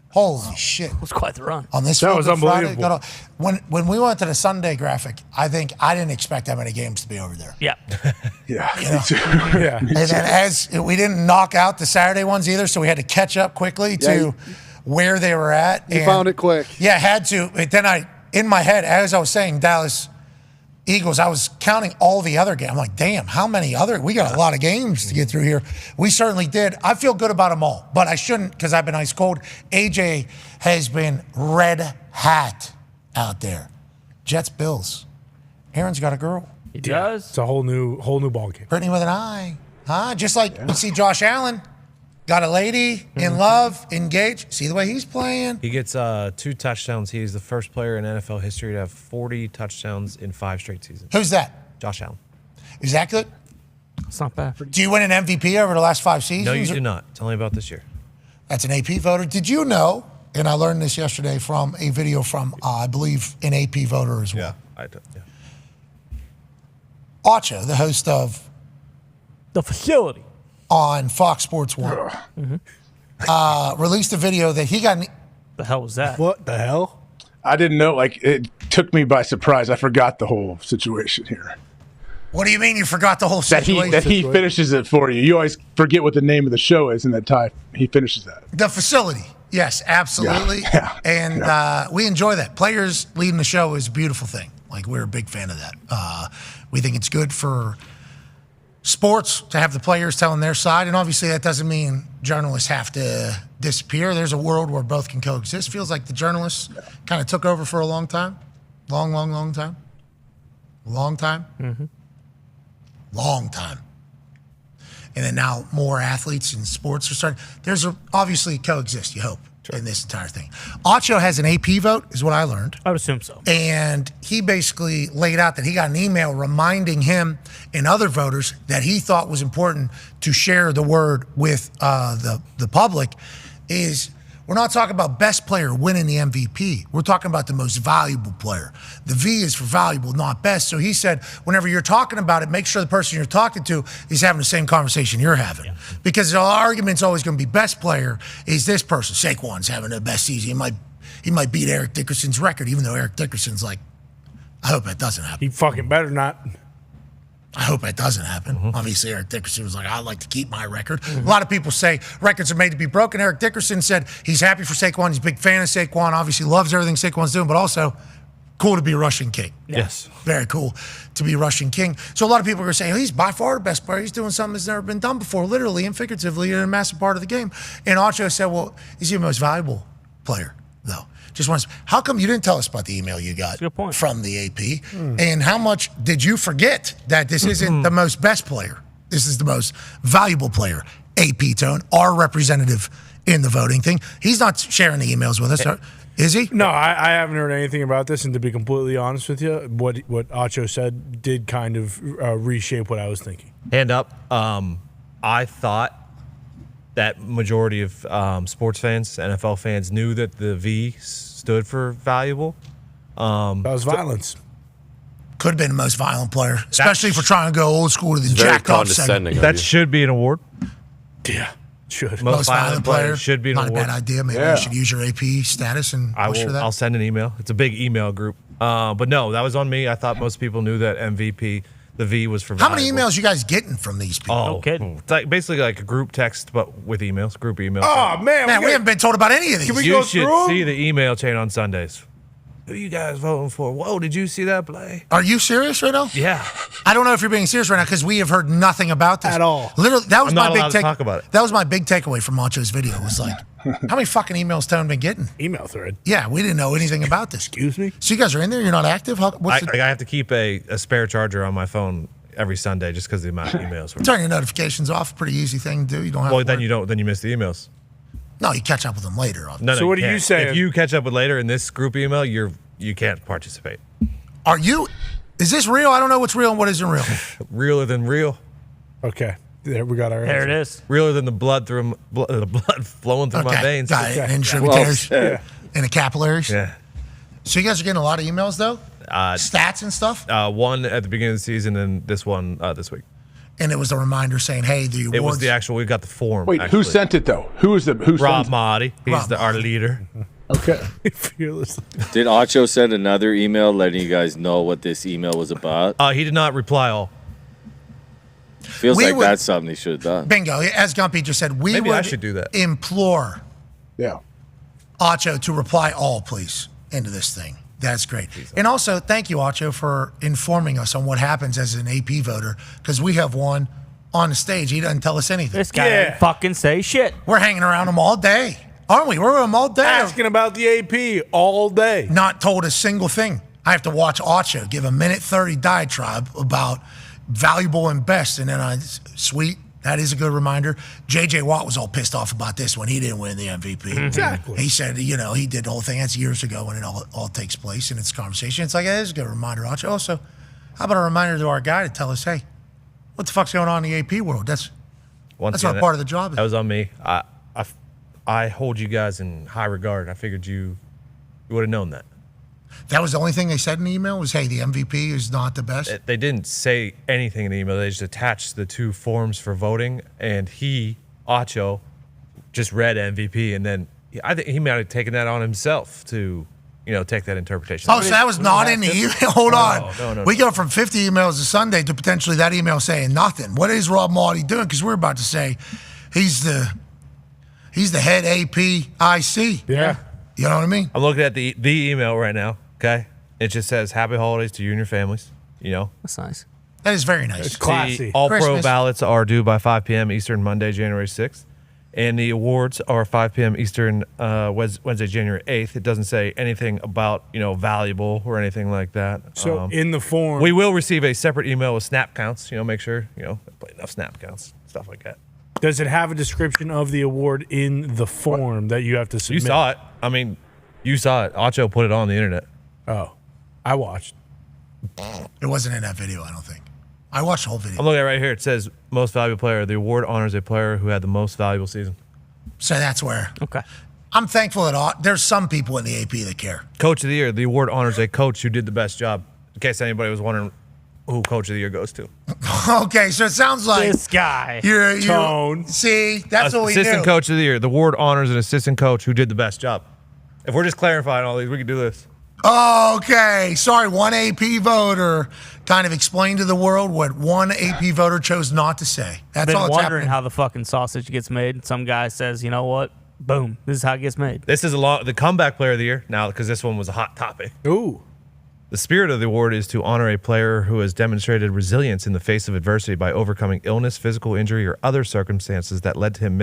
Holy shit. It was quite the run. On this That was Friday, unbelievable. when we went to the Sunday graphic, I think I didn't expect that many games to be over there. Yeah. Yeah. You know? Yeah. And then as we didn't knock out the Saturday ones either, so we had to catch up quickly to where they were at. You found it quick. Yeah, had to. But then in my head, as I was saying, Dallas Eagles, I was counting all the other games. I'm like, damn, how many other? We got a lot of games to get through here. We certainly did. I feel good about them all, but I shouldn't because I've been ice cold. AJ has been red hat out there. Jets, Bills. Aaron's got a girl. He does. It's a whole new ball game. Brittany with an eye. Huh? Just like you see Josh Allen. Got a lady, in love, engaged. See the way he's playing? He gets 2 touchdowns. He's the first player in NFL history to have 40 touchdowns in 5 straight seasons. Who's that? Josh Allen. Is that good? It's not bad. Do you win an MVP over the last 5 seasons? No, you do not. Tell me about this year. That's an AP voter. Did you know, and I learned this yesterday from a video from, I believe, an AP voter as well. Yeah, I do. Yeah. Acho, the host of The Facility on Fox Sports 1, released a video that he got. The hell was that? What the hell? I didn't know. Like, it took me by surprise. I forgot the whole situation here. What do you mean you forgot the whole situation? That he finishes it for you. You always forget what the name of the show is, and that time he finishes that. The Facility. Yes, absolutely. Yeah. And we enjoy that. Players leading the show is a beautiful thing. Like, we're a big fan of that. We think it's good for sports to have the players telling their side. And obviously that doesn't mean journalists have to disappear. There's a world where both can coexist. Feels like the journalists kind of took over for a long time. Long time. Long time. Mm-hmm. Long time. And then now more athletes in sports are starting. There's obviously coexist, you hope, in this entire thing. Acho has an AP vote, is what I learned. I would assume so. And he basically laid out that he got an email reminding him and other voters that he thought was important to share the word with the public is We're not talking about best player winning the MVP. We're talking about the most valuable player. The V is for valuable, not best. So he said, whenever you're talking about it, make sure the person you're talking to is having the same conversation you're having. Yeah. Because the argument's always going to be best player is this person. Saquon's having the best season. He might beat Eric Dickerson's record, even though Eric Dickerson's like, I hope that doesn't happen. He fucking better not. I hope that doesn't happen. Obviously, Eric Dickerson was like, I'd like to keep my record. A lot of people say records are made to be broken. Eric Dickerson said he's happy for Saquon. He's a big fan of Saquon. Obviously loves everything Saquon's doing, but also cool to be a rushing king. Yes. Very cool to be a rushing king. So a lot of people are going to say, oh, he's by far the best player. He's doing something that's never been done before, literally and figuratively in a massive part of the game. And Acho said, well, is he the most valuable player, though? Just once, how come you didn't tell us about the email you got from the AP? And how much did you forget that this isn't the most best player? This is the most valuable player. AP Tone, our representative in the voting thing. He's not sharing the emails with us, is he? No, I haven't heard anything about this. And to be completely honest with you, what Acho said did kind of reshape what I was thinking. Hand up. I thought that majority of sports fans, NFL fans, knew that the V stood for valuable. That was violence. Could have been the most violent player, especially if we're trying to go old school to the jacked up segment. That should be an award. Yeah, should. Most violent player should be an not award. Not a bad idea. Maybe you should use your AP status and push for that. I'll send an email. It's a big email group. But no, that was on me. I thought most people knew that MVP. The V was for How valuable. many emails you guys getting from these people? Oh, it's like basically like a group text, but with emails, group emails. Oh, man. We haven't been told about any of these. You should see the email chain on Sundays. Who you guys voting for? Whoa, did you see that play? Are you serious right now? Yeah. I don't know if you're being serious right now because we have heard nothing about this. At all. Literally, that was I'm my not big allowed to talk about it. That was my big takeaway from Macho's video. It was like, how many fucking emails Tone been getting? Email thread. Yeah, we didn't know anything about this. Excuse me? So you guys are in there? You're not active? I have to keep a spare charger on my phone every Sunday just because of the amount of emails. Turn your notifications off. Pretty easy thing to do. You don't have Well, to then worry. you don't. Then you miss the emails. No, you catch up with them later. No, So what are you saying? If you catch up with later in this group email, you can't participate. Are you? Is this real? I don't know what's real and what isn't real. Realer than real. Okay, there we got our There answer. it is. Realer than the blood flowing through my veins. Got it. And tributaries Well, and the capillaries. Yeah. So you guys are getting a lot of emails though? Stats and stuff? One at the beginning of the season and this one this week. And it was a reminder saying, hey, the awards. It was the actual, we got the form. Wait, actually. who sent it though? Who Rob sent it? Mahdi. He's Rob our leader. Okay. Fearless. Did Acho send another email letting you guys know what this email was about? He did not reply all. Feels We like would- that's something he should have done. Bingo. As Gumpy just said, we Maybe would I should do that. implore Yeah. Acho to reply all, please, into this thing. That's great. And also, thank you, Acho, for informing us on what happens as an AP voter, because we have one on the stage. He doesn't tell us anything. This guy didn't fucking say shit. We're hanging around him all day, aren't we? We're with him all day. Asking about the AP all day. Not told a single thing. I have to watch Acho give a minute 30 diatribe about valuable and best. And then sweet, that is a good reminder. J.J. Watt was all pissed off about this when he didn't win the MVP. Exactly. He said, he did the whole thing. That's years ago when it all takes place and it's a conversation. It's like, that is a good reminder, Acho. Also, how about a reminder to our guy to tell us, hey, what the fuck's going on in the AP world? That's Once what again, part of the job is. That was on me. I hold you guys in high regard. I figured you would have known that. That was the only thing they said in the email was, hey, the MVP is not the best. They didn't say anything in the email. They just attached the two forms for voting, and Acho, just read MVP, and then I think he might have taken that on himself to, take that interpretation. Oh, so that was not in the email? Hold on. No. We go from 50 emails a Sunday to potentially that email saying nothing. What is Rob Mahdi doing? Because we're about to say he's the head AP IC. Yeah. You know what I mean? I'm looking at the email right now, okay? It just says, happy holidays to you and your families, That's nice. That is very nice. It's classy. The all-pro Christmas. ballots are due by 5 p.m. Eastern, Monday, January 6th. And the awards are 5 p.m. Eastern, Wednesday, January 8th. It doesn't say anything about, valuable or anything like that. So in the form. We will receive a separate email with snap counts. Make sure, play enough snap counts, stuff like that. Does it have a description of the award in the form that you have to submit? You saw it. I mean, you saw it. Acho put it on the internet. Oh, I watched. It wasn't in that video, I don't think. I watched the whole video. I'm looking at it right here. It says most valuable player. The award honors a player who had the most valuable season. So that's where. Okay. I'm thankful that there's some people in the AP that care. Coach of the Year. The award honors a coach who did the best job. In case anybody was wondering who Coach of the Year goes to. Okay, so it sounds like This guy. You're Tone. See, that's what we Assistant knew. Coach of the Year. The award honors an assistant coach who did the best job. If we're just clarifying all these, we can do this. Okay, sorry. One AP voter kind of explained to the world what one AP voter chose not to say. That's Been all that's wondering happening. how the fucking sausage gets made. Some guy says, you know what? Boom. This is how it gets made. This is the comeback player of the year now because this one was a hot topic. Ooh. The spirit of the award is to honor a player who has demonstrated resilience in the face of adversity by overcoming illness, physical injury, or other circumstances that led to him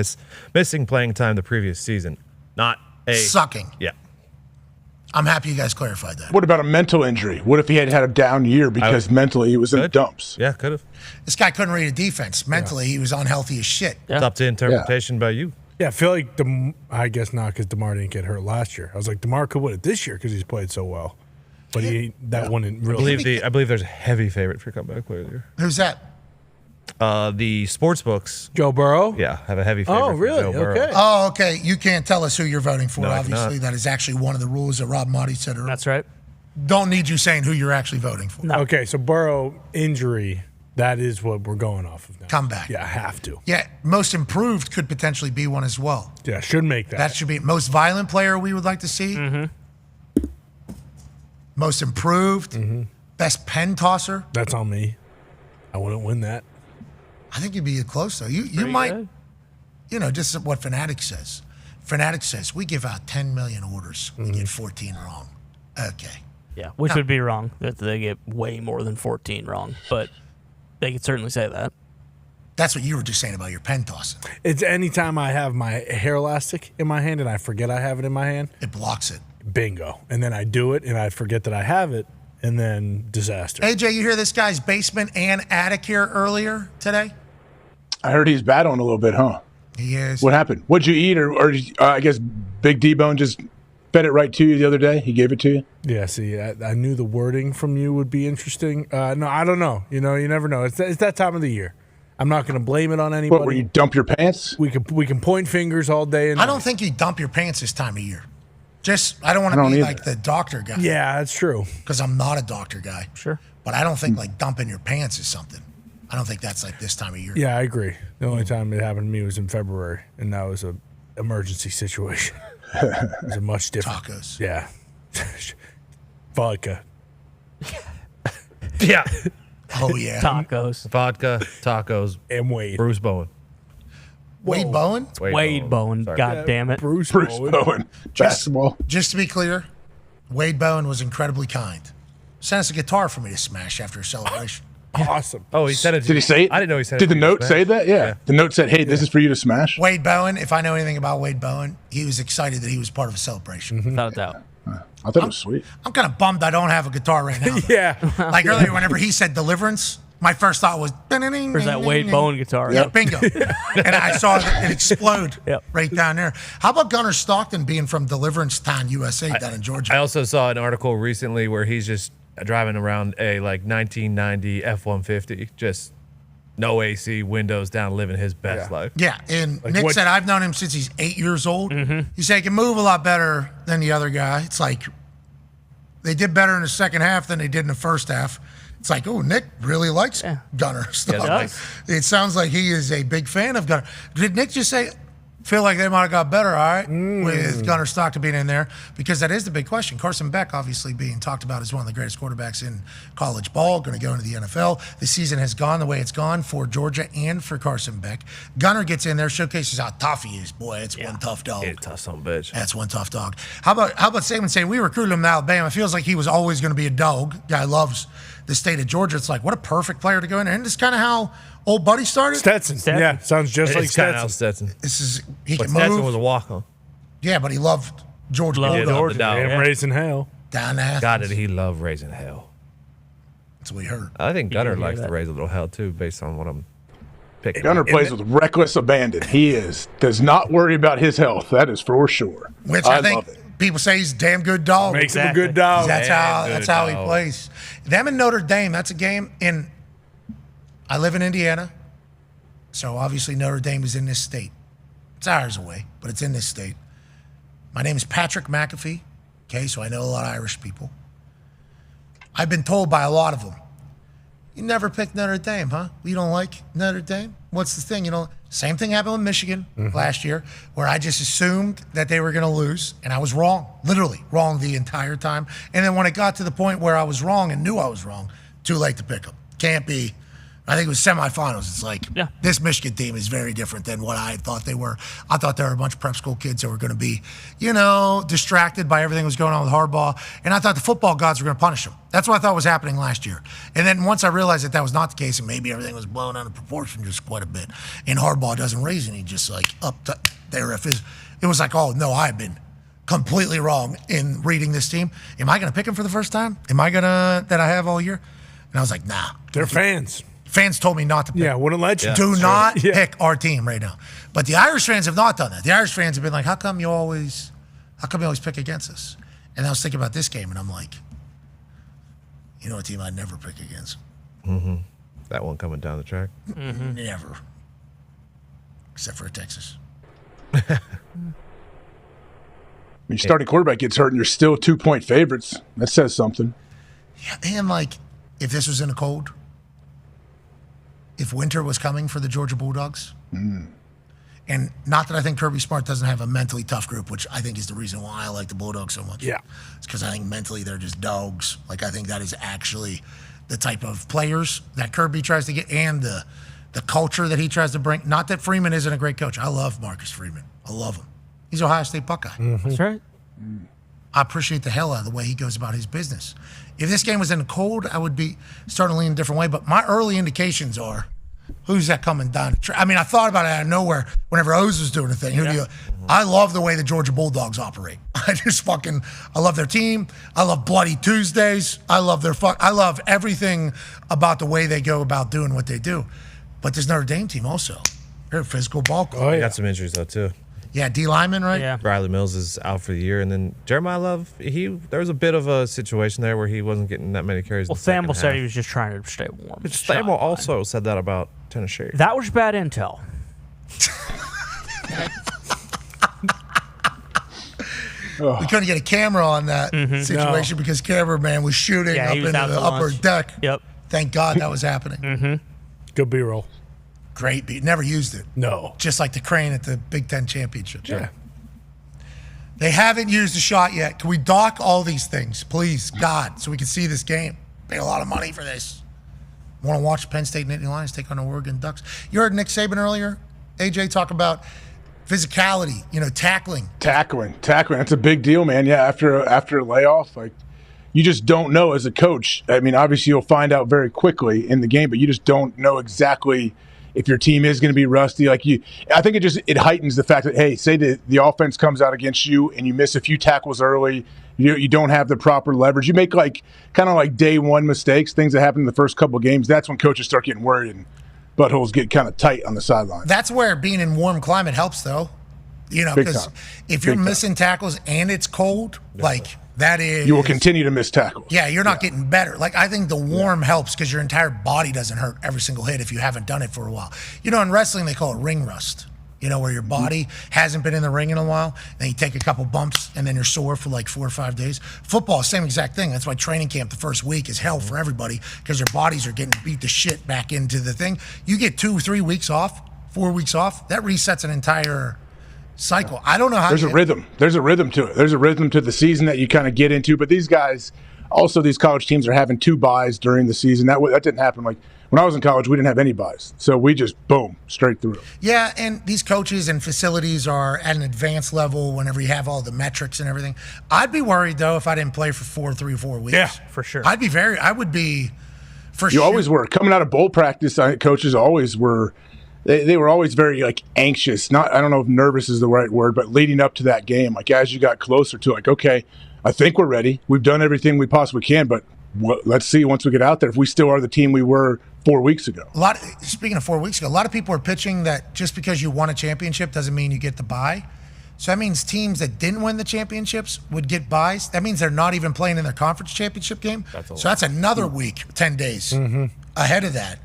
missing playing time the previous season. Not a Sucking. Yeah. I'm happy you guys clarified that. What about a mental injury? What if he had had a down year because mentally he was in the dumps? Yeah, could have. This guy couldn't read a defense. Mentally, he was unhealthy as shit. It's up to interpretation by you. Yeah, I feel like I guess not because DeMar didn't get hurt last year. I was like, DeMar could win it this year because he's played so well. But that wouldn't really. I believe there's a heavy favorite for comeback player of the year. Who's that? The sports books. Joe Burrow? Yeah, have a heavy favorite. Oh, for really? Joe Burrow. Okay. Oh, okay. You can't tell us who you're voting for, No, I obviously. cannot. That is actually one of the rules that Rob Motti said earlier. That's right. Don't need you saying who you're actually voting for. Okay, so Burrow injury, that is what we're going off of now. Comeback. Yeah, have to. Yeah, most improved could potentially be one as well. Yeah, should make that. That should be most violent player we would like to see. Mm-hmm. Most improved. Best pen tosser. That's on me. I wouldn't win that. I think you'd be close though. You Pretty might, good. just what Fanatics says. Fanatics says we give out 10 million orders. We get 14 wrong. Okay. Yeah, which No. would be wrong. That they get way more than 14 wrong, but they could certainly say that. That's what you were just saying about your pen tossing. It's anytime I have my hair elastic in my hand and I forget I have it in my hand. It blocks it. Bingo. And then I do it and I forget that I have it and then disaster. AJ, you hear this guy's basement and attic here earlier today? I heard he's battling a little bit, huh? He is. What happened? What'd you eat? Or I guess Big D-Bone just fed it right to you the other day? He gave it to you? Yeah, see, I knew the wording from you would be interesting. No, I don't know. You never know. It's that time of the year. I'm not going to blame it on anybody. What, where you dump your pants? We can point fingers all day. And I don't think you dump your pants this time of year. I don't want I to don't be either. like the doctor guy. Yeah, that's true. Because I'm not a doctor guy. Sure. But I don't think like dumping your pants is something. I don't think that's like this time of year. Yeah, I agree. The only time it happened to me was in February, and that was a emergency situation. It was a much different. Tacos. Yeah. Vodka. Yeah. Oh, yeah. Tacos. Vodka, tacos, and Wade. Bruce Bowen. Wade Bowen? It's Wade Bowen. Sorry. God damn it. Bruce Bowen. Basketball. Just to be clear, Wade Bowen was incredibly kind. Sent us a guitar for me to smash after a celebration. Awesome. Oh, he said it. Did he say it? I didn't know he said it. Did the for you to note smash. say that? Yeah. The note said, hey, this is for you to smash. Wade Bowen, if I know anything about Wade Bowen, he was excited that he was part of a celebration. Without a doubt. I thought it was sweet. I'm kind of bummed I don't have a guitar right now. Yeah. Like earlier, whenever he said deliverance, my first thought was, Where's that Wade Bowen guitar? Yeah, bingo. And I saw it explode Yep. right down there. How about Gunnar Stockton being from Deliverance Town, USA, down in Georgia? I also saw an article recently where he's just driving around a 1990 F-150, just no AC, windows down, living his best life. Yeah, and Like Nick what- said I've known him since he's 8 years old. He said he can move a lot better than the other guy. It's like they did better in the second half than they did in the first half. It's like, oh, Nick really likes Gunnar Stockton. does. It sounds like he is a big fan of Gunnar. Did Nick just say, feel like they might have got better, all right, with Gunnar Stockton being in there? Because that is the big question. Carson Beck obviously being talked about as one of the greatest quarterbacks in college ball, going to go into the NFL. The season has gone the way it's gone for Georgia and for Carson Beck. Gunnar gets in there, showcases how tough he is. Boy, it's one tough dog. Yeah, tough son of a bitch. That's one tough dog. How about Saban saying we recruited him to Alabama? It feels like he was always going to be a dog. Guy loves the state of Georgia. It's like, what a perfect player to go in there. And this is kind of how old Buddy started. Stetson. Yeah, sounds just like It's kind Stetson. of Stetson. This is he But can Stetson move. was a walk-on. Yeah, but he loved Georgia Loved Bulldog. Georgia, dog. And raising hell. Down there. God, did he love raising hell. That's what we heard. I think Gunnar hear likes that. to raise a little hell, too, based on what I'm picking. Gunnar up. plays with reckless abandon. He does not worry about his health. That is for sure. Which I think love it. people say he's a damn good dog. Makes him a good dog. That's Damn how good he dog. plays. Them and Notre Dame, that's a game in I live in Indiana. So obviously Notre Dame is in this state. It's hours away, but it's in this state. My name is Patrick McAfee. Okay, so I know a lot of Irish people. I've been told by a lot of them, you never picked Notre Dame, huh? You don't like Notre Dame? What's the thing? Same thing happened with Michigan last year, where I just assumed that they were going to lose, and I was wrong, literally wrong the entire time. And then when it got to the point where I was wrong and knew I was wrong, too late to pick them. Can't be. I think it was semifinals. It's like, this Michigan team is very different than what I thought they were. I thought they were a bunch of prep school kids that were going to be, distracted by everything that was going on with Harbaugh. And I thought the football gods were going to punish them. That's what I thought was happening last year. And then once I realized that was not the case, and maybe everything was blown out of proportion just quite a bit, and Harbaugh doesn't raise any, just like up to there. It was like, oh, no, I've been completely wrong in reading this team. Am I going to pick them for the first time? Am I going to, that I have all year? And I was like, nah. They're fans. Fans told me not to pick. Yeah, wouldn't let you. Do not pick our team right now. But the Irish fans have not done that. The Irish fans have been like, how come you always pick against us? And I was thinking about this game, and I'm like, a team I'd never pick against. Mm-hmm. That one coming down the track. Mm-hmm. Never. Except for Texas. When your starting quarterback gets hurt and you're still 2-point favorites, that says something. Yeah, and if this was in a cold, if winter was coming for the Georgia Bulldogs, and not that I think Kirby Smart doesn't have a mentally tough group, which I think is the reason why I like the Bulldogs so much. Yeah. It's because I think mentally they're just dogs. I think that is actually the type of players that Kirby tries to get and the culture that he tries to bring. Not that Freeman isn't a great coach. I love Marcus Freeman. I love him. He's Ohio State Buckeye. Mm-hmm. That's right. I appreciate the hell out of the way he goes about his business. If this game was in the cold, I would be starting to lean a different way. But my early indications are, who's that coming down? I thought about it out of nowhere whenever Oz was doing a thing. I love the way the Georgia Bulldogs operate. I love their team. I love Bloody Tuesdays. I love I love everything about the way they go about doing what they do. But this Notre Dame team also, they're a physical ball club. Oh, yeah. Got some injuries though too. Yeah, D. Lyman, right? Yeah. Riley Mills is out for the year, and then Jeremiah Love, there was a bit of a situation there where he wasn't getting that many carries. Well, Thamel said he was just trying to stay warm. Thamel also said that about Tennessee. That was bad intel. We couldn't get a camera on that situation because cameraman was shooting up into the upper deck. Yep. Thank God that was happening. Mm-hmm. Good B-roll. Great beat. Never used it. No. Just like the crane at the Big Ten Championship. Yeah. They haven't used a shot yet. Can we dock all these things, please, God, so we can see this game? Pay a lot of money for this. Want to watch Penn State Nittany Lions take on the Oregon Ducks? You heard Nick Saban earlier, AJ, talk about physicality, tackling. Tackling. That's a big deal, man. Yeah, after a layoff, you just don't know as a coach. Obviously you'll find out very quickly in the game, but you just don't know exactly if your team is going to be rusty. I think it heightens the fact that, hey, say the offense comes out against you and you miss a few tackles early, you don't have the proper leverage. You make kind of day one mistakes, things that happen in the first couple of games. That's when coaches start getting worried and buttholes get kind of tight on the sideline. That's where being in warm climate helps, though. Because if you're missing tackles and it's cold, that is... You will continue to miss tackles. Yeah, you're not getting better. I think the warm helps because your entire body doesn't hurt every single hit if you haven't done it for a while. In wrestling, they call it ring rust. Where your body hasn't been in the ring in a while, then you take a couple bumps, and then you're sore for 4 or 5 days. Football, same exact thing. That's why training camp the first week is hell for everybody because their bodies are getting beat to shit back into the thing. You get 2 or 3 weeks off, 4 weeks off, that resets an entire cycle. I don't know how. There's a rhythm. There's a rhythm to it. There's a rhythm to the season that you kind of get into. But these guys, also these college teams are having 2 buys during the season. That didn't happen. When I was in college, we didn't have any buys. So we just, boom, straight through. Yeah, and these coaches and facilities are at an advanced level whenever you have all the metrics and everything. I'd be worried, though, if I didn't play for 3 or 4 weeks. Yeah, for sure. I would be, for sure. You always were. Coming out of bowl practice, coaches always were. They were always very anxious. I don't know if nervous is the right word, but leading up to that game, as you got closer to okay, I think we're ready. We've done everything we possibly can, but let's see once we get out there if we still are the team we were 4 weeks ago. Speaking of 4 weeks ago, a lot of people are pitching that just because you won a championship doesn't mean you get the bye. So that means teams that didn't win the championships would get byes. That means they're not even playing in their conference championship game. That's another week, 10 days ahead of that.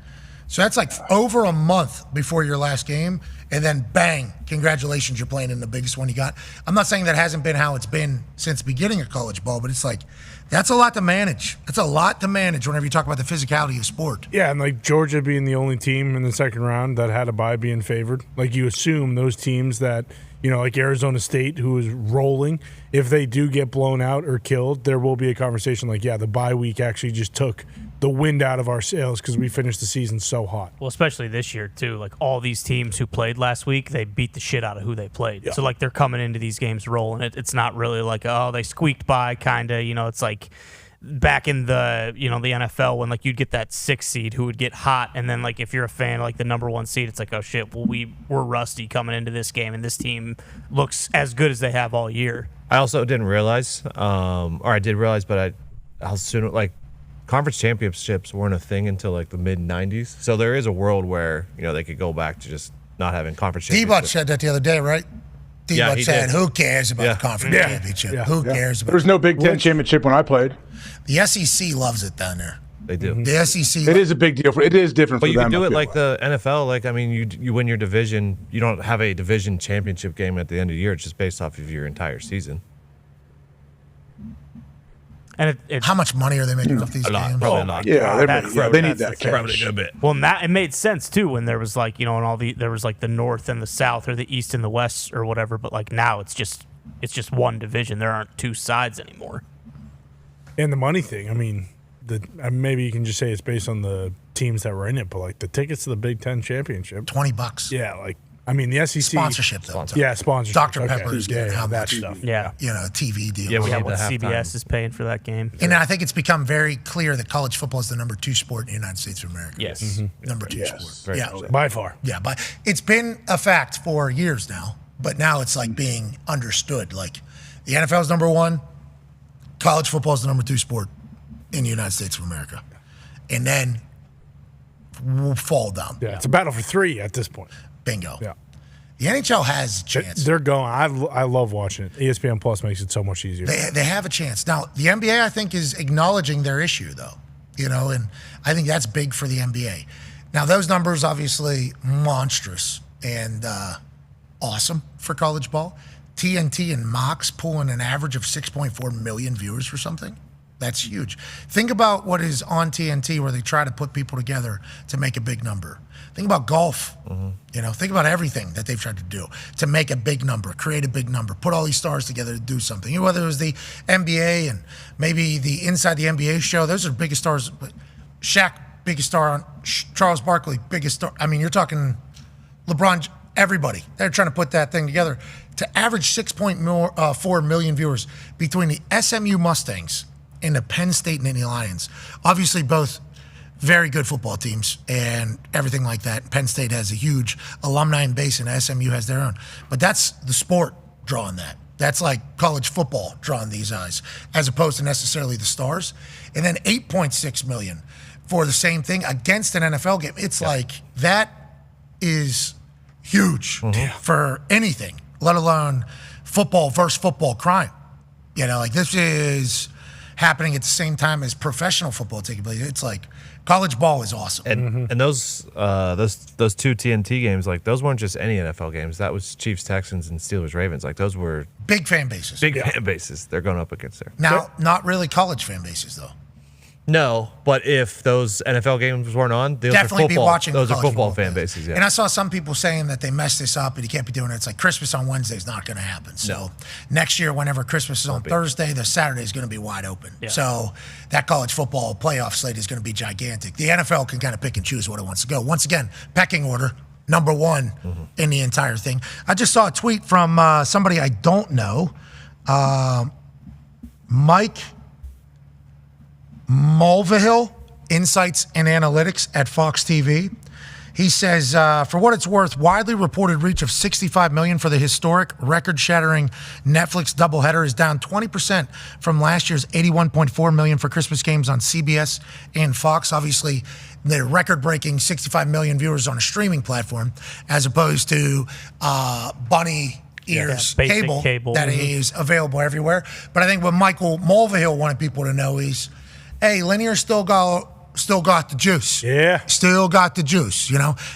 So that's over a month before your last game, and then bang, congratulations, you're playing in the biggest one you got. I'm not saying that hasn't been how it's been since the beginning of college ball, but it's like, that's a lot to manage. That's a lot to manage whenever you talk about the physicality of sport. Yeah, and like Georgia being the only team in the second round that had a bye being favored. Like you assume those teams that, like Arizona State, who is rolling, if they do get blown out or killed, there will be a conversation like, yeah, the bye week actually just took the wind out of our sails because we finished the season so hot. Well, especially this year, too. Like, all these teams who played last week, they beat the shit out of who they played. Yeah. So, like, they're coming into these games rolling. It's not really like, oh, they squeaked by, kind of. It's like back in the, the NFL when, like, you'd get that 6th seed who would get hot. And then, like, if you're a fan of, like, the number 1 seed, it's like, oh, shit, well, we're rusty coming into this game. And this team looks as good as they have all year. I also didn't realize, or I did realize, but I'll soon, like, conference championships weren't a thing until like the mid 90s. So there is a world where, they could go back to just not having conference championships. D-Butch said that the other day, right? D-Butch said, who cares about the conference championship? Who cares about There was no Big Ten championship when I played. The SEC loves it down there. They do. The SEC. It is a big deal. It is different but for you them. can do it like the NFL. Like, I mean, you win your division. You don't have a division championship game at the end of the year. It's just based off of your entire season. And how much money are they making off these games? Probably not. Yeah, they need that cash. Probably a bit. Well, it made sense too when there was like, and there was like the North and the South, or the East and the West, or whatever. But like now, it's just one division. There aren't two sides anymore. And the money thing, I mean, maybe you can just say it's based on the teams that were in it, but like the tickets to the Big Ten championship, $20. Yeah, like. I mean, the SEC sponsorship, though. Yeah, sponsorship. Dr. Pepper is getting how that much stuff. Yeah, TV deal. Yeah, we have what CBS is paying for that game. And I think it's become very clear that college football is the number 2 sport in the United States of America. Yes, number 2 sport. Yeah, by far. Yeah, but it's been a fact for years now. But now it's like being understood. Like the NFL is number 1, college football is the number 2 sport in the United States of America, and then we'll fall down. Yeah, it's a battle for 3 at this point. Bingo. Yeah. The NHL has a chance. They're going. I love watching it. ESPN Plus makes it so much easier. They have a chance. Now, the NBA, I think, is acknowledging their issue, though. And I think that's big for the NBA. Now, those numbers, obviously, monstrous and awesome for college ball. TNT and Mox pulling an average of 6.4 million viewers for something. That's huge. Think about what is on TNT where they try to put people together to make a big number. Think about golf. Think about everything that they've tried to do to make a big number, create a big number, put all these stars together to do something. Whether it was the NBA and maybe the Inside the NBA show, those are the biggest stars. Shaq, biggest star on Charles Barkley, biggest star. I mean, you're talking LeBron, everybody. They're trying to put that thing together to average 6.4 million viewers between the SMU Mustangs and the Penn State Nittany Lions. Obviously, both very good football teams and everything like that. Penn State has a huge alumni base and SMU has their own. But that's the sport drawing that. That's like college football drawing these eyes as opposed to necessarily the stars. And then 8.6 million for the same thing against an NFL game. It's like that is huge for anything, let alone football versus football crime. Like this is happening at the same time as professional football taking place. It's like college ball is awesome. And those 2 TNT games, like those weren't just any NFL games. That was Chiefs, Texans, and Steelers, Ravens. Like those were big fan bases. Fan bases. They're going up against there. Now, not really college fan bases though. No, but if those NFL games weren't on, those definitely are football, be watching. Those are football fan bases. Yeah. And I saw some people saying that they messed this up and you can't be doing it. It's like Christmas on Wednesday is not going to happen. So next year, whenever Christmas is on Thursday, the Saturday is going to be wide open. Yeah. So that college football playoff slate is going to be gigantic. The NFL can kind of pick and choose what it wants to go. Once again, pecking order, number 1 in the entire thing. I just saw a tweet from somebody I don't know, Mike Mulvihill, Insights and Analytics at Fox TV. He says, for what it's worth, widely reported reach of 65 million for the historic record-shattering Netflix doubleheader is down 20% from last year's 81.4 million for Christmas games on CBS and Fox. Obviously, the record-breaking 65 million viewers on a streaming platform, as opposed to bunny ears cable that is available everywhere. But I think what Michael Mulvihill wanted people to know is, hey, linear still got the juice. Yeah. Still got the juice,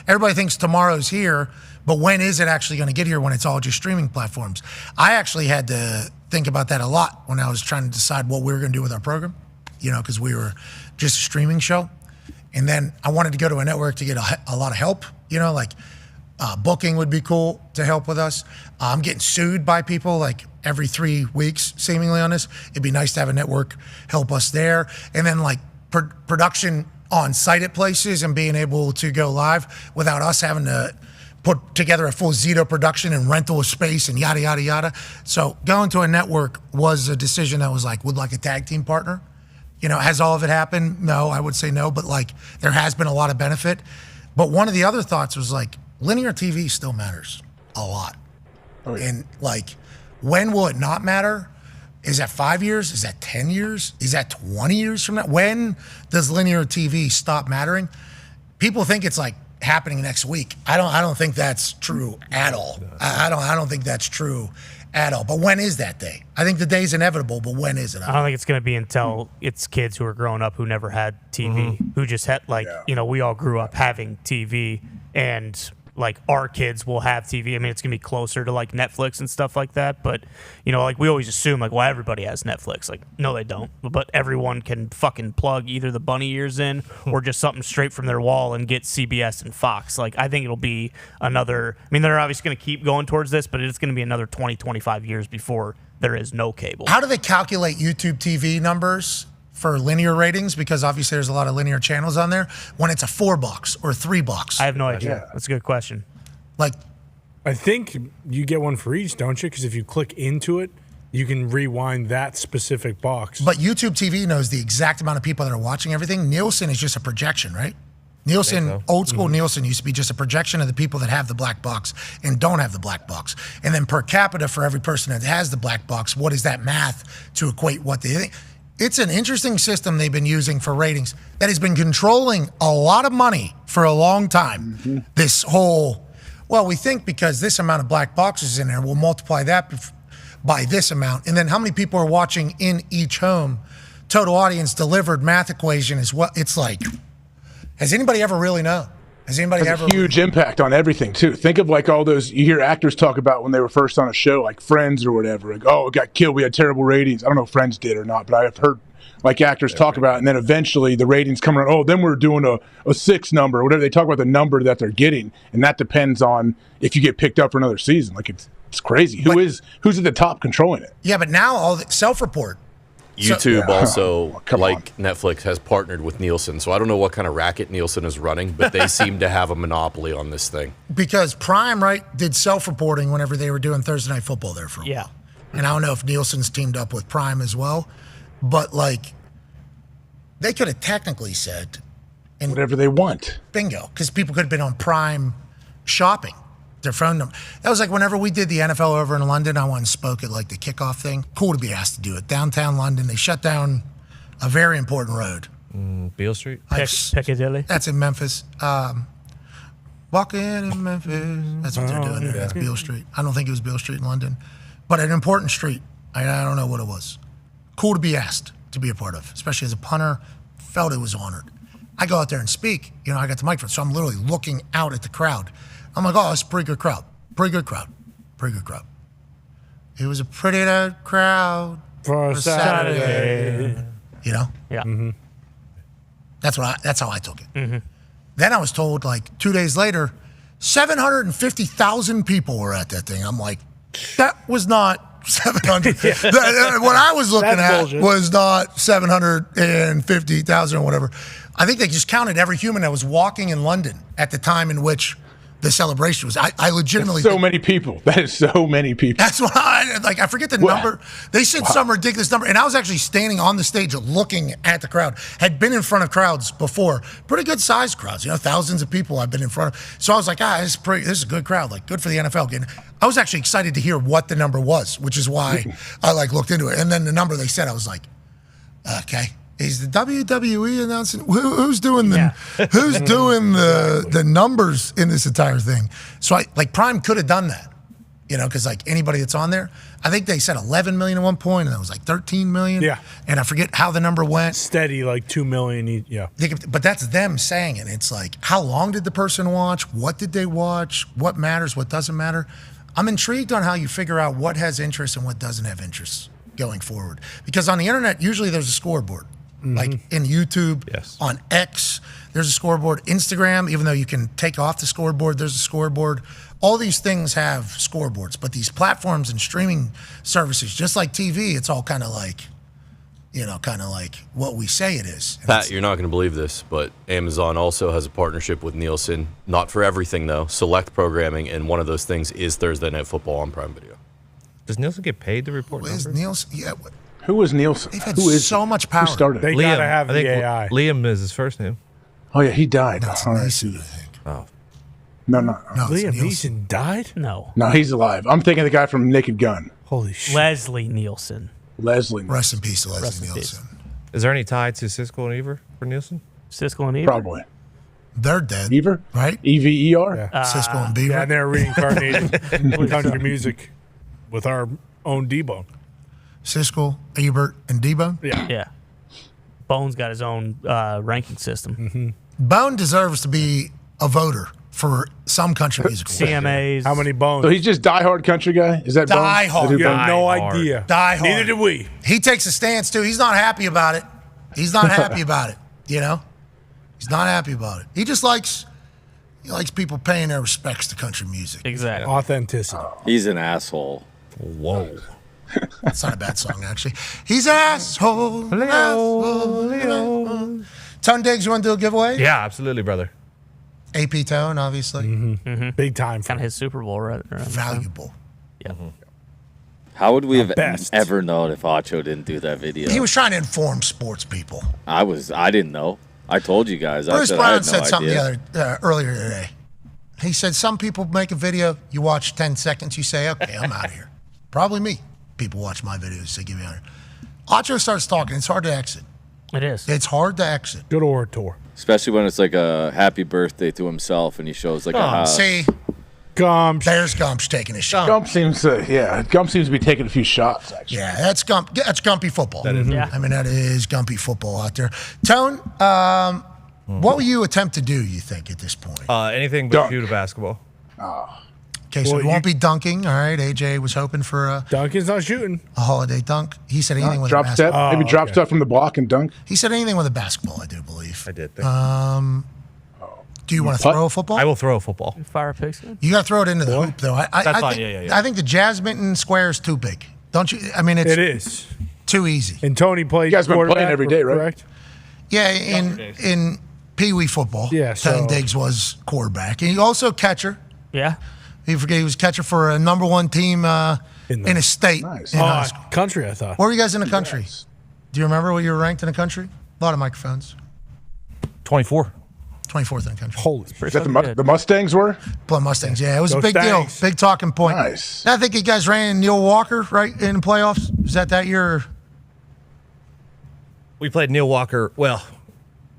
Everybody thinks tomorrow's here, But when is it actually going to get here when it's all just streaming platforms? I actually had to think about that a lot when I was trying to decide what we were going to do with our program, because we were just a streaming show. And then I wanted to go to a network to get a lot of help, booking would be cool to help with us. I'm getting sued by people like every 3 weeks, seemingly on this. It'd be nice to have a network help us there. And then like production on site at places and being able to go live without us having to put together a full Zito production and rental of space and yada, yada, yada. So going to a network was a decision that was like, would like a tag team partner. Has all of it happened? No, I would say no, but like there has been a lot of benefit. But one of the other thoughts was like, linear TV still matters a lot. Oh, yeah. And like, when will it not matter? Is that 5 years? Is that 10 years? Is that 20 years from now? When does linear TV stop mattering? People think it's like happening next week. I don't think that's true at all. I don't think that's true at all. But when is that day? I think the day's inevitable, but when is it? I don't think it's going to be until it's kids who are growing up who never had TV, who just had we all grew up having TV, and like our kids will have TV. I mean, it's going to be closer to like Netflix and stuff like that. But, like we always assume like, well, everybody has Netflix. Like, no, they don't. But everyone can fucking plug either the bunny ears in or just something straight from their wall and get CBS and Fox. Like, I think it'll be another, they're obviously going to keep going towards this, but it's going to be another 20, 25 years before there is no cable. How do they calculate YouTube TV numbers for linear ratings? Because obviously there's a lot of linear channels on there. When it's a $4 or $3, I have no idea. That's a good question. Like, I think you get one for each, don't you? Because if you click into it, you can rewind that specific box. But YouTube TV knows the exact amount of people that are watching everything. Nielsen is just a projection, right? Nielsen, old school Nielsen used to be just a projection of the people that have the black box and don't have the black box. And then per capita for every person that has the black box, what is that math to equate what they think? It's an interesting system they've been using for ratings that has been controlling a lot of money for a long time. This whole, we think because this amount of black boxes in there, we'll multiply that by this amount. And then how many people are watching in each home? Total audience delivered math equation is what it's like. Has anybody ever really known? Has anybody ever? A huge impact on everything too. Think of like all those you hear actors talk about when they were first on a show, like Friends or whatever. Like, oh, it got killed. We had terrible ratings. I don't know if Friends did or not, but I've heard like actors talk about it, and then eventually the ratings come around. Oh, then we're doing a 6 number or whatever. They talk about the number that they're getting, and that depends on if you get picked up for another season. Like it's crazy. Who's at the top controlling it? Yeah, but now all the self-report. YouTube also, like Netflix, has partnered with Nielsen. So I don't know what kind of racket Nielsen is running, but they seem to have a monopoly on this thing. Because Prime, right, did self-reporting whenever they were doing Thursday Night Football there for a while. And I don't know if Nielsen's teamed up with Prime as well, but like they could have technically said whatever they want. Bingo, because people could have been on Prime shopping. Their phone number. That was like whenever we did the NFL over in London, I went and spoke at like the kickoff thing. Cool to be asked to do it. Downtown London, they shut down a very important road. Beale Street? Piccadilly? That's in Memphis. Walking in Memphis. That's what they're doing. That's Beale Street. I don't think it was Beale Street in London. But an important street. I don't know what it was. Cool to be asked to be a part of, especially as a punter. Felt it was honored. I go out there and speak. I got the microphone, so I'm literally looking out at the crowd. I'm like, oh, it's a pretty good crowd. Pretty good crowd. Pretty good crowd. It was a pretty good crowd for Saturday. Yeah. Mm-hmm. That's how I took it. Then I was told like 2 days later, 750,000 people were at that thing. I'm like, that was not 700. What I was looking at was not 750,000 or whatever. I think they just counted every human that was walking in London at the time in which the celebration was. I legitimately That's so many people. That is so many people. That's what I forget the number. They said some ridiculous number, and I was actually standing on the stage looking at the crowd. Had been in front of crowds before, pretty good sized crowds. Thousands of people I've been in front of. So I was like, this is a good crowd. Like good for the NFL. I was actually excited to hear what the number was, which is why I looked into it. And then the number they said, I was like, okay. Is the WWE announcing who's doing the numbers in this entire thing? So Prime could have done that, You know, because like anybody that's on there, I think they said 11 million at one point, and it was like 13 million. Yeah. And I forget how the number went. Steady, like 2 million. Yeah. But that's them saying it. It's like, how long did the person watch? What did they watch? What matters? What doesn't matter? I'm intrigued on how you figure out what has interest and what doesn't have interest going forward. Because on the internet, usually there's a scoreboard. Like in YouTube, on X, there's a scoreboard. Instagram, even though you can take off the scoreboard, there's a scoreboard. All these things have scoreboards, but these platforms and streaming services, just like TV, it's all kind of like, what we say it is. Pat, you're not going to believe this, but Amazon also has a partnership with Nielsen. Not for everything, though. Select programming, and one of those things is Thursday Night Football on Prime Video. Does Nielsen get paid to report numbers? Nielsen? Yeah. Who is Nielsen? They've had Who is so much power. Who started? They gotta have the AI. Liam is his first name. Oh yeah, he died. That's Neeson, I think. Oh. No. Liam Neeson died? No. No, he's alive. I'm thinking the guy from Naked Gun. Holy shit. Leslie Nielsen. Leslie. Rest in peace to Leslie Nielsen. Is there any tie to Siskel and Eber for Nielsen? Siskel and Eber? Probably. They're dead. Eber? Right? EVER? Siskel and Beaver. Yeah, and they're reincarnated country music with our own D-Bone. Siskel, Ebert, and D-Bone? Yeah. Bone's got his own ranking system. Bone deserves to be a voter for some country music awards. CMAs. How many bones? So he's just diehard country guy? Is that Bone? Diehard. You have no idea. Diehard. Neither did we. He takes a stance, too. He's not happy about it. He's not happy about it, you know? He's not happy about it. He just likes people paying their respects to country music. Exactly. Authenticity. He's an asshole. Whoa. That's not a bad song, actually. He's an asshole. Leo. Tone Diggs, you want to do a giveaway? Yeah, absolutely, brother. AP Tone, obviously. Big time. Kind of his Super Bowl, right? Valuable. Yeah. How would we have best. ever known if Acho didn't do that video? He was trying to inform sports people. I didn't know. I told you guys. Bruce I Brown had no said something idea. earlier today. He said some people make a video, you watch 10 seconds, you say, okay, I'm out of here. Probably me. People watch my videos, say, give me out of here. Acho starts talking. It's hard to exit. It is. It's hard to exit. Good orator. Especially when it's like a happy birthday to himself and he shows like a house. See, Gump. there's Gump's taking a shot. Gump seems to be taking a few shots, actually. Yeah, that's Gumpy football. That is. Yeah. I mean, that is Gumpy football out there. Tone, what will you attempt to do, you think, at this point? Anything but shoot a basketball. Okay, so Well, it won't be dunking. All right, AJ was hoping for a Duncan's not shooting. holiday dunk. He said anything with a Drop step, basketball. maybe drop step from the block and dunk. He said anything with a basketball, I do believe. I did think. Do you want to throw a football? I will throw a football. Fire picks. You got to throw it into the hoop, though. That's fine. Think, Yeah. I think the Jasmine square is too big. Don't you? I mean, It is. too easy. And Tony played You guys been playing quarterback, every day, right? Correct? Yeah, in Pee Wee football, Yeah, Tone so- Diggs was quarterback. And he also catcher. Yeah. He was catcher for a number one team in a state. Nice. In high school. Country, I thought. Where were you guys in the country? Do you remember where you were ranked in the country? A lot of microphones. 24. 24th in the country. Holy Is that the Mustangs were? Plum Mustangs, yeah. It was a Those big deal. Stangs. Big talking point. Nice. I think you guys ran Neil Walker, right, in the playoffs. Was that year? We played Neil Walker. Well,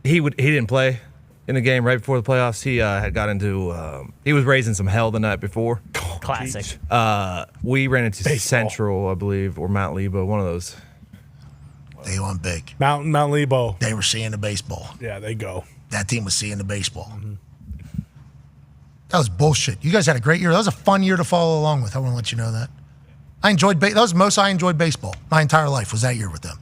he didn't play in the game right before the playoffs. He had got into he was raising some hell the night before. Classic. We ran into Baseball. Central, I believe, or Mount Lebo, one of those. They went big. Mount Lebo. They were seeing the baseball. Yeah, they go. That team was seeing the baseball. That was bullshit. You guys had a great year. That was a fun year to follow along with. I want to let you know that. I enjoyed that was the most I enjoyed baseball. My entire life was that year with them.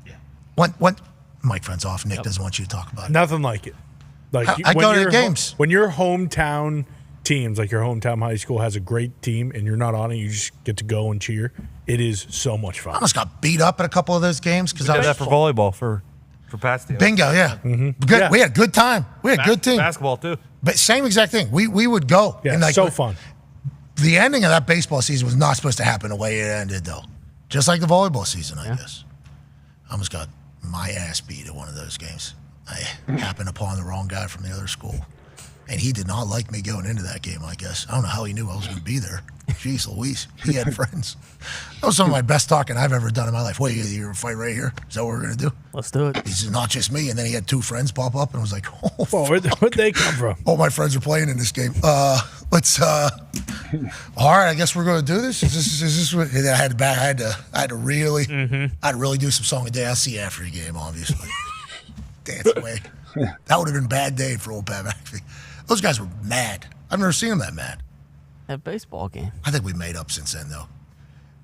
Yeah. What microphone's off. Nick doesn't want you to talk about it. Nothing like it. Like I when go to your the games. When your hometown teams, like your hometown high school, has a great team and you're not on it, you just get to go and cheer. It is so much fun. I almost got beat up at a couple of those games because We I did was that for volleyball for Pat's team. bingo. Yeah, good. Yeah. We had a good time. We had a good team. Basketball too. But same exact thing. We would go. Yeah, and so fun. The ending of that baseball season was not supposed to happen the way it ended, though. Just like the volleyball season, I guess. I almost got my ass beat at one of those games. I happened upon the wrong guy from the other school. And he did not like me going into that game, I guess. I don't know how he knew I was going to be there. Jeez Louise. He had friends. That was some of my best talking I've ever done in my life. Wait, you're going to fight right here? Is that what we're going to do? Let's do it. He said, not just me. And then he had two friends pop up and was like, oh, Where'd they come from? all my friends are playing in this game. All right, I guess we're going to do this. Is this what I had to really do some Song of Day after the game, obviously. Dance away. That would have been a bad day for old Pat McAfee. Those guys were mad. I've never seen them that mad. That baseball game. I think we made up since then, though.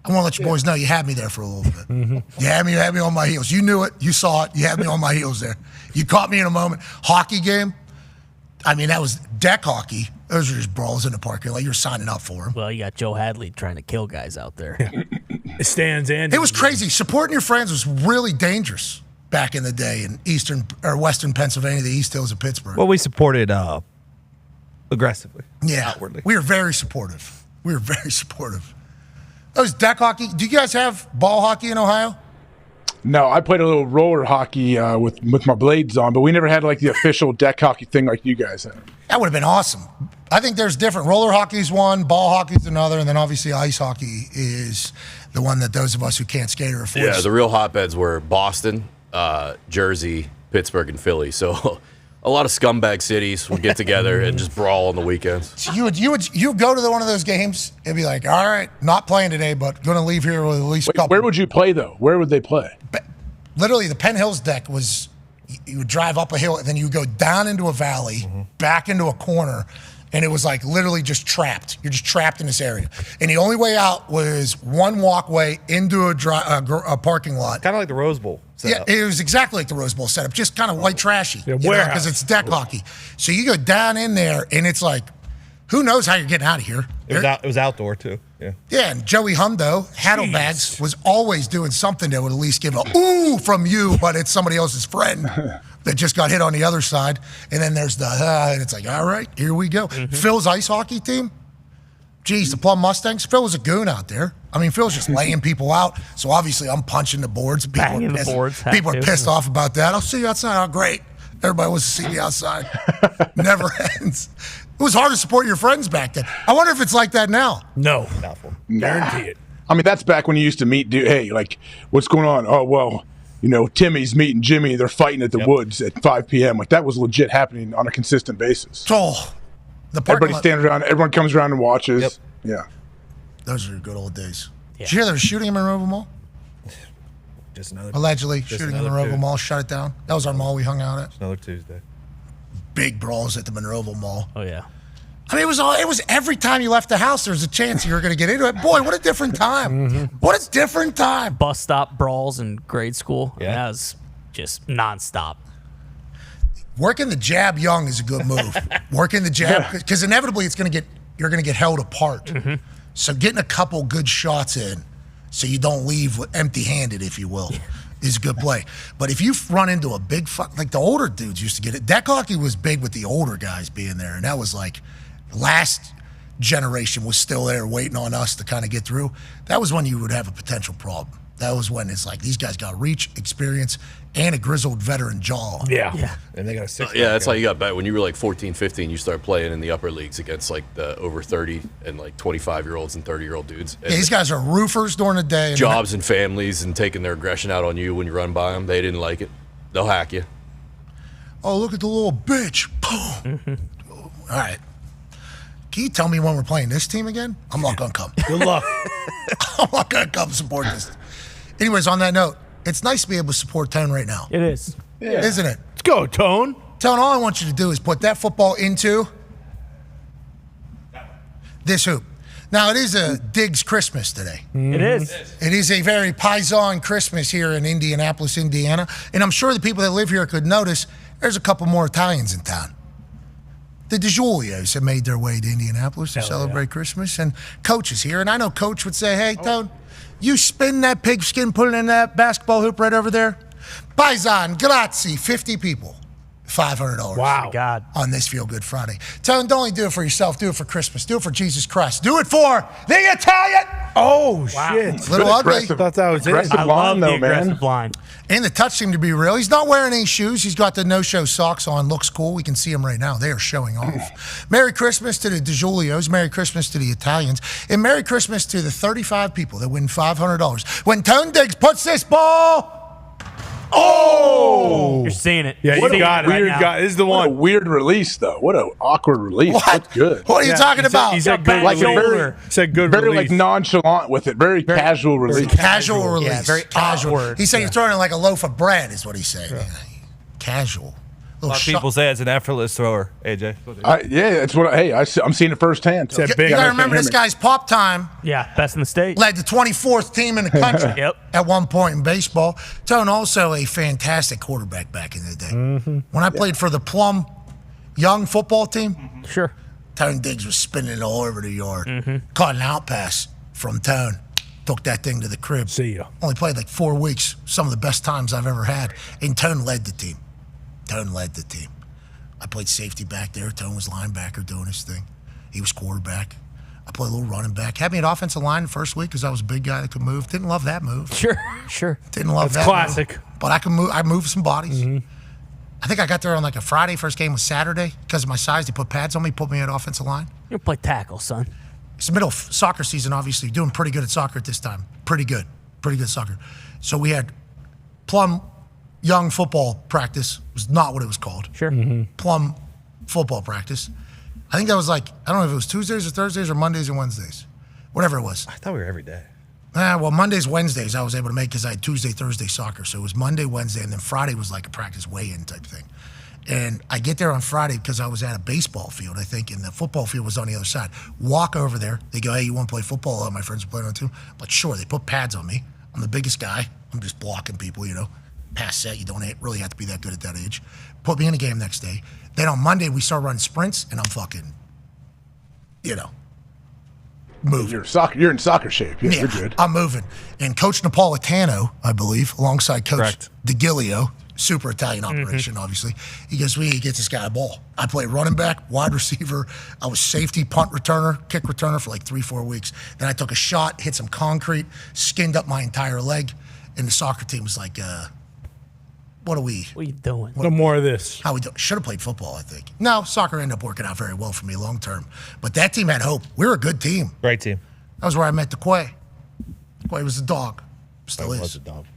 I want to let you boys know you had me there for a little bit. You had me on my heels. You knew it. You saw it. You had me on my heels there. You caught me in a moment. Hockey game. I mean, that was deck hockey. Those are just brawls in the parking lot. You're signing up for them. Well, you got Joe Hadley trying to kill guys out there. Stands and it was crazy. Supporting your friends was really dangerous back in the day in eastern or western Pennsylvania, the East Hills of Pittsburgh. Well, we supported aggressively. Yeah, outwardly. We were very supportive. Those deck hockey. Do you guys have ball hockey in Ohio? No, I played a little roller hockey with my blades on, but we never had like the official deck hockey thing like you guys have. That would have been awesome. I think there's different. Roller hockey's one, ball hockey's another, and then obviously ice hockey is the one that those of us who can't skate are afford. Yeah, the real hotbeds were Boston, Jersey, Pittsburgh, and Philly. So a lot of scumbag cities would get together and just brawl on the weekends. So you would go to one of those games and be like, all right, not playing today, but going to leave here with at least a couple. Where would you play though? Where would they play? Literally, the Penn Hills deck was you would drive up a hill and then you would go down into a valley, back into a corner, and it was like literally just trapped. You're just trapped in this area. And the only way out was one walkway into a parking lot. Kind of like the Rose Bowl setup. Yeah, it was exactly like the Rose Bowl setup, just kind of white trashy. Because it's deck hockey. So you go down in there and it's like, who knows how you're getting out of here? It was outdoor too. Yeah. Yeah, and Joey Hundo, Haddlebags, was always doing something that would at least give a ooh from you, but it's somebody else's friend that just got hit on the other side. And then there's the, and it's like, all right, here we go. Phil's ice hockey team, geez, the Plum Mustangs. Phil was a goon out there. I mean, Phil's just laying people out. So obviously I'm punching the boards. People are pissed off about that. I'll see you outside. Oh, great. Everybody wants to see me outside. Never ends. It was hard to support your friends back then. I wonder if it's like that now. No. Guarantee it. I mean, that's back when you used to meet, hey, like, what's going on? Oh, well, Timmy's meeting Jimmy. They're fighting at the woods at 5 p.m. Like, that was legit happening on a consistent basis. Everybody stands around. Everyone comes around and watches. Yep. Yeah. Those are good old days. Did you hear they were shooting in Monroeville Mall? Just another. Allegedly shooting in Monroeville Mall. Shut it down. That was our mall we hung out at. Just another Tuesday. Big brawls at the Monroeville Mall. Oh, yeah. I mean, it was every time you left the house, there was a chance you were going to get into it. Boy, what a different time. What a different time. Bus stop brawls in grade school. Yeah. That was just nonstop. Working the jab young is a good move. Working the jab, because inevitably you're going to get held apart. So getting a couple good shots in so you don't leave empty-handed, if you will, is a good play. But if you run into a big like the older dudes used to get it. Deck hockey was big with the older guys being there, and that was like last generation was still there waiting on us to kind of get through. That was when you would have a potential problem. That was when it's like these guys got reach, experience, and a grizzled veteran jaw. Yeah. And they got a 6. Yeah, that's how you got bet. When you were like 14, 15, you start playing in the upper leagues against like the over 30 and like 25-year-olds and 30-year-old dudes. And these guys are roofers during the day. Jobs and families and taking their aggression out on you when you run by them. They didn't like it. They'll hack you. Oh, look at the little bitch. Boom. All right. Can you tell me when we're playing this team again? I'm not going to come. Good luck. I'm not going to come support this. Anyways, on that note, it's nice to be able to support Tone right now. It is. Yeah. Isn't it? Let's go, Tone. Tone, all I want you to do is put that football into this hoop. Now, it is a Diggs Christmas today. It is. It is a very paisan Christmas here in Indianapolis, Indiana. And I'm sure the people that live here could notice there's a couple more Italians in town. The DeGiulios have made their way to Indianapolis to celebrate Christmas. And Coach is here. And I know Coach would say, hey, Tone, you spin that pigskin, put it in that basketball hoop right over there. Paisan, grazie, 50 people. $500. Wow. God. On this Feel Good Friday. Don't only do it for yourself, do it for Christmas. Do it for Jesus Christ. Do it for the Italian. Oh, shit. A little ugly. I thought that was it. I love the aggressive line. And the touch seemed to be real. He's not wearing any shoes. He's got the no-show socks on. Looks cool. We can see him right now. They are showing off. Merry Christmas to the DeGiulios. Merry Christmas to the Italians. And Merry Christmas to the 35 people that win $500. When Tone Diggs puts this ball Oh! You're seeing it. Yeah, You're you seeing got it. right Weird now. guy. This is the What a one. weird release, though. What an awkward release. What? That's good. What are you talking about? He said Got good back release. shoulder. Said good Very release. like nonchalant with it. Very casual release. Casual release. Yeah, very casual. awkward. He said you're throwing it like a loaf of bread, is what he's saying. Yeah. Casual. A lot of people say it's an effortless thrower, AJ. Yeah, it's what. Hey, I'm seeing it firsthand. Said You big. got to remember this guy's pop time Yeah, best in the state. led the 24th team in the country Yep. at one point in baseball. Tone also a fantastic quarterback back in the day. Mm-hmm. When I played for the Plum Young football team, Sure. Tone Diggs was spinning it all over the yard. Caught an out pass from Tone. Took that thing to the crib. See ya. Only played like 4 weeks. Some of the best times I've ever had. And Tone led the team. I played safety back there. Tone was linebacker doing his thing. He was quarterback. I played a little running back. Had me at offensive line the first week because I was a big guy that could move. Didn't love that move. Sure. Didn't love That's that classic. move. But I can move. I moved some bodies. I think I got there on like a Friday. First game was Saturday. Because of my size, they put pads on me, put me at offensive line. You play tackle, son. It's the middle of soccer season, obviously. Doing pretty good at soccer at this time. Pretty good at soccer. So we had Plum Young football practice. Was not what it was called. Sure. Plum football practice. I think that was like, I don't know if it was Tuesdays or Thursdays or Mondays and Wednesdays. Whatever it was. I thought we were every day. Well, Mondays, Wednesdays I was able to make because I had Tuesday, Thursday soccer. So it was Monday, Wednesday, and then Friday was like a practice weigh-in type thing. And I get there on Friday because I was at a baseball field, I think, and the football field was on the other side. Walk over there. They go, hey, you want to play football? All my friends are playing on too. I'm like, sure. They put pads on me. I'm the biggest guy. I'm just blocking people, Past set. You don't really have to be that good at that age. Put me in a game next day. Then on Monday, we start running sprints, and I'm fucking, moving. You're in soccer shape. Yeah, you're good. I'm moving. And Coach Napolitano, I believe, alongside Coach DeGilio, super Italian operation, obviously. He goes, we get this guy a ball. I play running back, wide receiver. I was safety, punt returner, kick returner for like 3-4 weeks. Then I took a shot, hit some concrete, skinned up my entire leg. And the soccer team was like, what are you doing? No more of this. How we do? Should have played football, I think. No, soccer ended up working out very well for me long term. But that team had hope. We were a good team. Great team. That was where I met DeQuay. DeQuay was a dog. Still is. Was a dog.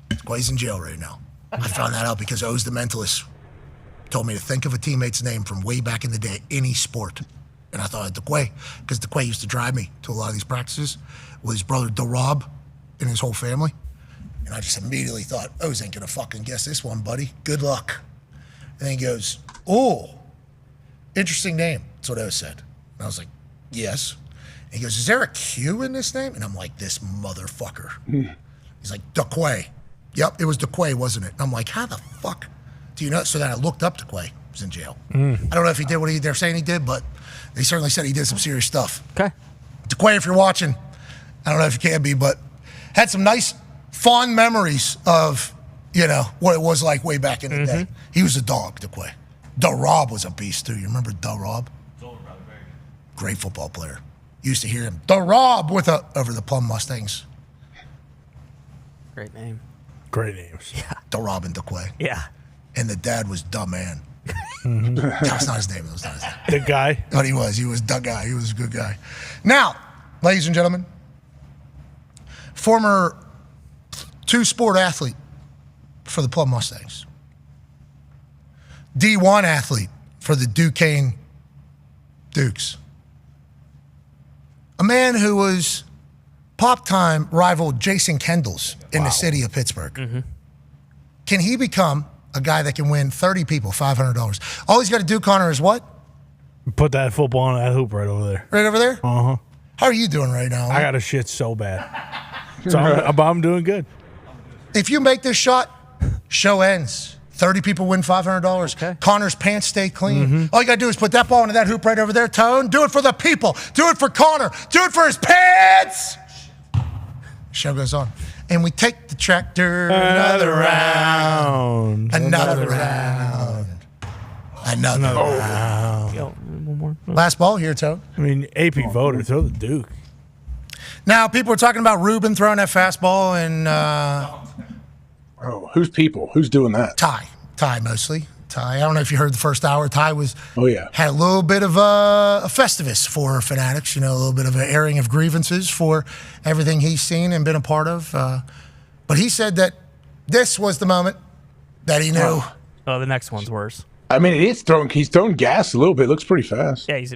DeQuay's in jail right now. I found that out because O's the Mentalist told me to think of a teammate's name from way back in the day, any sport. And I thought of DeQuay because DeQuay used to drive me to a lot of these practices with his brother DeRob and his whole family. And I just immediately thought, O's ain't going to fucking guess this one, buddy. Good luck. And then he goes, oh, interesting name. That's what Oz said. And I was like, yes. And he goes, is there a Q in this name? And I'm like, this motherfucker. He's like, DeQuay. Yep, it was DeQuay, wasn't it? And I'm like, how the fuck do you know? So then I looked up DeQuay. He was in jail. I don't know if he did what they're saying he did, but they certainly said he did some serious stuff. Okay. DeQuay, if you're watching, I don't know if you can be, but had some nice, fond memories of, what it was like way back in the day. He was a dog, DeQuay. DeRob was a beast, too. You remember DeRob? Great football player. Used to hear him, DeRob, over the Plum Mustangs. Great name. Great names. Yeah. DeRob and DeQuay. Yeah. And the dad was Da Man. That's not his name. That was not his name. The guy? But he was. He was the guy. He was a good guy. Now, ladies and gentlemen, former two-sport athlete for the Plum Mustangs. D1 athlete for the Duquesne Dukes. A man who was pop-time rival Jason Kendall's in the city of Pittsburgh. Can he become a guy that can win 30 people $500? All he's got to do, Connor, is what? Put that football on that hoop right over there. Right over there? Uh-huh. How are you doing right now? I got a shit so bad. So I'm doing good. If you make this shot, show ends. 30 people win $500. Okay. Connor's pants stay clean. All you got to do is put that ball into that hoop right over there, Tone. Do it for the people. Do it for Connor. Do it for his pants. Show goes on. And we take the tractor another round. Another round. Another round. Yo, one more. Last ball here, Tone. I mean, AP voter, throw the Duke. Now, people are talking about Ruben throwing that fastball and who's people? Who's doing that? Ty mostly. Ty, I don't know if you heard the first hour. Ty had a little bit of a Festivus for Fanatics, a little bit of an airing of grievances for everything he's seen and been a part of. But he said that this was the moment that he knew. Oh, the next one's worse. I mean, he's throwing gas a little bit. It looks pretty fast. Yeah, he's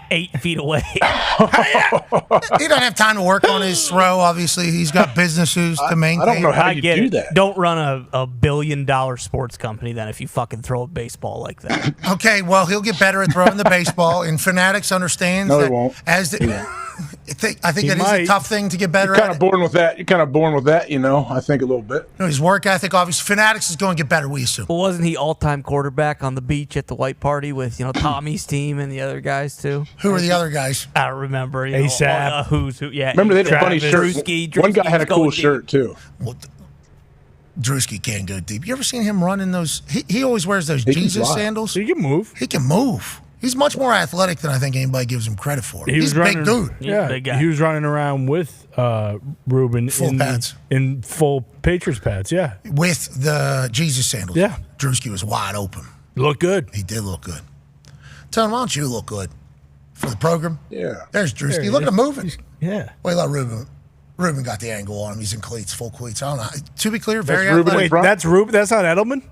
8 feet away. He doesn't have time to work on his throw. Obviously, he's got businesses to maintain. I don't know how I you get do it. that. Don't run a $1 billion sports company then if you fucking throw a baseball like that. Okay, well, he'll get better at throwing the baseball, and Fanatics understands No, he that won't. I think that is a tough thing to get better You're kind at. of born with that. You're kind of born with that, I think a little bit. His work ethic, obviously, Fanatics is going to get better, we assume. Well, wasn't he all-time quarterback on the beach at the white party with Tommy's team and the other guys too? Who are the other guys? I don't remember. ASAP. Who's who? Yeah. Remember they had a funny Travis, shirt. Drewski One guy had a cool was going shirt too. Drewski can't go deep. You ever seen him run in those? He always wears those He can Jesus fly. sandals. He can move. He can move. He's much more athletic than I think anybody gives him credit for. He He's was a big running, dude. Yeah, big guy. he was running around with Ruben Full pads. in full Patriots pads. Yeah, With the Jesus sandals. Yeah. Drewski was wide open. look good. He did look good. Tony, why don't you look good for the program? Yeah. There's Drewski. There Look he at him is. moving. Yeah. Wait, let Ruben. Ruben got the angle on him. He's in cleats, full cleats. I don't know. To be clear, very Ruben athletic. Wait, that's Ruben. That's not Edelman.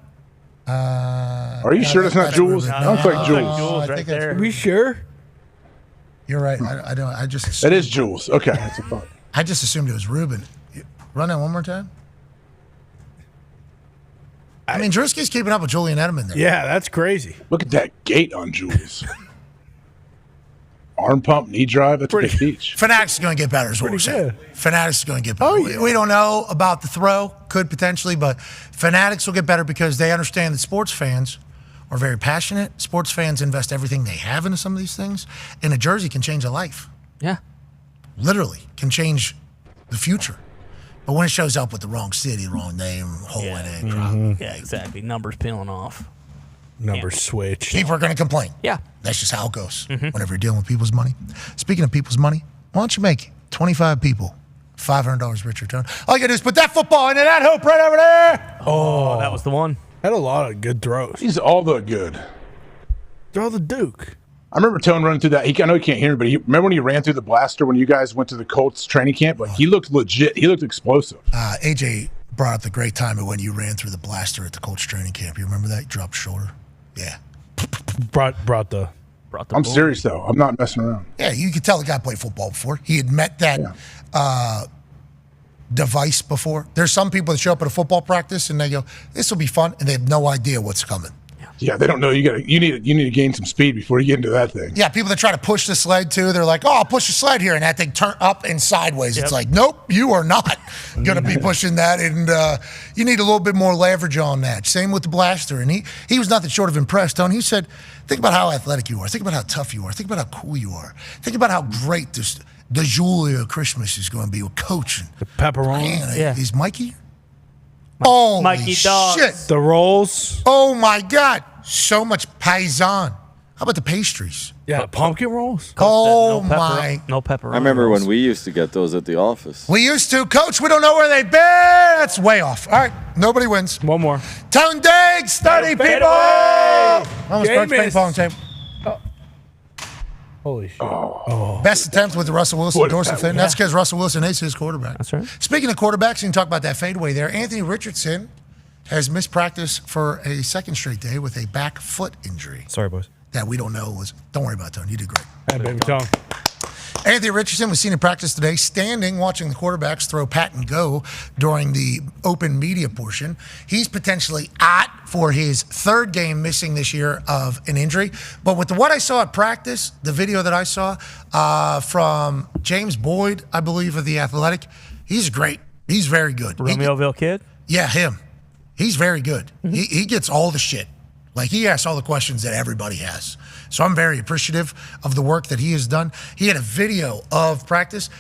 Are you sure that's not Jules? Ruben. Sounds like No, Jules. I Jules think right it's there. Are we sure? You're right. I don't. I just. That is Jules. Okay, that's a thought. I just assumed it was Ruben. Run that one more time. I mean, Drewski's keeping up with Julian Edelman there. Yeah, that's crazy. Look at that gait on Jules. Arm pump, knee drive. That's a big beach. Fanatics is going to get better, is what we're saying. good. Fanatics is going to get better. Oh, yeah. We don't know about the throw, could potentially, but Fanatics will get better because they understand that sports fans are very passionate. Sports fans invest everything they have into some of these things, and a jersey can change a life. Yeah. Literally, can change the future. But when it shows up with the wrong city, wrong name, hole in it, drop. Yeah, exactly. Numbers peeling off. Number switch. People are going to complain. Yeah. That's just how it goes whenever you're dealing with people's money. Speaking of people's money, why don't you make 25 people $500 rich return? All you got to do is put that football into that hoop right over there. Oh, that was the one. Had a lot of good throws. He's all the good. Throw the Duke. I remember Tone running through that. I know he can't hear me, but remember when he ran through the blaster when you guys went to the Colts training camp? Like he looked legit. He looked explosive. AJ brought up the great time of when you ran through the blaster at the Colts training camp. You remember that? You dropped shoulder. Yeah. Brought the I'm serious though. I'm not messing around. Yeah, you could tell the guy played football before. He had met that device before. There's some people that show up at a football practice and they go, "This will be fun," and they have no idea what's coming. Yeah, they don't know. You need to gain some speed before you get into that thing. Yeah, people that try to push the sled too, they're like, "Oh, I'll push the sled here," and that thing turn up and sideways. It's like, nope, you are not going to be pushing that, and you need a little bit more leverage on that. Same with the blaster, and he was nothing short of impressed. Tony, he said, "Think about how athletic you are. Think about how tough you are. Think about how cool you are. Think about how great this the Julia Christmas is going to be with coaching." The pepperoni. Man, is Mikey? Oh, Mikey Dog. shit! The rolls. Oh my God, so much paisan. How about the pastries? Yeah, pumpkin rolls. Oh no pepper, my! No pepper. I remember when we used to get those at the office. We used to, Coach. We don't know where they've been. That's way off. All right, nobody wins. One more. Tone Diggs, study Fade people. away. Almost Game broke the ping miss. pong table. Holy shit. Best attempt with the Russell Wilson What dorsal fin. That's because Russell Wilson is his quarterback. That's right. Speaking of quarterbacks, you can talk about that fadeaway there. Anthony Richardson has missed practice for a second straight day with a back foot injury. Sorry, boys. That we don't know was. Don't worry about it, Tony. You did great. Hey, baby Tom. Anthony Richardson was seen in practice today, standing, watching the quarterbacks throw pat and go during the open media portion. He's potentially out for his third game missing this year of an injury. But with what I saw at practice, the video that I saw from James Boyd, I believe, of The Athletic, he's great. He's very good. Romeoville kid? Yeah, him. He's very good. He gets all the shit. Like, he asks all the questions that everybody has. So I'm very appreciative of the work that he has done. He had a video of practice.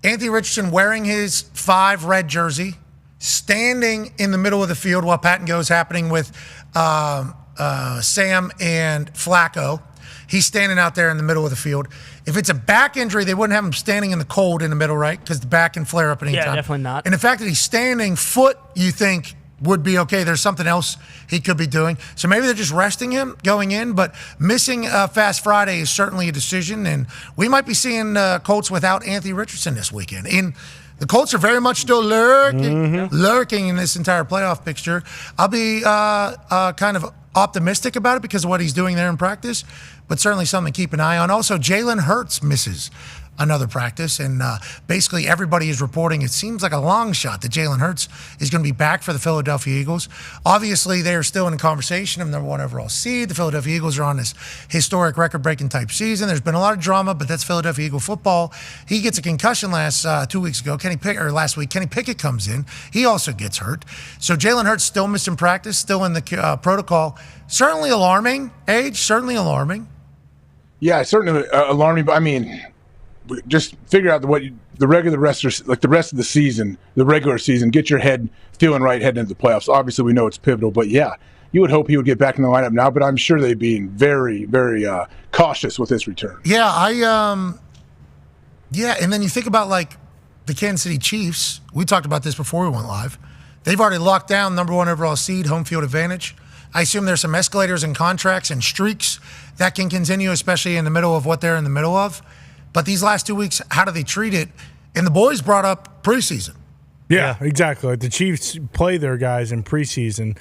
Anthony Richardson wearing his 5 red jersey, standing in the middle of the field while pat and go is happening with Sam and Flacco. He's standing out there in the middle of the field. If it's a back injury, they wouldn't have him standing in the cold in the middle, right? Because the back can flare up at any time. Yeah, definitely not. And the fact that he's standing foot, you think, would be okay. There's something else he could be doing. So maybe they're just resting him going in, but missing Fast Friday is certainly a decision, and we might be seeing Colts without Anthony Richardson this weekend. In The Colts are very much still lurking in this entire playoff picture. I'll be kind of optimistic about it because of what he's doing there in practice, but certainly something to keep an eye on. Also, Jalen Hurts misses another practice, and basically everybody is reporting it seems like a long shot that Jalen Hurts is going to be back for the Philadelphia Eagles. Obviously, they're still in conversation of number 1 overall seed. The Philadelphia Eagles are on this historic record-breaking type season. There's been a lot of drama, but that's Philadelphia Eagle football. He gets a concussion last 2 weeks ago. Last week, Kenny Pickett comes in. He also gets hurt. So Jalen Hurts still missing practice, still in the protocol. Certainly alarming, Age. Certainly alarming. Yeah, certainly alarming. But I mean, just figure out the rest of the season, the regular season. Get your head feeling right heading into the playoffs. Obviously, we know it's pivotal, but yeah, you would hope he would get back in the lineup now. But I'm sure they'd be very, very cautious with his return. Yeah, and then you think about like the Kansas City Chiefs. We talked about this before we went live. They've already locked down number 1 overall seed, home field advantage. I assume there's some escalators in contracts and streaks that can continue, especially in the middle of what they're in the middle of. But these last 2 weeks, how do they treat it? And the boys brought up preseason. Yeah, exactly. Like the Chiefs play their guys in preseason,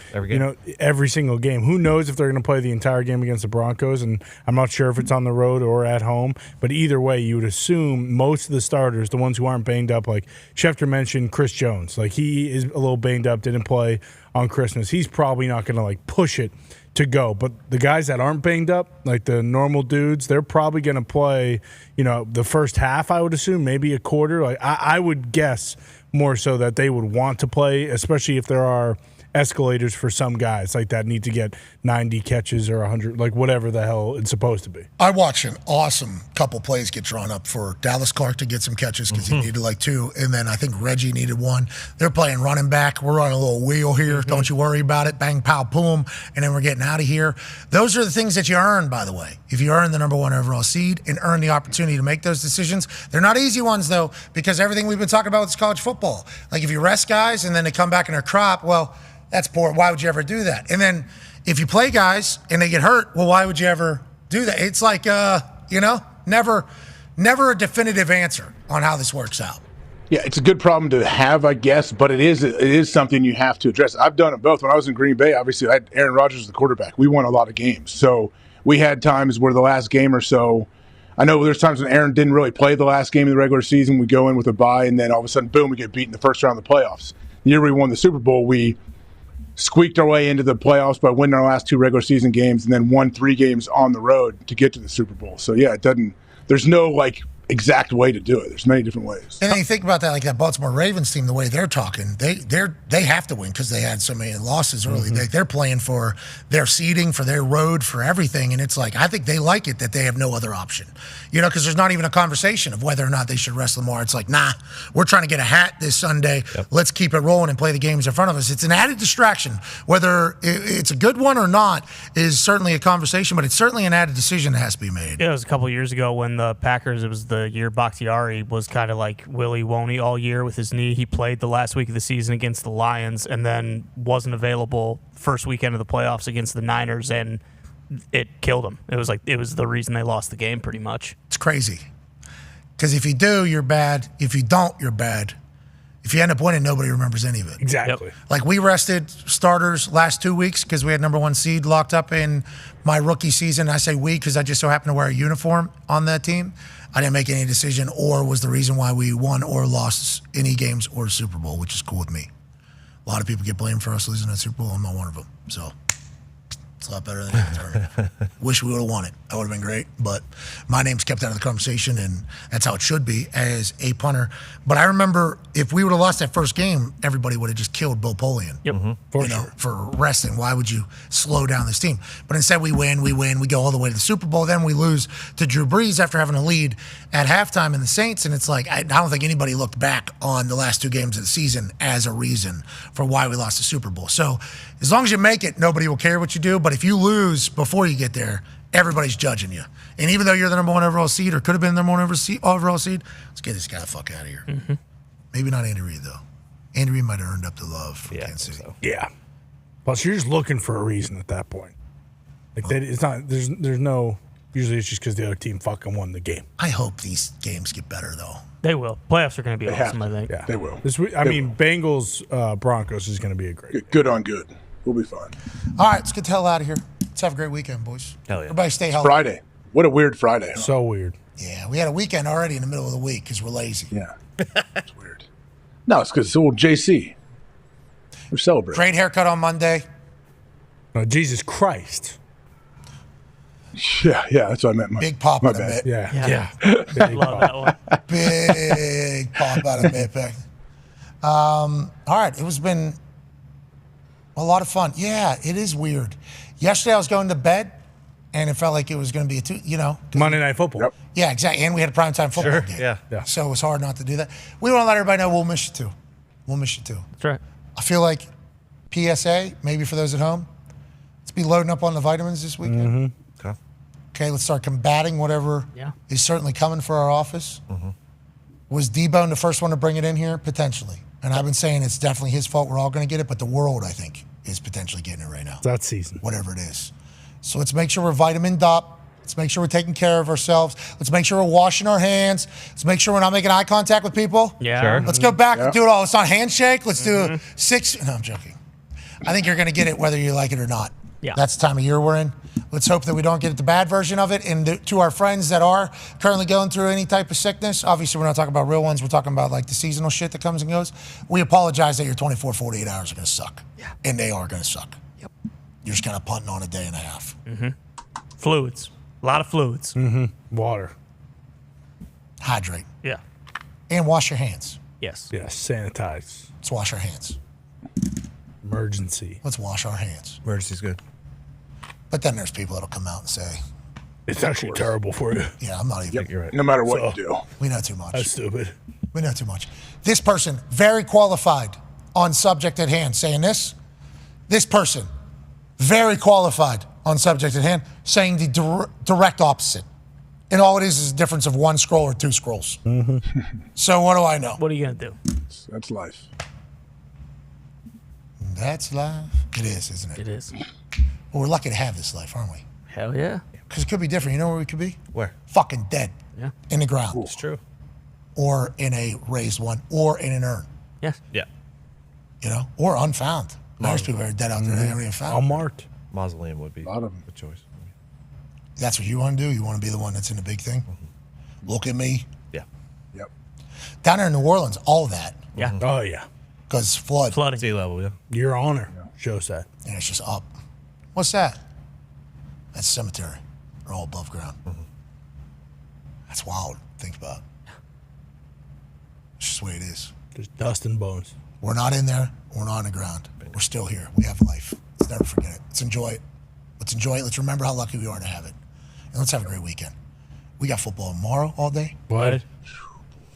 every single game. Who knows if they're going to play the entire game against the Broncos? And I'm not sure if it's on the road or at home. But either way, you would assume most of the starters, the ones who aren't banged up, like Schefter mentioned Chris Jones. Like he is a little banged up, didn't play on Christmas. He's probably not going to like push it to go. But the guys that aren't banged up, like the normal dudes, they're probably going to play, the first half, I would assume, maybe a quarter. Like I would guess more so that they would want to play, especially if there are escalators for some guys like that need to get 90 catches or 100, like whatever the hell it's supposed to be. I watched an awesome couple plays get drawn up for Dallas Clark to get some catches because he needed like 2, and then I think Reggie needed 1. They're playing running back. We're on a little wheel here. Don't you worry about it. Bang, pow, boom, and then we're getting out of here. Those are the things that you earn, by the way. If you earn the number 1 overall seed and earn the opportunity to make those decisions, they're not easy ones, though, because everything we've been talking about with college football. Like if you rest guys and then they come back in their crop, well, that's poor. Why would you ever do that? And then if you play guys and they get hurt, well, why would you ever do that? It's like, never a definitive answer on how this works out. Yeah, it's a good problem to have, I guess, but it is something you have to address. I've done it both. When I was in Green Bay, obviously, I had Aaron Rodgers as the quarterback. We won a lot of games. So we had times where the last game or so, I know there's times when Aaron didn't really play the last game of the regular season. We go in with a bye, and then all of a sudden, boom, we get beat in the first round of the playoffs. The year we won the Super Bowl, we squeaked our way into the playoffs by winning our last 2 regular season games and then won 3 games on the road to get to the Super Bowl. So, yeah, there's no, exact way to do it. There's many different ways. And then you think about that, like that Baltimore Ravens team, the way they're talking, they have to win because they had so many losses early. They're playing for their seeding, for their road, for everything. And it's like, I think they like it that they have no other option. Because there's not even a conversation of whether or not they should rest Lamar. It's like, nah, we're trying to get a hat this Sunday. Yep. Let's keep it rolling and play the games in front of us. It's an added distraction. Whether it's a good one or not is certainly a conversation, but it's certainly an added decision that has to be made. Yeah, it was a couple years ago when the Packers, it was the year Bakhtiari was kind of like Willie Woney all year with his knee. He played the last week of the season against the Lions and then wasn't available first weekend of the playoffs against the Niners, and it killed him. It was the reason they lost the game pretty much. It's crazy. Because if you do, you're bad. If you don't, you're bad. If you end up winning, nobody remembers any of it. Exactly. Yep. Like we rested starters last 2 weeks because we had number 1 seed locked up in my rookie season. I say we because I just so happened to wear a uniform on that team. I didn't make any decision or was the reason why we won or lost any games or Super Bowl, which is cool with me. A lot of people get blamed for us losing that Super Bowl. I'm not one of them. So it's a lot better than any tournament. Wish we would have won it. That would have been great. But my name's kept out of the conversation, and that's how it should be as a punter. But I remember if we would have lost that first game, everybody would have just killed Bill Polian. Yep. For resting. Why would you slow down this team? But instead we win, we go all the way to the Super Bowl. Then we lose to Drew Brees after having a lead at halftime in the Saints. And it's like, I don't think anybody looked back on the last 2 games of the season as a reason for why we lost the Super Bowl. So as long as you make it, nobody will care what you do. But if you lose before you get there, everybody's judging you. And even though you're the number 1 overall seed or could have been the number 1 overall seed, let's get this guy the fuck out of here. Mm-hmm. Maybe not Andy Reid, though. Andy Reid might have earned up the love from Kansas City. So. Yeah. Plus, you're just looking for a reason at that point. Like it's not. There's no Usually it's just because the other team fucking won the game. I hope these games get better, though. They will. Playoffs are going to be They have awesome, to. I think. Yeah, They will. This week, Bengals Broncos is going to be a great. Good on good. We'll be fine. All right, let's get the hell out of here. Let's have a great weekend, boys. Hell yeah. Everybody stay healthy. Friday. What a weird Friday. Huh? So weird. Yeah, we had a weekend already in the middle of the week because we're lazy. Yeah. It's weird. No, it's because it's old JC. We're celebrating. Great haircut on Monday. No, Jesus Christ. Yeah, that's what I meant. Big pop my out of bad. it. Yeah. Love that one. Big pop out of it. All right, it was been a lot of fun. Yeah, it is weird. Yesterday I was going to bed, and it felt like it was going to be Monday Night Football. Yep. Yeah, exactly. And we had a primetime football game. Yeah. So it was hard not to do that. We want to let everybody know we'll miss you too. We'll miss you too. That's right. I feel like PSA, maybe for those at home, let's be loading up on the vitamins this weekend. Mm-hmm. Okay, let's start combating whatever is certainly coming for our office. Was D-Bone the first one to bring it in here? Potentially. And I've been saying it's definitely his fault. We're all going to get it, but the world, I think, is potentially getting it right now. That season. Whatever it is. So let's make sure we're vitamined up. Let's make sure we're taking care of ourselves. Let's make sure we're washing our hands. Let's make sure we're not making eye contact with people. Yeah. Sure. Let's go back and do it all. Let's not handshake. Let's do 6. No, I'm joking. I think you're going to get it whether you like it or not. Yeah. That's the time of year we're in. Let's hope that we don't get the bad version of it. And to our friends that are currently going through any type of sickness, obviously we're not talking about real ones. We're talking about like the seasonal shit that comes and goes. We apologize that your 24, 48 hours are going to suck. Yeah. And they are going to suck. Yep. You're just kind of punting on a day and a half. Mm-hmm. Fluids. A lot of fluids. Mm-hmm. Water. Hydrate. Yeah. And wash your hands. Yes. Yes. Sanitize. Let's wash our hands. Emergency. Let's wash our hands. Emergency's good. But then there's people that'll come out and say, It's actually terrible for you. yeah, I'm not even. You're right. No matter what you do. We know too much. That's stupid. We know too much. This person, very qualified on subject at hand, saying this. This person, very qualified on subject at hand, saying the direct opposite. And all it is a difference of 1 scroll or 2 scrolls. So what do I know? What are you going to do? That's life. That's life. It is, isn't it? It is. Well, we're lucky to have this life, aren't we? Hell yeah. Because it could be different. You know where we could be? Where? Fucking dead. Yeah. In the ground. It's true. Or in a raised one. Or in an urn. Yes. Yeah. You know? Or unfound. There's people that are dead out there that haven't even found. Unmarked. Mausoleum would be a lot of a choice. That's what you want to do? You want to be the one that's in the big thing? Look at me. Yeah. Yep. Down there in New Orleans, all that. Yeah. Oh, yeah. Because flood. Flooding. Sea level, yeah. Your honor shows that. And it's just up. What's that? That's cemetery. They're all above ground. That's wild to think about. It's just the way it is. Just dust and bones. We're not in there. We're not on the ground. We're still here. We have life. Let's never forget it. Let's enjoy it. Let's enjoy it. Let's remember how lucky we are to have it. And let's have a great weekend. We got football tomorrow all day. What?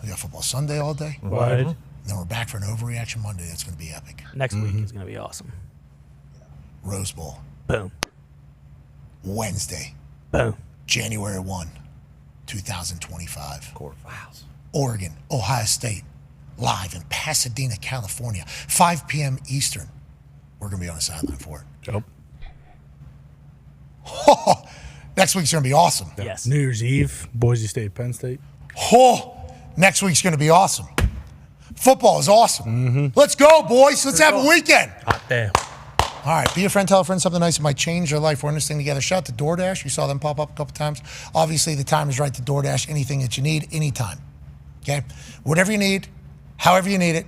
We got football Sunday all day. What? And then we're back for an overreaction Monday. That's going to be epic. Next week is going to be awesome. Rose Bowl. Boom. Wednesday. Boom. January 1, 2025. Quarterfinals. Oregon, Ohio State, live in Pasadena, California, 5 p.m. Eastern. We're going to be on the sideline for it. Yep. Next week's going to be awesome. Yes. New Year's Eve, Boise State, Penn State. Next week's going to be awesome. Football is awesome. Let's go, boys. Let's have a weekend. Hot damn. All right, be a friend, tell a friend something nice that might change their life. We're in this thing together. Shout out to DoorDash. You saw them pop up a couple times. Obviously, the time is right to DoorDash. Anything that you need, anytime. Okay? Whatever you need, however you need it,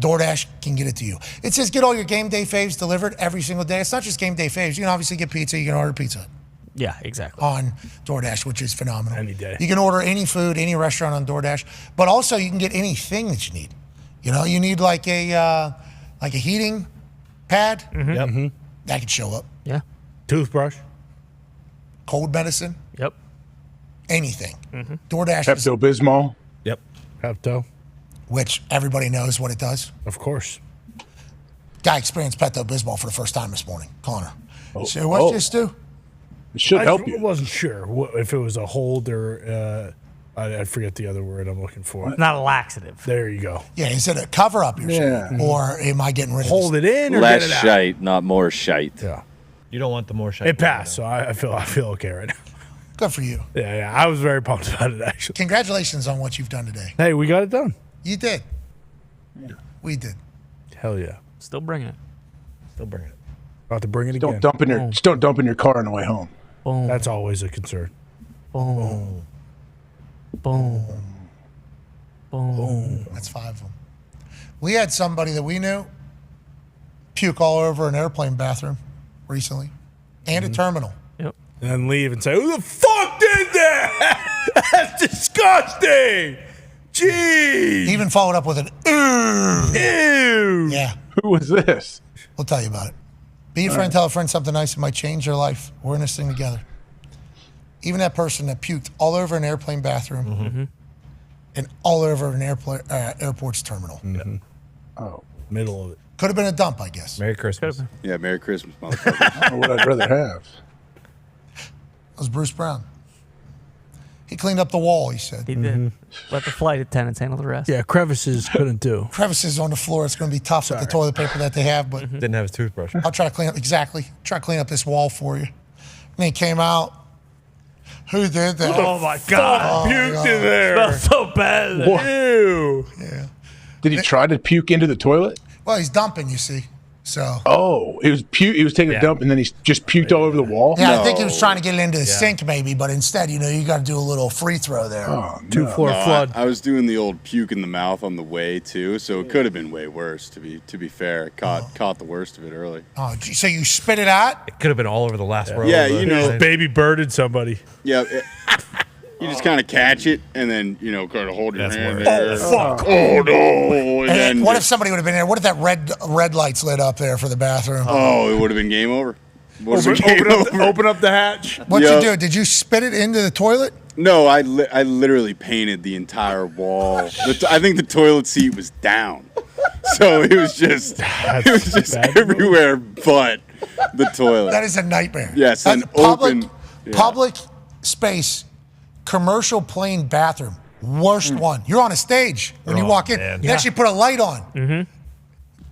DoorDash can get it to you. It says get all your game day faves delivered every single day. It's not just game day faves. You can obviously get pizza. You can order pizza Yeah, exactly. on DoorDash, which is phenomenal. Any day. You can order any food, any restaurant on DoorDash, but also you can get anything that you need. You know, you need like a heating pad. Yep. That could show up. Yeah. Toothbrush. Cold medicine. Yep. Anything. DoorDash is, Pepto-Bismol. Yep. Pepto. which everybody knows what it does. Of course. Guy experienced Pepto-Bismol for the first time this morning. Connor. So what's this do? It should help you. I wasn't sure if it was a hold or I forget the other word I'm looking for. Not a laxative. There you go. Yeah, is it a cover up? Yeah. Or am I getting rid of Hold this? it in or Less get it out? shite, not more shite. Yeah. You don't want the more shite. It passed, so I feel okay right now. Good for you. Yeah. I was very pumped about it, actually. Congratulations on what you've done today. Hey, we got it done. You did. We did. Hell yeah. Still bringing it. About to bring it Don't again. don't dump in your car on the way home. Boom. That's always a concern. Boom. Boom. Boom. That's 5 of them. We had somebody that we knew puke all over an airplane bathroom recently and a terminal. Yep. And then leave and say, who the fuck did that? That's disgusting. Jeez. He even followed up with an ooh. Ew. Yeah. Who was this? We'll tell you about it. Be a friend, tell a friend something nice that might change their life. We're in this thing together. Even that person that puked all over an airplane bathroom and all over an airport's terminal. Oh, middle of it. Could have been a dump, I guess. Merry Christmas. Yeah, Merry Christmas, motherfucker. I don't know what I'd rather have. That was Bruce Brown. He cleaned up the wall, he said. He did. Let the flight attendants handle the rest. Yeah, crevices couldn't do. Crevices on the floor. It's going to be tough with the toilet paper that they have, but Didn't have his toothbrush. I'll try to clean up. Exactly. Try to clean up this wall for you. And he came out. Who did that? Oh my God. Puked in there. Smells so bad. What? Ew. Yeah. Did he try to puke into the toilet? Well, he's dumping, you see. So. Oh, it was He was taking a dump and then he just puked all over the wall. Yeah, I think he was trying to get it into the sink, maybe, but instead, you got to do a little free throw there. Oh, Two floor flood. I was doing the old puke in the mouth on the way too, so it could have been way worse. To be fair, it caught the worst of it early. Oh, so you spit it out? It could have been all over the last row. Yeah, Baby birded somebody. Yeah, you just kind of catch it and then kind of hold your hand worse. there. Oh, fuck. Oh no! And then What if somebody would have been there? What if that red lights lit up there for the bathroom? Oh, it would have been game over. Open up the hatch. What'd you do? Did you spit it into the toilet? No, I literally painted the entire wall. I think the toilet seat was down, so it was just everywhere but the toilet. That is a nightmare. Yes, That's an open public space, commercial plane bathroom. Worst one. You're on a stage when you walk in. Man. They actually put a light on.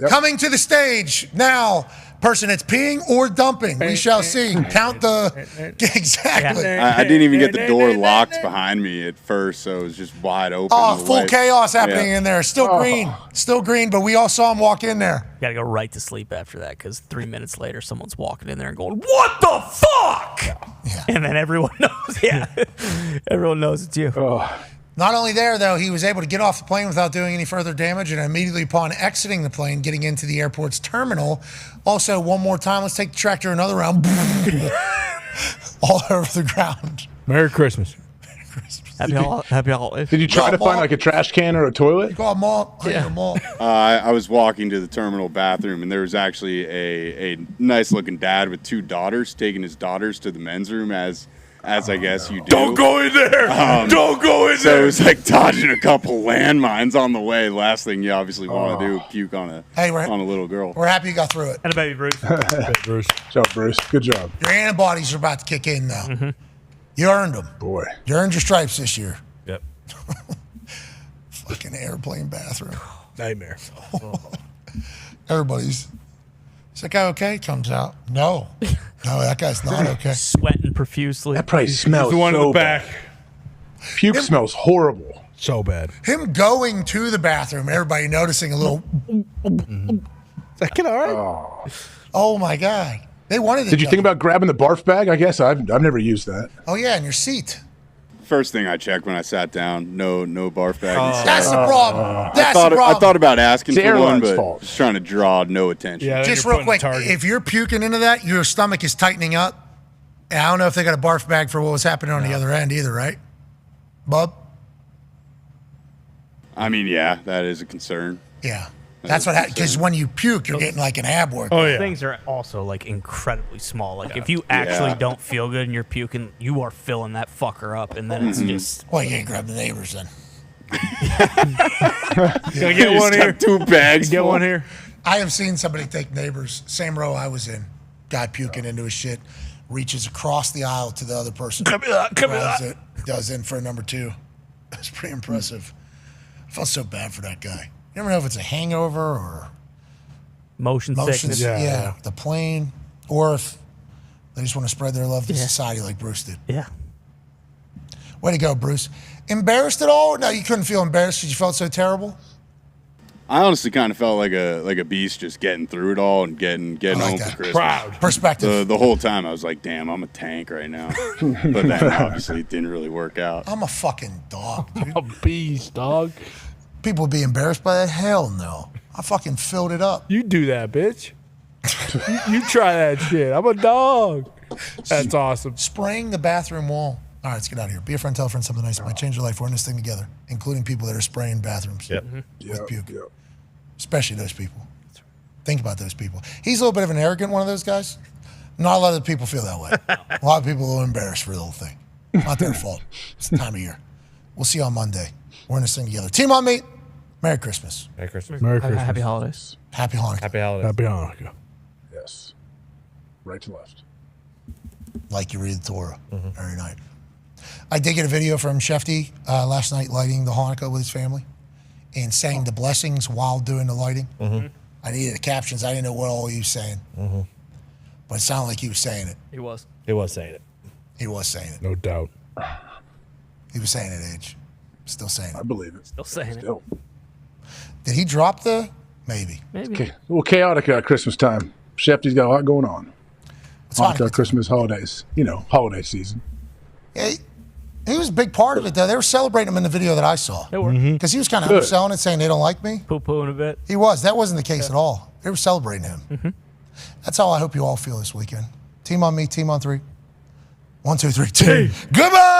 Coming to the stage now. Person that's peeing or dumping. We shall see. Count the. Exactly. I didn't even get the door locked behind me at first, so it was just wide open. Oh, full chaos happening in there. Still green, but we all saw him walk in there. You gotta go right to sleep after that because 3 minutes later, someone's walking in there and going, "What the fuck?" Yeah. And then everyone knows. Yeah, everyone knows it's you. Not only there, though, he was able to get off the plane without doing any further damage, and immediately upon exiting the plane, getting into the airport's terminal. Also, one more time, let's take the tractor another round. All over the ground. Merry Christmas. Happy holidays. Did you try to find like a trash can or a toilet? Go on, Mall. I was walking to the terminal bathroom, and there was actually a nice-looking dad with 2 daughters taking his daughters to the men's room as I guess you do. Don't go in there. Don't go in so there. it was like dodging a couple landmines on the way. Last thing you obviously want to do, puke on a little girl. We're happy you got through it. And a baby Bruce. Bruce. Job, Bruce. Good job. Your antibodies are about to kick in, though. You earned them. Boy. You earned your stripes this year. Yep. Fucking airplane bathroom. Nightmare. Everybody's. Is that guy okay? Comes out. No, that guy's not okay. Sweating profusely. That probably smells the one in so the back. bad. Puke smells horrible. So bad. Him going to the bathroom, everybody noticing a little. Is that kid all right? Oh my God. They wanted it. Did you think about grabbing the barf bag? I guess I've never used that. Oh, yeah, in your seat. First thing I checked when I sat down, no barf bag. That's the problem. That's I the problem. thought about asking It's for one, airline's but fault. just trying to draw no attention. Yeah, Just real quick, if you're puking into that, your stomach is tightening up. And I don't know if they got a barf bag for what was happening on the other end either, right? Bub? I mean, yeah, that is a concern. Yeah. That's what happens. Because when you puke, you're getting like an ab work. Oh, yeah. Things are also like incredibly small. Like if you actually don't feel good and you're puking, you are filling that fucker up, and then it's just. Well, you ain't grab the neighbors then. Can I get one here? 2 bags. Get one here. I have seen somebody take neighbors, same row I was in, guy puking into his shit, reaches across the aisle to the other person. Grabs it, goes in for a number 2. That's pretty impressive. I felt so bad for that guy. You never know if it's a hangover or Motion sickness. Yeah, the plane, or if they just want to spread their love to society like Bruce did. Yeah. Way to go, Bruce. Embarrassed at all? No, you couldn't feel embarrassed because you felt so terrible? I honestly kind of felt like a beast just getting through it all and getting home for Christmas. Proud. Perspective. The whole time I was like, damn, I'm a tank right now. But then obviously it didn't really work out. I'm a fucking dog, dude. A beast, dog. People would be embarrassed by that? Hell no. I fucking filled it up. You do that, bitch. you try that shit. I'm a dog. That's awesome. Spraying the bathroom wall. All right, let's get out of here. Be a friend, tell a friend something nice. It might change your life. We're in this thing together, including people that are spraying bathrooms with puke. Especially those people. Think about those people. He's a little bit of an arrogant one of those guys. Not a lot of people feel that way. A lot of people are a little embarrassed for the whole thing. Not their fault. It's the time of year. We'll see you on Monday. We're in this thing together. Team on me. Merry Christmas. Merry Christmas. Merry Christmas. Happy holidays. Happy Hanukkah. Happy holidays. Happy Hanukkah. Yes. Right to left. Like you read the Torah every night. I did get a video from Shefty last night lighting the Hanukkah with his family and saying the blessings while doing the lighting. I needed the captions. I didn't know what all he was saying. But it sounded like he was saying it. He was. He was saying it. He was saying it. No doubt. He was saying it, Age. Still saying it. I believe it. Still saying Still. Did he drop the? Maybe. Okay. Well, chaotic Christmas time. Shefty's got a lot going on. It's Hanukkah, Christmas, holidays. You know, holiday season. Yeah, he was a big part of it, though. They were celebrating him in the video that I saw. They were. Because he was kind of Good. upselling it, saying they don't like me. Poo-pooing a bit. He was. That wasn't the case at all. They were celebrating him. That's how I hope you all feel this weekend. Team on me, team on three. 1, 2, 3, team. Goodbye!